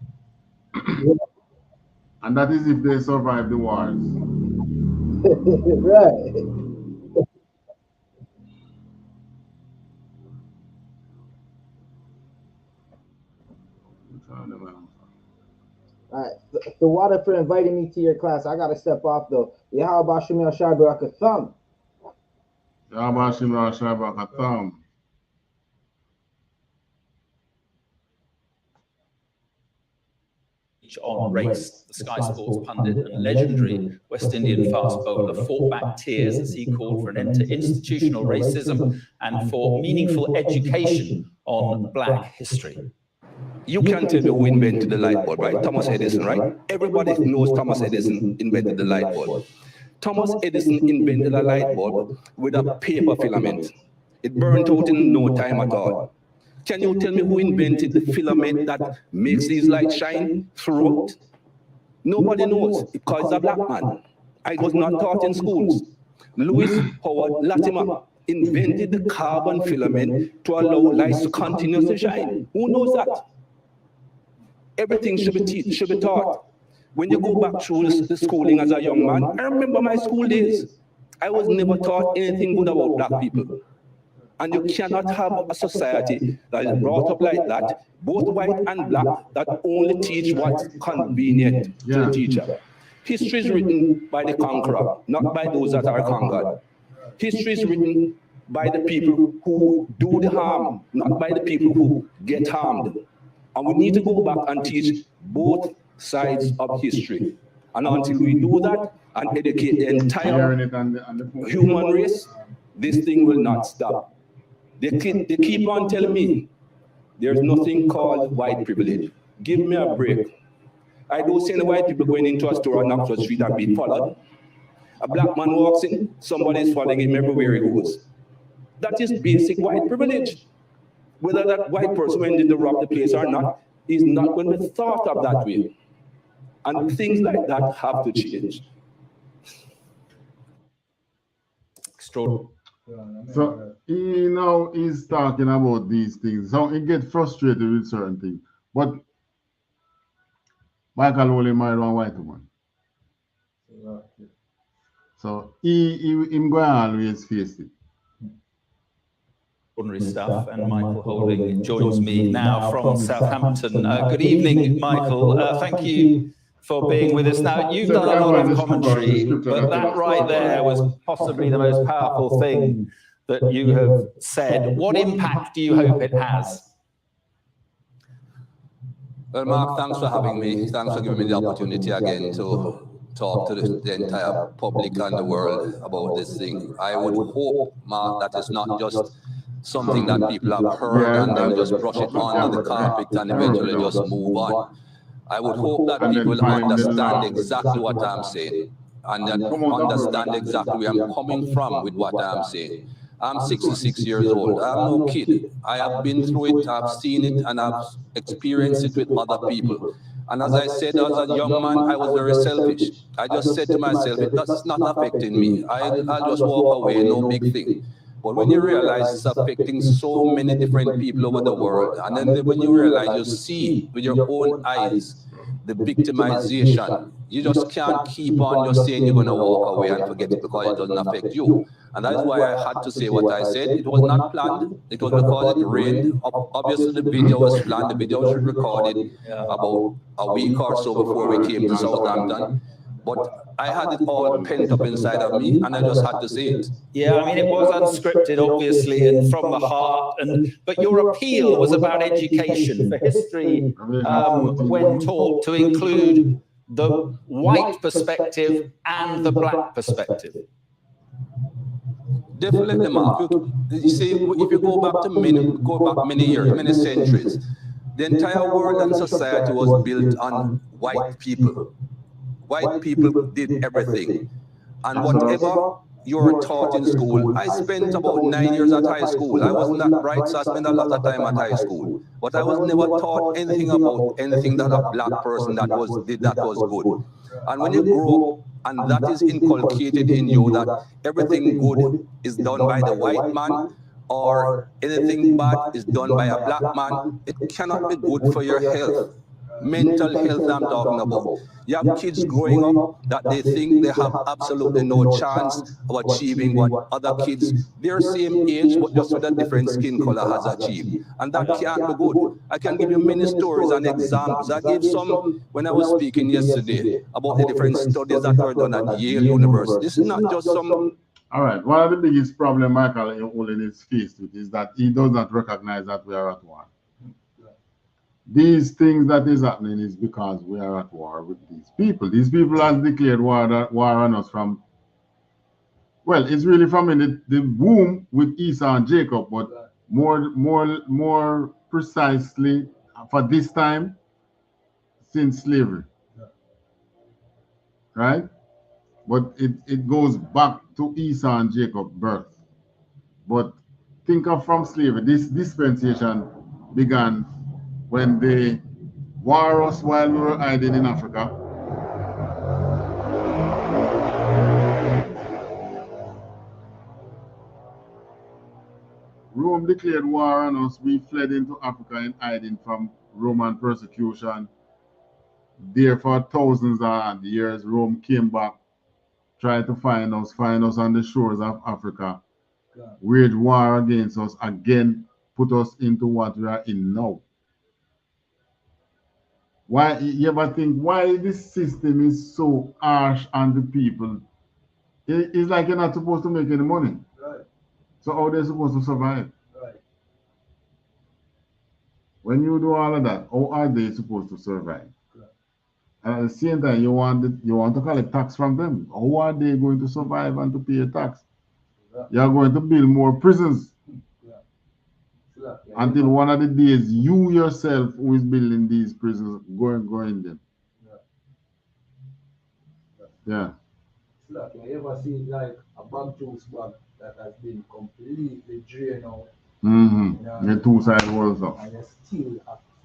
And that is if they survive the wars. Right. All right, THAWADAH for inviting me to your class. I gotta step off though. Yahweh Shemel Shai Barakatham. Yahweh Shemel Shai Barakatham. On race, the Sky Sports pundit and legendary West Indian fast bowler fought back tears as he called for an end to institutional racism and for meaningful education on Black history. You can't tell me who invented the light bulb, right? Thomas Edison, right? Everybody knows Thomas Edison invented the light bulb. Thomas Edison invented a light bulb with a paper filament. It burned out in no time at all. Can you tell me who invented the filament that makes these lights shine throughout? Nobody knows, because it's a black man. I was not taught in schools. Louis Howard Latimer invented the carbon filament to allow lights to continuously shine. Who knows that? Everything should be taught. When you go back through the schooling as a young man, I remember my school days. I was never taught anything good about black people. And you cannot have a society that is brought up like that, both white and black, that only teach what's convenient to the teacher. History is written by the conqueror, not by those that are conquered. History is written by the people who do the harm, not by the people who get harmed. And we need to go back and teach both sides of history. And until we do that and educate the entire human race, this thing will not stop. They keep on telling me there's nothing called white privilege. Give me a break. I don't see any white people going into a store on Oxford Street and being followed. A black man walks in, somebody's following him everywhere he goes. That is basic white privilege. Whether that white person went in to rob the place or not, is not going to be thought of that way. And things like that have to change. Extraordinary. So he now is talking about these things. So he gets frustrated with certain things. But Michael only married one white woman. So him going to always face it. Ordinary stuff, and Michael Holding joins me now from Southampton. Good evening, Michael. Thank you for being with us. Now, you've done a lot of commentary, but that right there was possibly the most powerful thing that you have said. What impact do you hope it has? Well, Mark, thanks for having me. Thanks for giving me the opportunity again to talk to the entire public and the world about this thing. I would hope, Mark, that it's not just something that people have heard and they'll just brush it under the carpet and eventually just move on. I would hope that people understand exactly what I'm saying and that understand exactly where I'm coming from with what I'm saying. I'm 66 years old. I'm no kid. I have been through it, I've seen it, and I've experienced it with other people. And as I said, as a young man, I was very selfish. I just said to myself, that's not affecting me. I'll just walk away, no big thing. But when you realize it's affecting so many different people over the world, and then when you realize you see with your own eyes the victimization, you just can't keep on just saying you're going to walk away and forget it because it doesn't affect you. And that is why I had to say what I said. It was not planned. It was because it rained. Obviously, the video was planned. The video was recorded about a week or so before we came to Southampton. But I had it all pent up inside of me, and I just had to say it. Yeah, I mean, it was unscripted, obviously, and from the heart. But your appeal was about education for history when taught to include the white perspective and the black perspective. Definitely, Mark. You see, if you go back many years, many centuries, the entire world and society was built on white people. White people did everything. And whatever you were taught in school, I spent about 9 years at high school. I wasn't that bright, so I spent a lot of time at high school. But I was never taught anything about anything that a black person did that was good. And when you grow up, and that is inculcated in you, that everything good is done by the white man, or anything bad is done by a black man, it cannot be good for your health. Mental health I'm talking about. You have kids growing up that they think they have absolutely no chance of achieving what other kids their same age but just with a different skin color has achieved. And that can't be good. I can give you many stories and examples. I gave some when I was speaking yesterday about the different studies that were done at Yale University. This is not just some... All right, one of the biggest problems Michael is faced with is that he does not recognize that we are at war. These things that is happening is because we are at war with these people. These people have declared war on us from, well, it's really from in the womb with Esau and Jacob, but more precisely for this time since slavery, right? But it goes back to Esau and Jacob's birth. But think of from slavery, this dispensation began when they war us while we were hiding in Africa. Rome declared war on us. We fled into Africa in hiding from Roman persecution. There for thousands of years, Rome came back, tried to find us on the shores of Africa, waged war against us again, put us into what we are in now. Why you ever think why this system is so harsh on the people? It's like you're not supposed to make any money. Right. So how they're supposed to survive? Right. When you do all of that, how are they supposed to survive? Right. And at the same time, you want to collect tax from them. How are they going to survive and to pay a tax? Right. You're going to build more prisons. Yeah, until one of the days you yourself who is building these prisons go in them. Yeah. Look, you ever see like a bag juice bag that has been completely drained out? Mm-hmm. You know, The two side walls up. and you still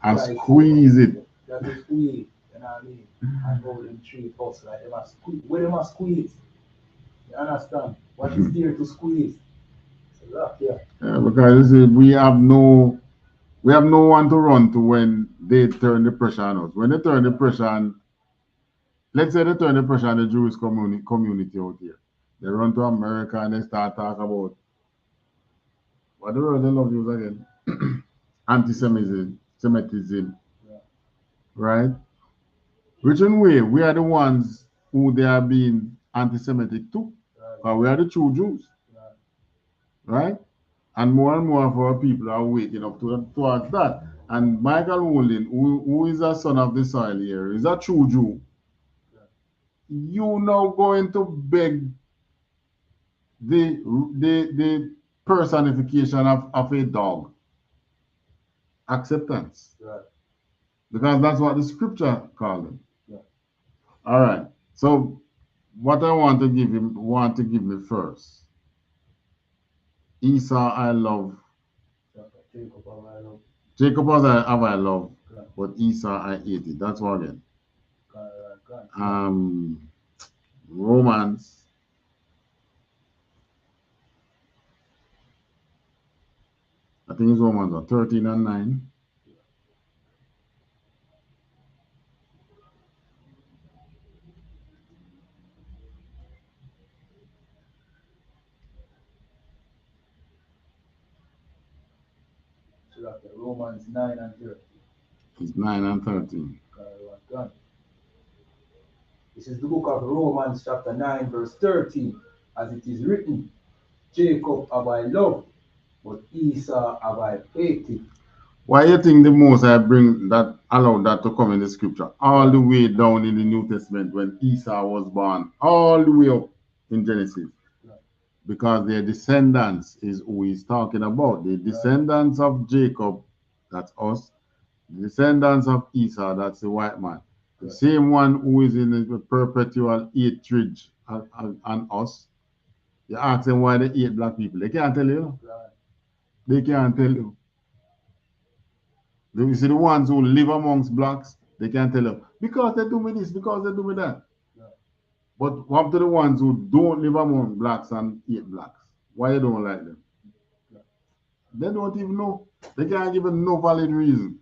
I squeeze it. That is squeeze, you know what I mean? And all them three posts, like they must squeeze. Where they must squeeze? You understand? What is there to squeeze? So look, yeah, because you see, we have no one to run to when they turn the pressure on us. When they turn the pressure on, let's say they turn the pressure on the Jewish community out here. They run to America and they start talking about what the word they love use again? Anti-Semitism. Right? Which in way we are the ones who they are being anti-Semitic to. Because we are the true Jews. Right? And more of our people are waking up towards that. And Michael Woolen, who is a son of the soil here, is a true Jew. You now going to beg the personification of a dog. Acceptance. right. Because that's what the scripture called him. Yeah. All right. So what I want to give me first. Esau I love. Jacob have I love, but Esau I hate it. That's what again. Romans. I think it's Romans 13 and 9. Romans 9 and 13. It's 9 and 13. This is the book of Romans chapter 9 verse 13. As it is written, Jacob have I loved, but Esau have I hated. Why you think the most I bring that allowed that to come in the scripture all the way down in the New Testament when Esau was born, all the way up in Genesis? Because their descendants is who he's talking about. The descendants of Jacob, that's us. The descendants of Esau, that's the white man. The same one who is in the perpetual hatred on us. You ask them why they hate black people. They can't tell you. They can't tell you. You see the ones who live amongst blacks, they can't tell you. Because they do me this, because they do me that. But what to the ones who don't live among blacks and hate blacks? Why you don't like them? They don't even know. They can't give no valid reason.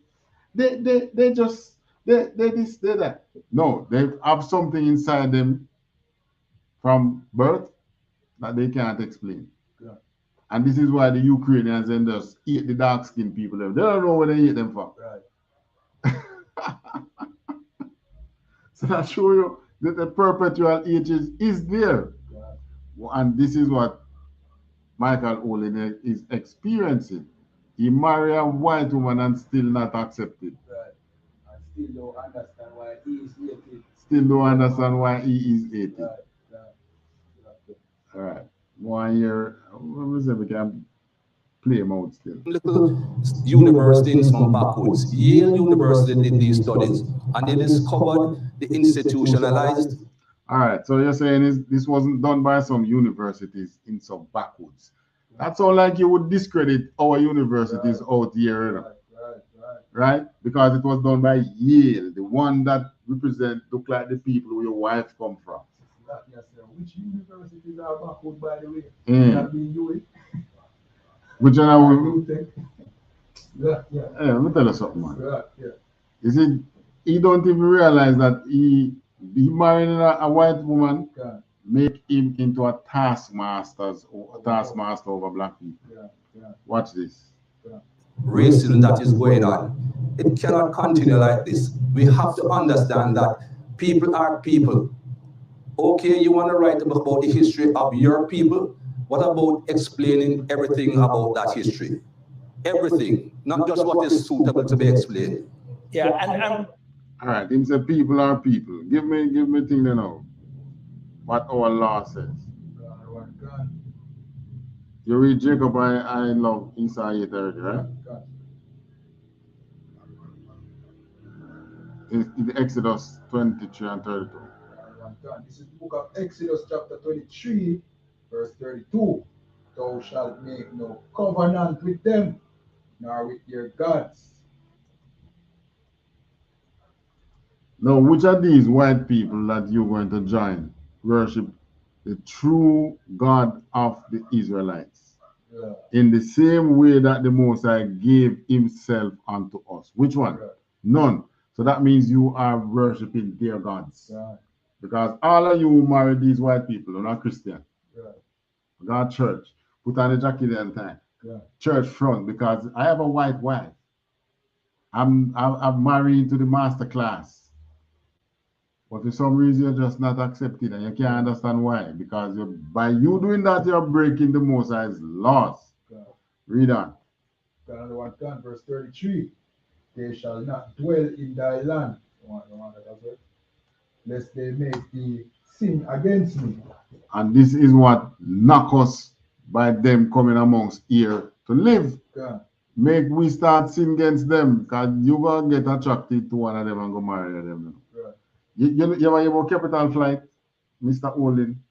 They that. No, they have something inside them from birth that they can't explain. Yeah. And this is why the Ukrainians and just hate the dark-skinned people. They don't know what they hate them for. Right. So I show you that the perpetual ages is there. Yeah. And this is what Michael Olin is experiencing. He married a white woman and still not accepted. Right. And still don't understand why he is hated. Still don't understand why he is hated. Right. All right. 1 year, we can play him out still. Little university in some backwoods. Yale University did these studies and they discovered the institutionalized. All right, so you're saying this wasn't done by some universities in some backwoods. That's all like you would discredit our universities out here, right? Because it was done by Yale, the one that look like the people where your wife come from. Which universities are backward, by the way? Which one I will? Yeah. Hey, let me tell you something, man. Yeah. You see, he don't even realize that he marrying a white woman make him into a taskmaster over black people. Watch this. Racism that is going on. It cannot continue like this. We have to understand that people are people. Okay, you want to write about the history of your people? What about explaining everything about that history? Everything, not just what is suitable to be explained. Yeah, and all right, him say people are people. Give me thing they know. What our law says. You read Jacob, I love Esau 8:30, right? In Exodus 23 and 32. This is the book of Exodus chapter 23, verse 32. Thou shalt make no covenant with them, nor with their gods. Now, which are these white people that you're going to join worship the true God of the Israelites? Yeah. In the same way that the Most High gave himself unto us. Which one? Yeah. None. So that means you are worshiping their gods. Yeah. Because all of you who marry these white people are not Christian. Yeah. God church. Put on the jacket and tie. Yeah. Church front. Because I have a white wife. I'm married into the master class. But for some reason you're just not accepting, and you can't understand why. Because by you doing that, you're breaking the Most High's laws. Yeah. Read on. Another one, verse 33. They shall not dwell in thy land, lest they make thee sin against me. And this is what knock us by them coming amongst here to live. Yeah. Make we start sin against them, because you gonna get attracted to one of them and go marry them. Right. You ever hear about capital flight, Mr. Olin?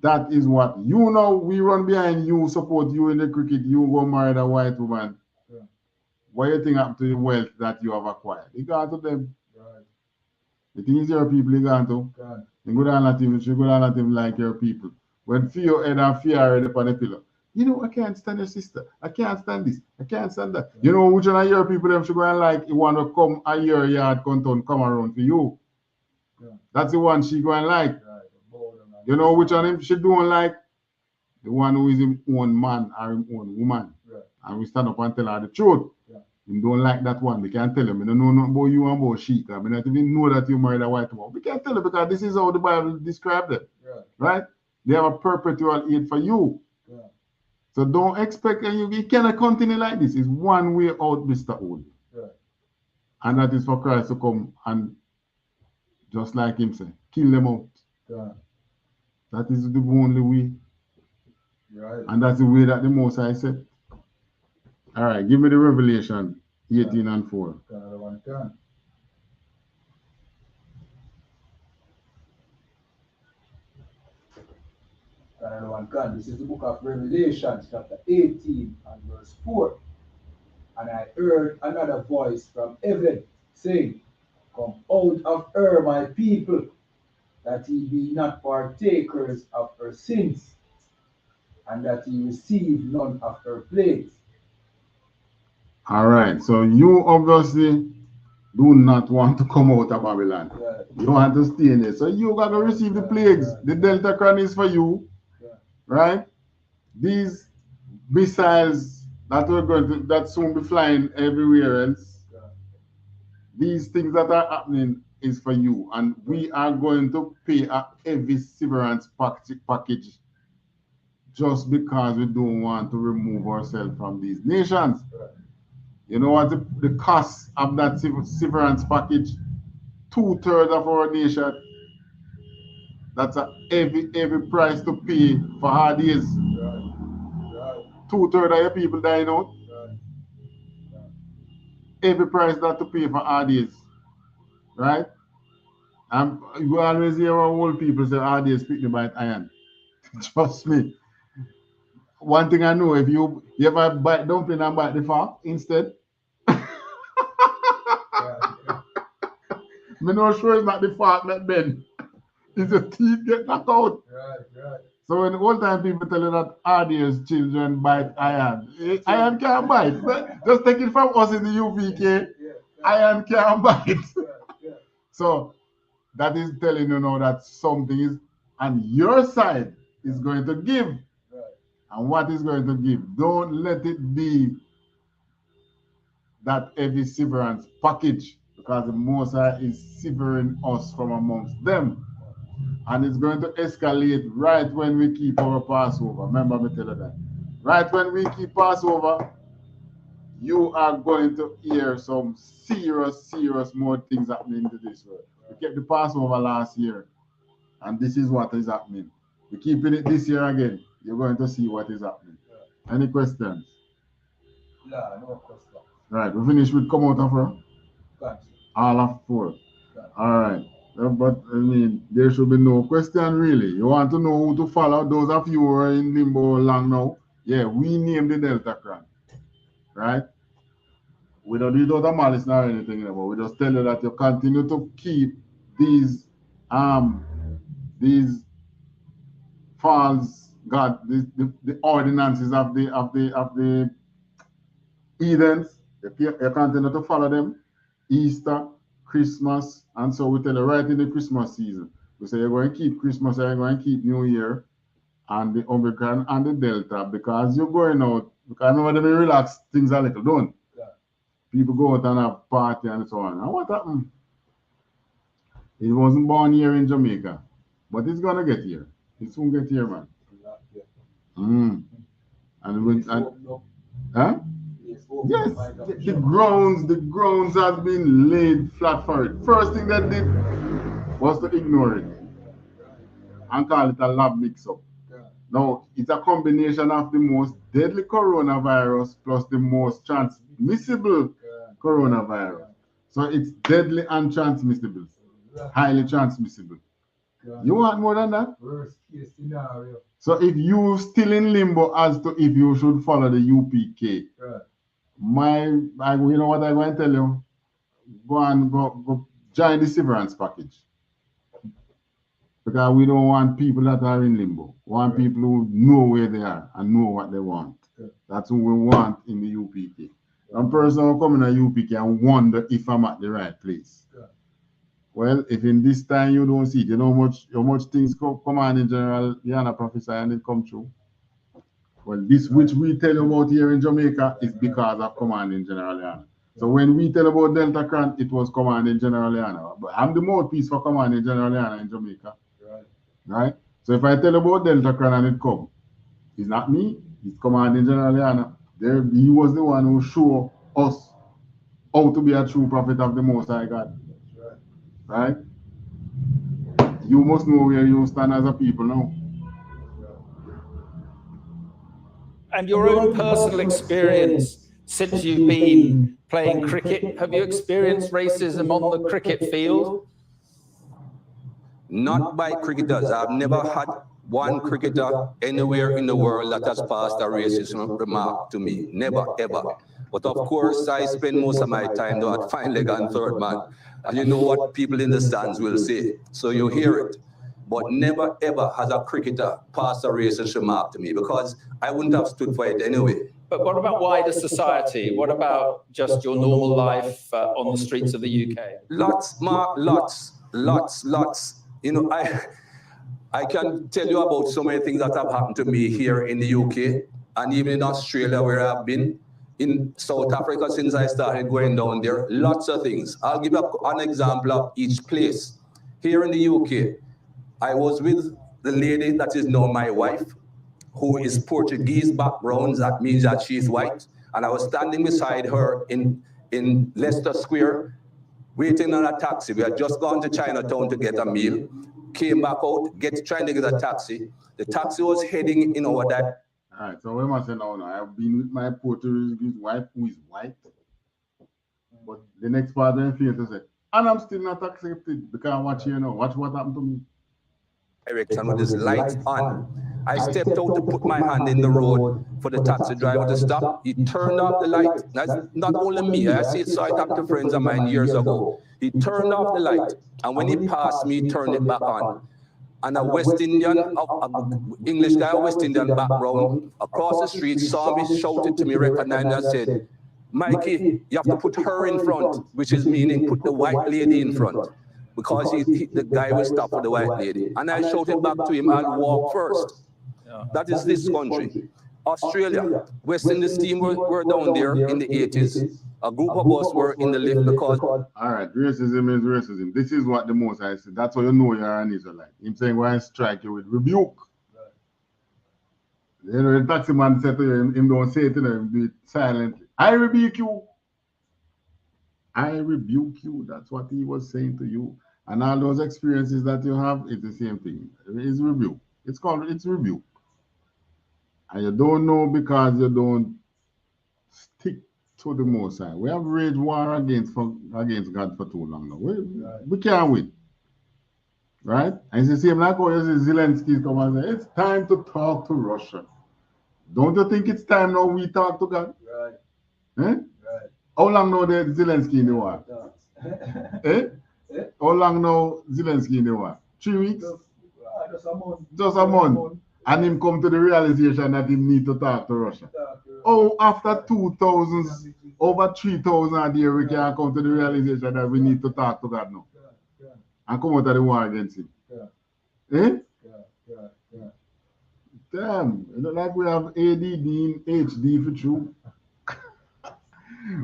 That is what you know. We run behind you, support you in the cricket. You go marry a white woman. Yeah. What do you think happened to the wealth that you have acquired? You got to them. Right. The thing is your people you got to. God. You go down at him, you go down at him like your people. When fear head and fear already upon the pillow. You know, I can't stand your sister. I can't stand this. I can't stand that. You know which one of your people them should go and like you want to come a year yard come around for you. Yeah. That's the one she going like. Right. You know which one him she doing like? The one who is his own man or his own woman. Right. And we stand up and tell her the truth. Yeah. Him don't like that one. We can't tell him. I don't know nothing about you and about she. I mean, not even know that you married a white woman. We can't tell him because this is how the Bible described it. Right. Right? They have a perpetual hate for you. Yeah. So don't expect, and you cannot continue like this. It's one way out, Mr. Old. Right. And that is for Christ to come and, just like him said, kill them out. Yeah. That is the only way. Right. And that's the way that the Most High said. All right, give me the Revelation 18 and 4. Another one can. Another one can. This is the book of Revelation, chapter 18 and verse 4. And I heard another voice from heaven saying, Come out of her, my people, that ye be not partakers of her sins, and that ye receive none of her plagues. All right, so you obviously do not want to come out of Babylon. Right. You want to stay in there. So you got to receive the plagues. Right. The Delta Crown is for you. Right. Right? These missiles that we're going to, that soon be flying everywhere else. Right. These things that are happening is for you. And we are going to pay a heavy severance package just because we don't want to remove ourselves from these nations. Right. You know what the cost of that severance package? 2/3 of our nation. That's a heavy price to pay for our days. Right. Right. 2/3 of your people dying out. Right. Every price that to pay for our days. Right? And you always hear our old people say our days pick the bite iron. Trust me. One thing I know, if you ever bite dumpling and bite the fork instead, me no sure it's not the fork that bend. It's the teeth get knocked out. Right, right. So when old time people tell you that RDS children bite iron, iron can't bite. But just take it from us in the UPK, iron can't bite. So that is telling you now that something is on your side is going to give. And what is going to give? Don't let it be that heavy severance package, because the Most High is severing us from amongst them. And it's going to escalate right when we keep our Passover. Remember me tell you that. Right when we keep Passover, you are going to hear some serious more things happening to this world. We kept the Passover last year, and this is what is happening. We're keeping it this year again. You're going to see what is happening. Any questions? No question. Right, we finished with come out of her. All of 4. All right. But I mean, there should be no question really. You want to know who to follow? Those of you who are in limbo long now, yeah, we name the Delta Clan, right? We don't do it without malice nor anything, but we just tell you that you continue to keep these false God, the ordinances of the heathens. You continue to follow them. Easter, Christmas, and so we tell you right in the Christmas season. We say you're going to keep Christmas, you're going to keep New Year, and the Omicron and the Delta, because you're going out, because nobody may relax things a little, don't. People go out and have party and so on. And what happened? It wasn't born here in Jamaica, but it's gonna get here. It soon get here, man. And when huh? Yes, the grounds have been laid flat for it. First thing they did was to ignore it and call it a lab mix-up. Now, it's a combination of the most deadly coronavirus plus the most transmissible coronavirus. So it's deadly and transmissible, highly transmissible. You want more than that? Worst case scenario. So if you still in limbo as to if you should follow the UPK, you know what I'm going to tell you? Go join the severance package. Because we don't want people that are in limbo. We want people who know where they are and know what they want. That's who we want in the UPK. One person will come in a UPK and wonder if I'm at the right place. Well, if in this time you don't see it, you know how much things come on in General YAHANNA prophesy and it come true. Well, this which we tell you about here in Jamaica is because of Command in General YAHANNA. So when we tell about Delta Clan, it was Command in General YAHANNA. But I'm the mouthpiece for Command in General YAHANNA in Jamaica. Right? So if I tell about Delta Clan and it come, it's not me, it's Command in General YAHANNA. He was the one who showed us how to be a true prophet of the Most High God. Right? You must know where you stand as a people now. And your own personal experience since you've been playing cricket, have you experienced racism on the cricket field? Not by cricketers. I've never had one cricketer anywhere in the world that has passed a racist remark to me. Never, ever. But of course, I spend most of my time though at fine leg and third man. And you know what people in the stands will say. So you hear it. But never, ever has a cricketer passed a racist remark to me, because I wouldn't have stood for it anyway. But what about wider society? What about just your normal life on the streets of the UK? Lots, Mark, lots. You know, I can tell you about so many things that have happened to me here in the UK and even in Australia, where I've been. In South Africa, since I started going down there, lots of things. I'll give up an example of each place. Here in the UK, I was with the lady that is now my wife, who is Portuguese background. That means that she's white. And I was standing beside her in Leicester Square, waiting on a taxi. We had just gone to Chinatown to get a meal, came back out, trying to get a taxi. The taxi was heading in our direction. All right, so what am I saying now? I've been with my Portuguese wife who is white. But the next part then feel to say, and I'm still not accepted because watch here now. Watch what happened to me. Direction with his lights on. I stepped out to put my hand in the road for the taxi driver to stop. He turned off the light. That's not only me. I see it, saw it happen to friends of mine years ago. He turned off the light, and when he passed me, he turned it back on. and a West Indian, English guy, West Indian background, across the street, saw me, shouted to me, recognized me, and said, Mikey, you have to put her in front, which is meaning put the white lady in front, because the guy will stop for the white lady. And I shouted back to him, I'll walk first. Yeah. That is this country. Australia, West Indies team were down there in the 80s. A group of us were in the lift because... All right, racism is racism. This is what the Most High said. That's how you know you're an Israelite. Him saying, why strike you with rebuke? Right. You know, the taxi man said to him, him don't say it to him, do it silently. I rebuke you. I rebuke you. That's what he was saying to you. And all those experiences that you have, it's the same thing. It's rebuke. It's rebuke. And you don't know because you don't stick to the Most High. We have waged war against God for too long now. We can't win. Right? And it's the same like how you see Zelensky come and say, it's time to talk to Russia. Don't you think it's time now we talk to God? Right. Eh? Right. How long now did Zelensky in the war? Eh? How long now Zelensky in the war? 3 weeks? Just a month. Just a month. And him come to the realization that he need to talk to Russia. Oh, after 2,000, over 3,000 a year, we can come to the realization that we need to talk to God now. And come out of the war against him. Eh? Damn, you know, like we have ADD in HD for true.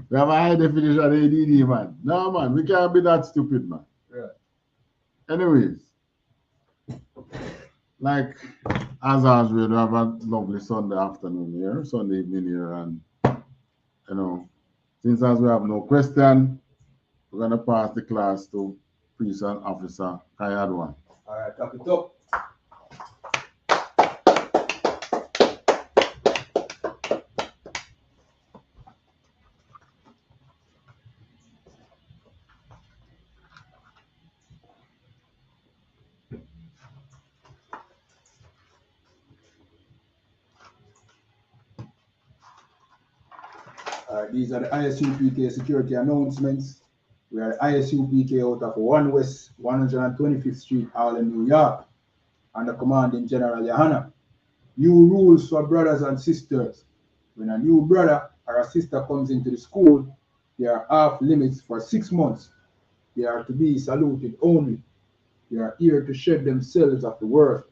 We have a high definition ADD, man. No, man, we can't be that stupid, man. Anyways, like, as always, we have a lovely Sunday afternoon here, Sunday evening here, and, you know, since as we have no question, we're going to pass the class to Priest and Officer Kayadwan. All right, top it up. These are the I.S.U.P.K security announcements. We are I.S.U.P.K out of 1 West 125th Street, Harlem, New York, under commanding General YAHANNA. New rules for brothers and sisters. When a new brother or a sister comes into the school, they are off limits for 6 months. They are to be saluted only. They are here to shed themselves of the world.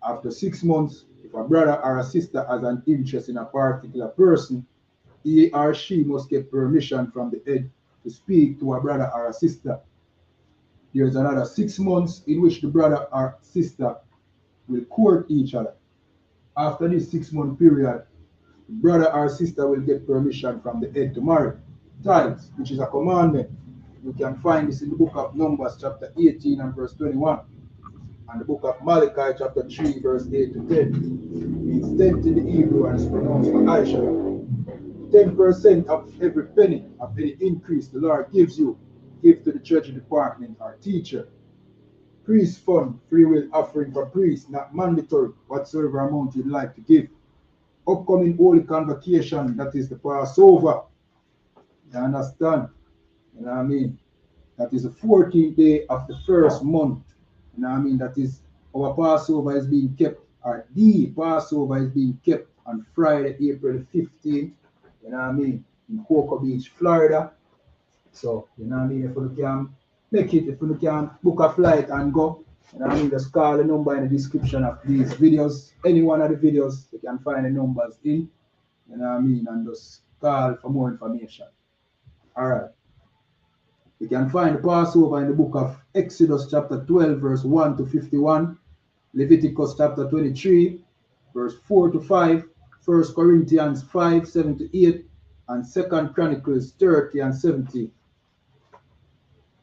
After 6 months, if a brother or a sister has an interest in a particular person, he or she must get permission from the head to speak to a brother or a sister. There is another 6 months in which the brother or sister will court each other. After this 6-month period, the brother or sister will get permission from the head to marry. Tithes, which is a commandment. You can find this in the book of Numbers, chapter 18 and verse 21, and the book of Malachi, chapter 3, verse 8 to 10. It's 10 in the Hebrew and it's pronounced I.S.U.P.K. 10% of every penny of any increase the Lord gives you, give to the church department or teacher. Priest fund, free will offering for priests, not mandatory, whatsoever amount you'd like to give. Upcoming holy convocation, that is the Passover. You understand? You know what I mean? That is the 14th day of the first month. You know what I mean? That is, our Passover is being kept, or the Passover is being kept on Friday, April 15th. You know what I mean? In Cocoa Beach, Florida. So, you know what I mean? If you can make it, if you can book a flight and go, you know what I mean? Just call the number in the description of these videos. Any one of the videos, you can find the numbers in. You know what I mean? And just call for more information. All right. You can find the Passover in the book of Exodus chapter 12, verse 1 to 51, Leviticus chapter 23, verse 4 to 5, 1 Corinthians 5, 7 to 8, and 2 Chronicles 30 and 70.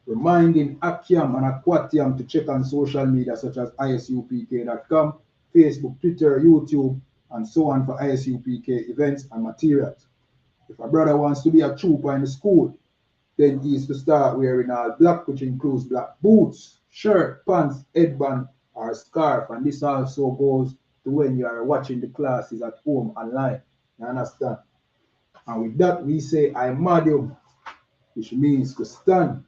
Reminding Akiam and Aquatiam to check on social media such as ISUPK.com, Facebook, Twitter, YouTube, and so on for I.S.U.P.K events and materials. If a brother wants to be a trooper in the school, then he is to start wearing all black, which includes black boots, shirt, pants, headband, or scarf. And this also goes to when you are watching the classes at home online. You understand? And with that, we say I medium, which means to stand.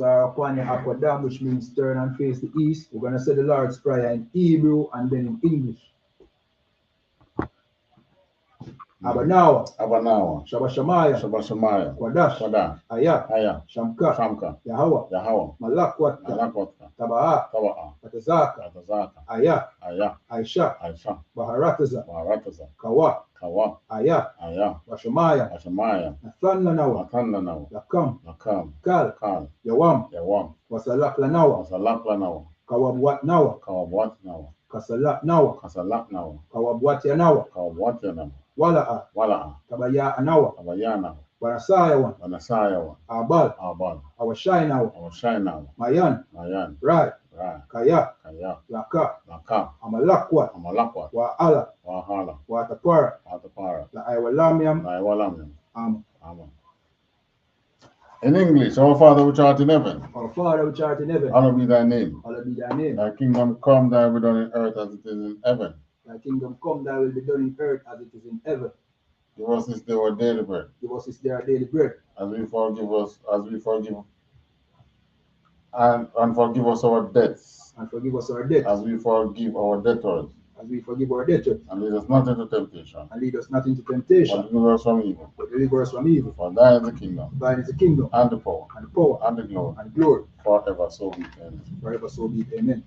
Sarakwanya Akwadam, which means turn and face the east. We're going to say the Lord's Prayer in Hebrew and then in English. Abanawa, Shabashamaya, Kwadash, Aya, Shamka, Yahawa, Malakwata, Taba'a, Atazaka, Aya, Aisha, Baharataza, Kawa, Aya, Washamaya, Nathanlanawa, Lakam, Kal, Yawam, Wasalak Kawabwat Nawa, Kasalak Nawa, Kawabwatia Nawa, Wala'a, Kabaya Nawa, Wanasaya, Abal, Awashai Nawa, Mayan, Rai, Kaya, Laka, Amalakwat, Wa'ala, Watapara, La'aiwalamiam, Amen. In English, our Father which art in heaven. Our Father which art in heaven. Hallowed be thy name. Hallowed be thy name. Thy kingdom come, thy will be done in earth as it is in heaven. Thy kingdom come, thy will be done in earth as it is in heaven. Give us this day our daily bread. Give us this day our daily bread. And forgive us our debts. And forgive us our debts. As we forgive our debtors. As we forgive our debtors. And lead us not into temptation. And lead us not into temptation. But deliver us from evil. But deliver us from evil. For thine is the kingdom. Thine is the kingdom. And the power. And the power. And the glory. And the glory. Forever so be it. Amen. Forever so be it. Amen.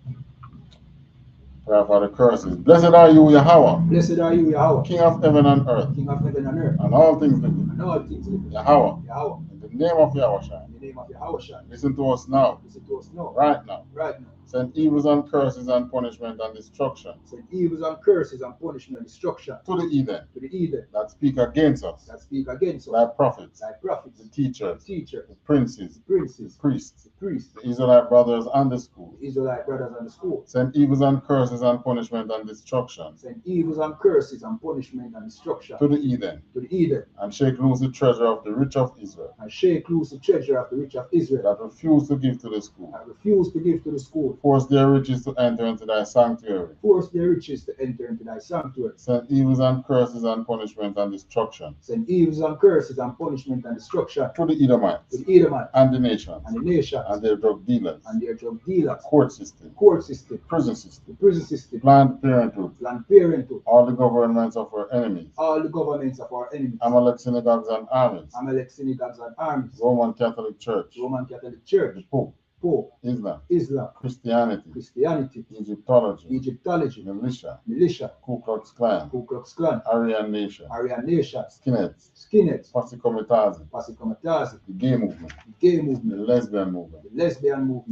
Prayer for the curses. Blessed are you, Yahweh. Blessed are you, Yahweh. King of heaven and earth. King of heaven and earth. And all things living. And all things living. Yahweh. Yahweh. In the name of Yahweh. In the name of Yahweh. Listen to us now. Listen to us now. Right now. Right now. Send evils and curses and punishment and destruction. Send evils and curses and punishment and destruction. To the heathen. To the heathen. That speak against us. That speak against us. Thy prophets. Thy prophets. The teachers. The teachers. The princes. The princes. The priests. The priests. The Israelite brothers and the school. The Israelite brothers and the school. Send evils and curses and punishment and destruction. Send evils and curses and punishment and destruction. To the heathen. To the heathen. And shake loose the treasure of the rich of Israel. And shake loose the treasure of the rich of Israel. That refuse to give to the school. That refuse to give to the school. Force their riches to enter into thy sanctuary. Force their riches to enter into thy sanctuary. Send evils and curses and punishment and destruction. Send evils and curses and punishment and destruction. To the Edomites. To the Edomites. And the nations. And the nations. And their drug dealers. And their drug dealers. Court system. Court system. Prison system. The prison system. Planned Parenthood. Planned Parenthood. All the governments of our enemies. All the governments of our enemies. Amalek synagogues and armies. Amalek synagogues and armies. Roman Catholic Church. Roman Catholic Church. The Pope. Islam. Christianity. Egyptology. Militia. Ku Klux Klan. Aryan Nation. Skinheads. Posse Comitazi. The gay movement. The lesbian movement.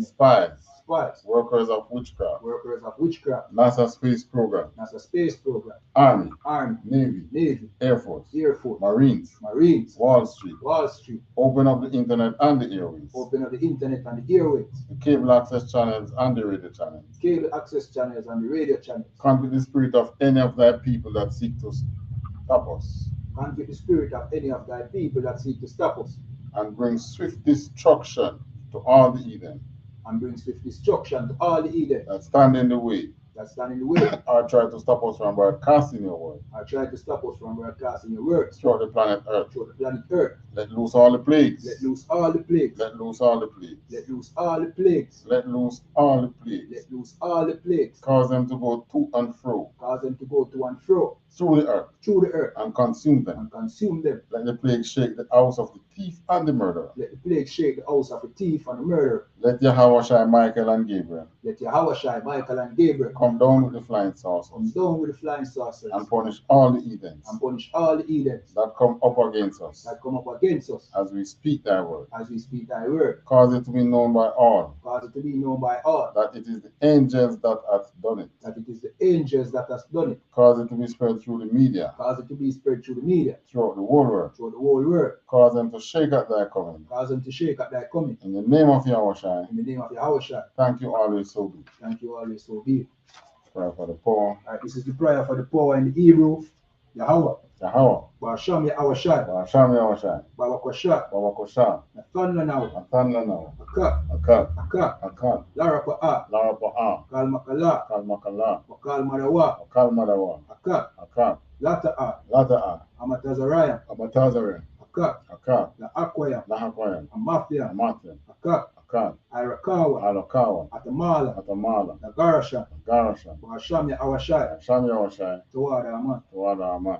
Spies. Workers of witchcraft. NASA space program. Army. Navy. Air Force. Marines. Wall Street. Open up the internet and the airways. The cable access channels and the radio channels. Convict the spirit of any of thy people that seek to stop us. And bring swift destruction to all the heathen. That stand in the way. Or try to stop us from broadcasting your word. Throughout the planet Earth. Let loose all the plagues. Let loose all the plagues. Cause them to go to and fro. Through the earth. And consume them. Let the plague shake the house of the thief and the murderer. Let Yahweh Shai, Michael and Gabriel. Come down with the flying saucers. And punish all the heathens. That come up against us. As we speak thy word. Cause it to be known by all. That it is the angels that hath done it. Cause it to be spread through the media. Throughout the whole world. Cause them to shake at thy coming. In the name of Yahweh Shai. Thank you always so be. Prayer for the poor. This is the prayer for the poor in the Hebrew. Yahweh. Basham Yahweh Shai. Baba Kosha. Nathanla. Akad. Larapa. Kalmakala. Wakal Madawa. Akad. Lata'a. Amatazariah. Akak, Lahakwayam, Amathian, Akak, Irakawa, Atamala, Nagarasha, Washamya Awashai, Tawadah Aman.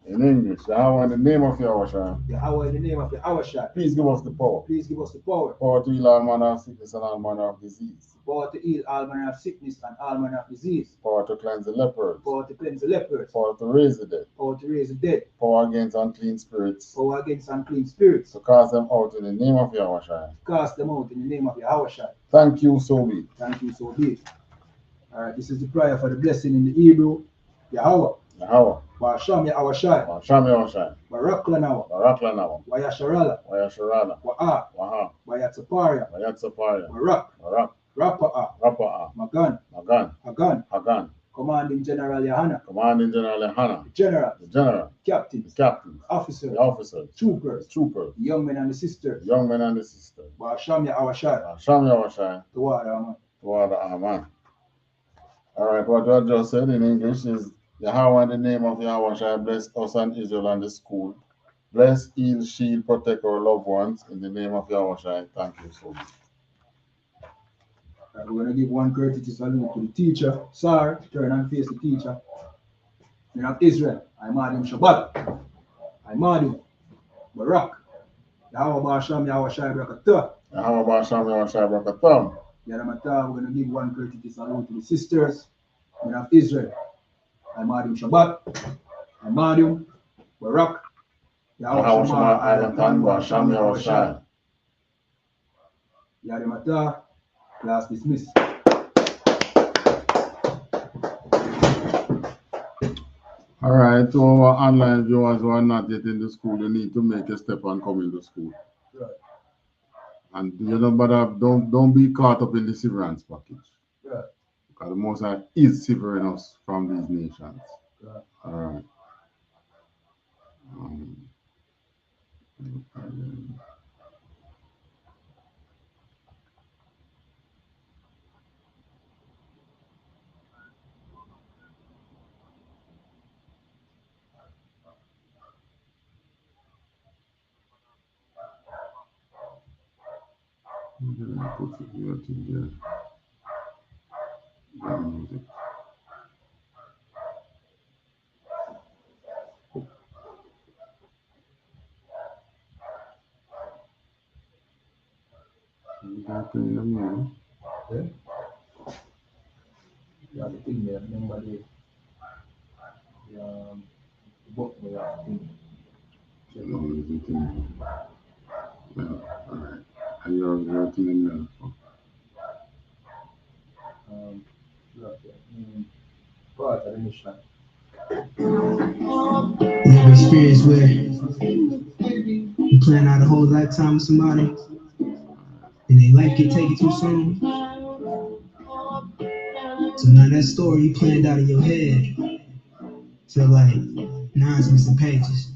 In English, Yahweh, in the name of Yahushua. Yahweh, in the name of Yahushua. Please give us the power. Please give us the power. Power to heal all manner of sickness and all manner of disease. Power to heal all manner of sickness and all manner of disease. Power to cleanse the lepers. Power to cleanse the lepers. Power to raise the dead. Power to raise the dead. Power against unclean spirits. Power against unclean spirits. To cast them out in the name of Yahushua. Cast them out in the name of Yahushua. Thank you, so be. Thank you, so be. All right, this is the prayer for the blessing in the Hebrew. Yahweh. Yahweh. Washam Yahushua. Washam Yahushua. Baraklanawa. Baraklanawa. Wayasharala. Wayasharala. Wa'a. Waha. Wayatsaparia. Wayatsaparia. Barak. Barak. Rapa'a. Rapa'a. Magan. Magan. Hagan. Hagan. Commanding General YAHANNA. Commanding General YAHANNA. The General. The General. Captain. The Captain. Officers. The officers. Troopers. Troopers. The young men and the sisters. The young men and the sisters. Washam Yahushua. Washam Yahushua. Tawadah Aman. Tawadah Aman. All right, what I just said in English is Yahweh, in the name of Yahushua, bless us and Israel and the school. Bless, heal, shield, protect our loved ones in the name of Yahushua. Thank you so much. We're going to give one courtesy salute to the teacher. Sir, turn and face the teacher. Men of Israel, I'm Adim Shabbat. I'm Adim Barak. Yahweh Basham Yahushua Brakatah. Yahweh Basham Yahushua Brakatah. Yaramata, we're going to give one courtesy salute to the sisters. Men of Israel. I'm Adim Shabbat. I'm Adim Barak. Yahweh Shema Ayatan Basham Yahushua. Yaramata. Class dismissed. All right, to our online viewers who are not yet in the school, you need to make a step and come into school. Right. And you know, but don't be caught up in the severance package. Right. Because the Most High is severing us from these nations. Right. All right. Put it here to there. Music. Okay. Yeah, the thing there, remember the book we have in. Yeah, all right. Are you everything in there? Part of the mission. You have experience where you plan out a whole lifetime with somebody and they life get taken too soon. So now that story you planned out in your head feel like 9's missing pages.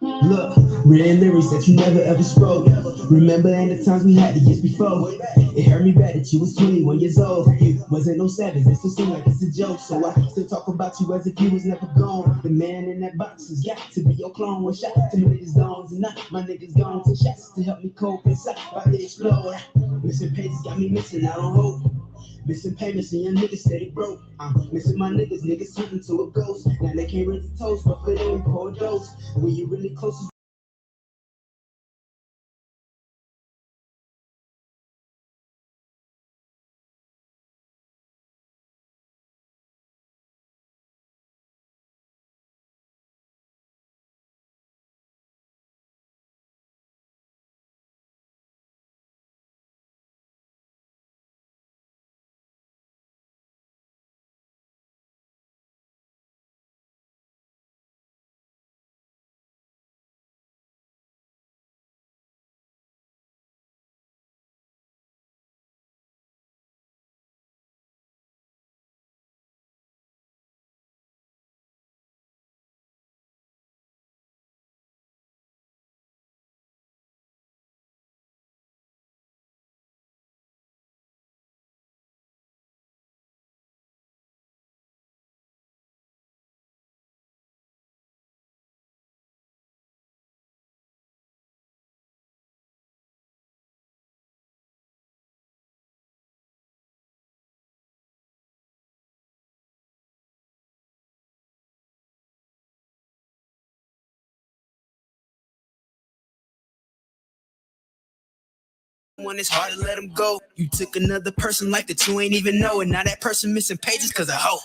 Look, read lyrics that you never ever spoke. Remember in the times we had the years before. It hurt me bad that you was 21 years old. You wasn't no savage, it still seemed like it's a joke. So I still talk about you as if you was never gone. The man in that box has got to be your clone. One shot to my niggas gone, and not my niggas gone. 10 shots to help me cope inside, about to explode. Missing pages got me missing out on hope. Missing payments and young niggas steady broke. I'm missing my niggas turning to a ghost. Now they can't raise the toast, but for them pour a dose. When you really close someone, it's hard to let them go. You took another person life that you ain't even know, and now that person missing pages cause of hoe.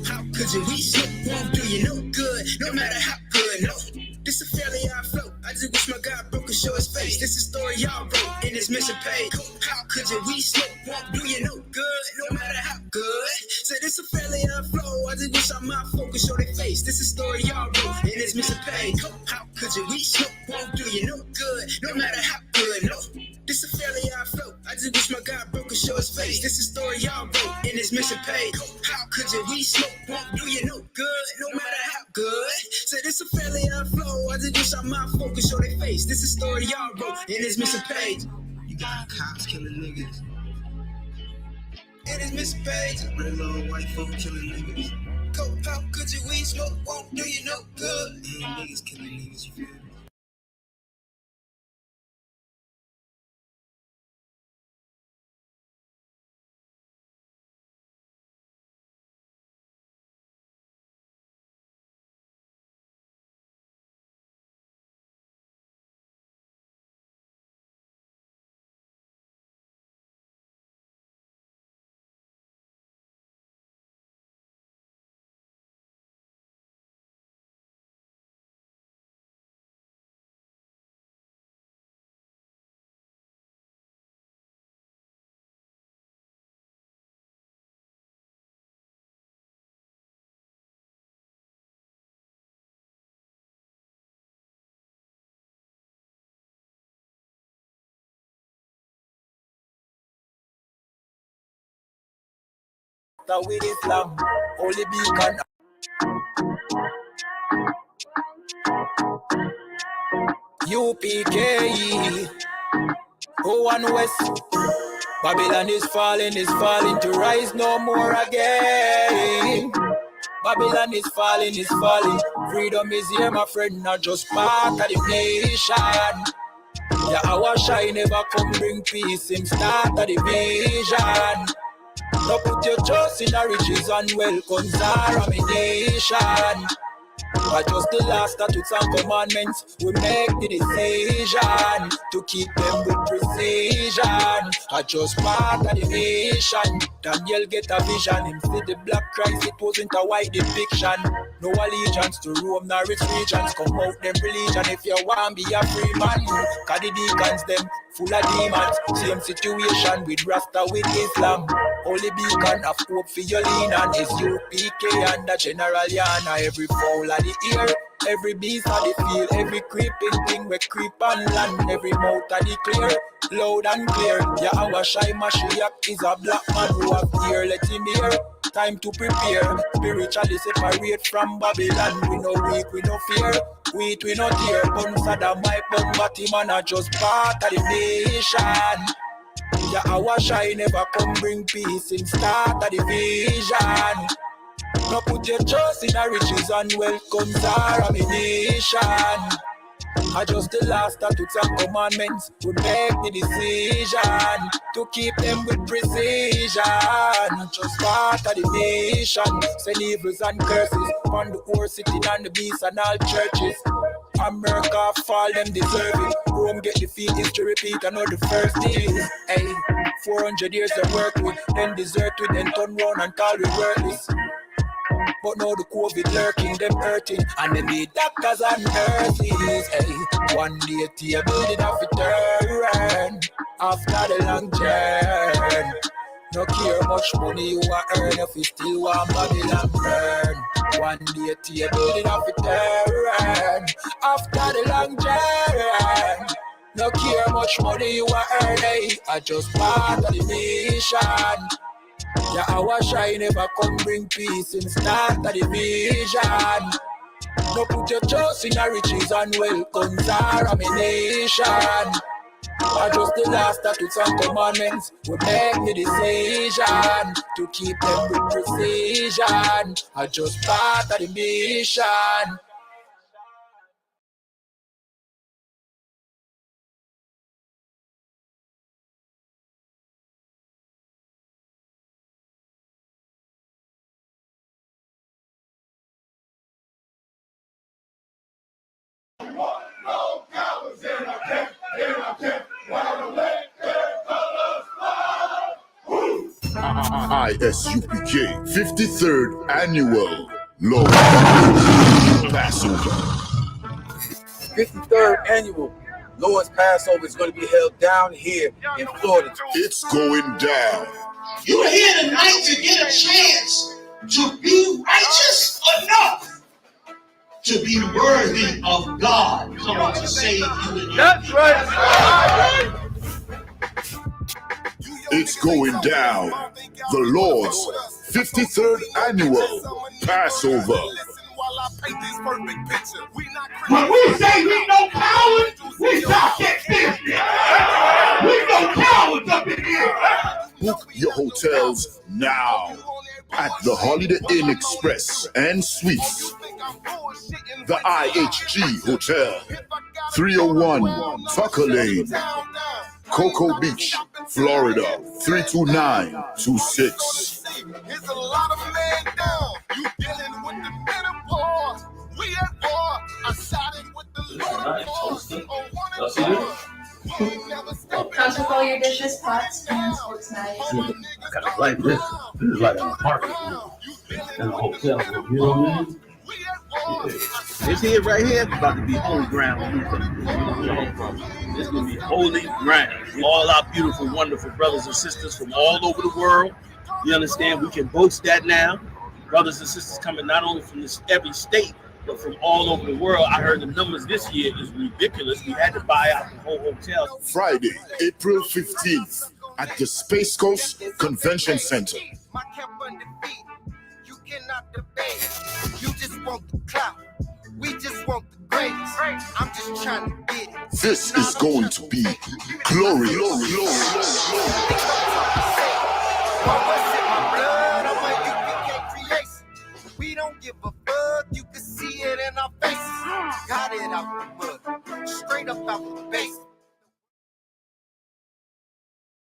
How could you? We shit won't do you no good, no matter how good. No, this a fairly I float. I just wish my God broke and show his face. This is a story y'all wrote in this mission page. How could you? We shit won't do you no good, no matter how good. So this a fairly I flow. I just wish I my focus show their face. This is a story y'all wrote in this mission page. How could you? We shit won't do you no good, no matter how good. No. This a fairly I float. I just wish my God broke and show his face. This is a story y'all wrote in this mission page. How could you? We smoke won't do you no good, no matter how good. Say this a fairly I flow. I just wish I my focus show their face. This is a story y'all wrote in this mission page. You got cops killing niggas. In this mission page. Red little white folk killing niggas. How could you? We smoke won't do you no good. Niggas killing niggas, you feel me? With Islam, holy beacon. UPK, go on west. Babylon is falling to rise no more again. Babylon is falling. Freedom is here, my friend, not just part of the nation. Yeah, our shine never come bring peace, him start of the vision. No put your trust in the riches and wealth, contamination. But just the last statutes and commandments, we make the decision to keep them with precision. I just part of the nation. Daniel get a vision, him see the black Christ, it wasn't a white depiction. No allegiance to Rome nor its regions, come out them religion if you want be a free man. Cause the deacons them full of demons, same situation with Rasta with Islam. Holy beacon of hope for your lean and I.S.U.P.K and the General YAHANNA. Every fowl of the ear, every beast of the field, every creeping thing we creep on land, every mouth of the clear, loud and clear. Yahweh Shai Mashiach is a black man who have ear, let him hear. Time to prepare, spiritually separate from Babylon. We no weak, we no fear, we no tear. Bun Saddam, my bun Batman are just part of the nation. Yahweh Shai never come bring peace in start of the vision. No put your trust in the riches and wealth, contamination. I just the last statutes and commandments, we make the decision to keep them with precision. Just part of the nation, send evils and curses upon the whole city and the beasts and all churches. America fall, them deserve it. Rome get defeat, history repeat, I know the first deal. Hey, 400 years of work with, then desert with, then turn round and call we worthless. But now the COVID lurking, them hurting, and they need doctors and nurses. Hey, one day the building have to turn after the long journey. No care much money you are earn if you still want Babylon burn. One day the building have to turn after the long journey. No care much money you are earn. Hey, I just part of the nation. Yahweh Shai never come bring peace in start of the vision. No put your trust in the riches and wealth, contamination. I just the last statutes and commandments, we make the decision to keep them with precision. I just part of the mission. No cowards in our camp, while the I.S.U.P.K. 53rd Annual Lord Passover. 53rd Annual Lord's Passover is going to be held down here in Florida. It's going down. You're here tonight to get a chance to be righteous enough to be worthy of God coming to save you. That's right. It's going down. The Lord's 53rd Annual Passover. When we say we no cowards, we talk that business. We no cowards up in here. Book your hotels now at the Holiday Inn Express and Suites, the IHG Hotel, 301 Tucker Lane, Cocoa Beach, Florida, 32926. Here's a lot of men down. You dealing with the menopause. We at war. I sided with the Lord. Come to all your dishes, pots, pans, forks, knives. I got a like this. This is like an apartment and a hotel. You know what I mean? Yeah. This here right here is about to be holy ground. This is going to be holy ground. All our beautiful, wonderful brothers and sisters from all over the world. You understand? We can boast that now. Brothers and sisters coming not only from every state, but from all over the world. I heard the numbers this year is ridiculous. We had to buy out the whole hotel. Friday, April 15th at the Space Coast Convention Center. You cannot debate. You just want the clout. We just want the grades. I'm just trying to get it. This is going to be glorious. We don't give a fuck, you can see it in our faces. Got it out the mud, straight up out the base.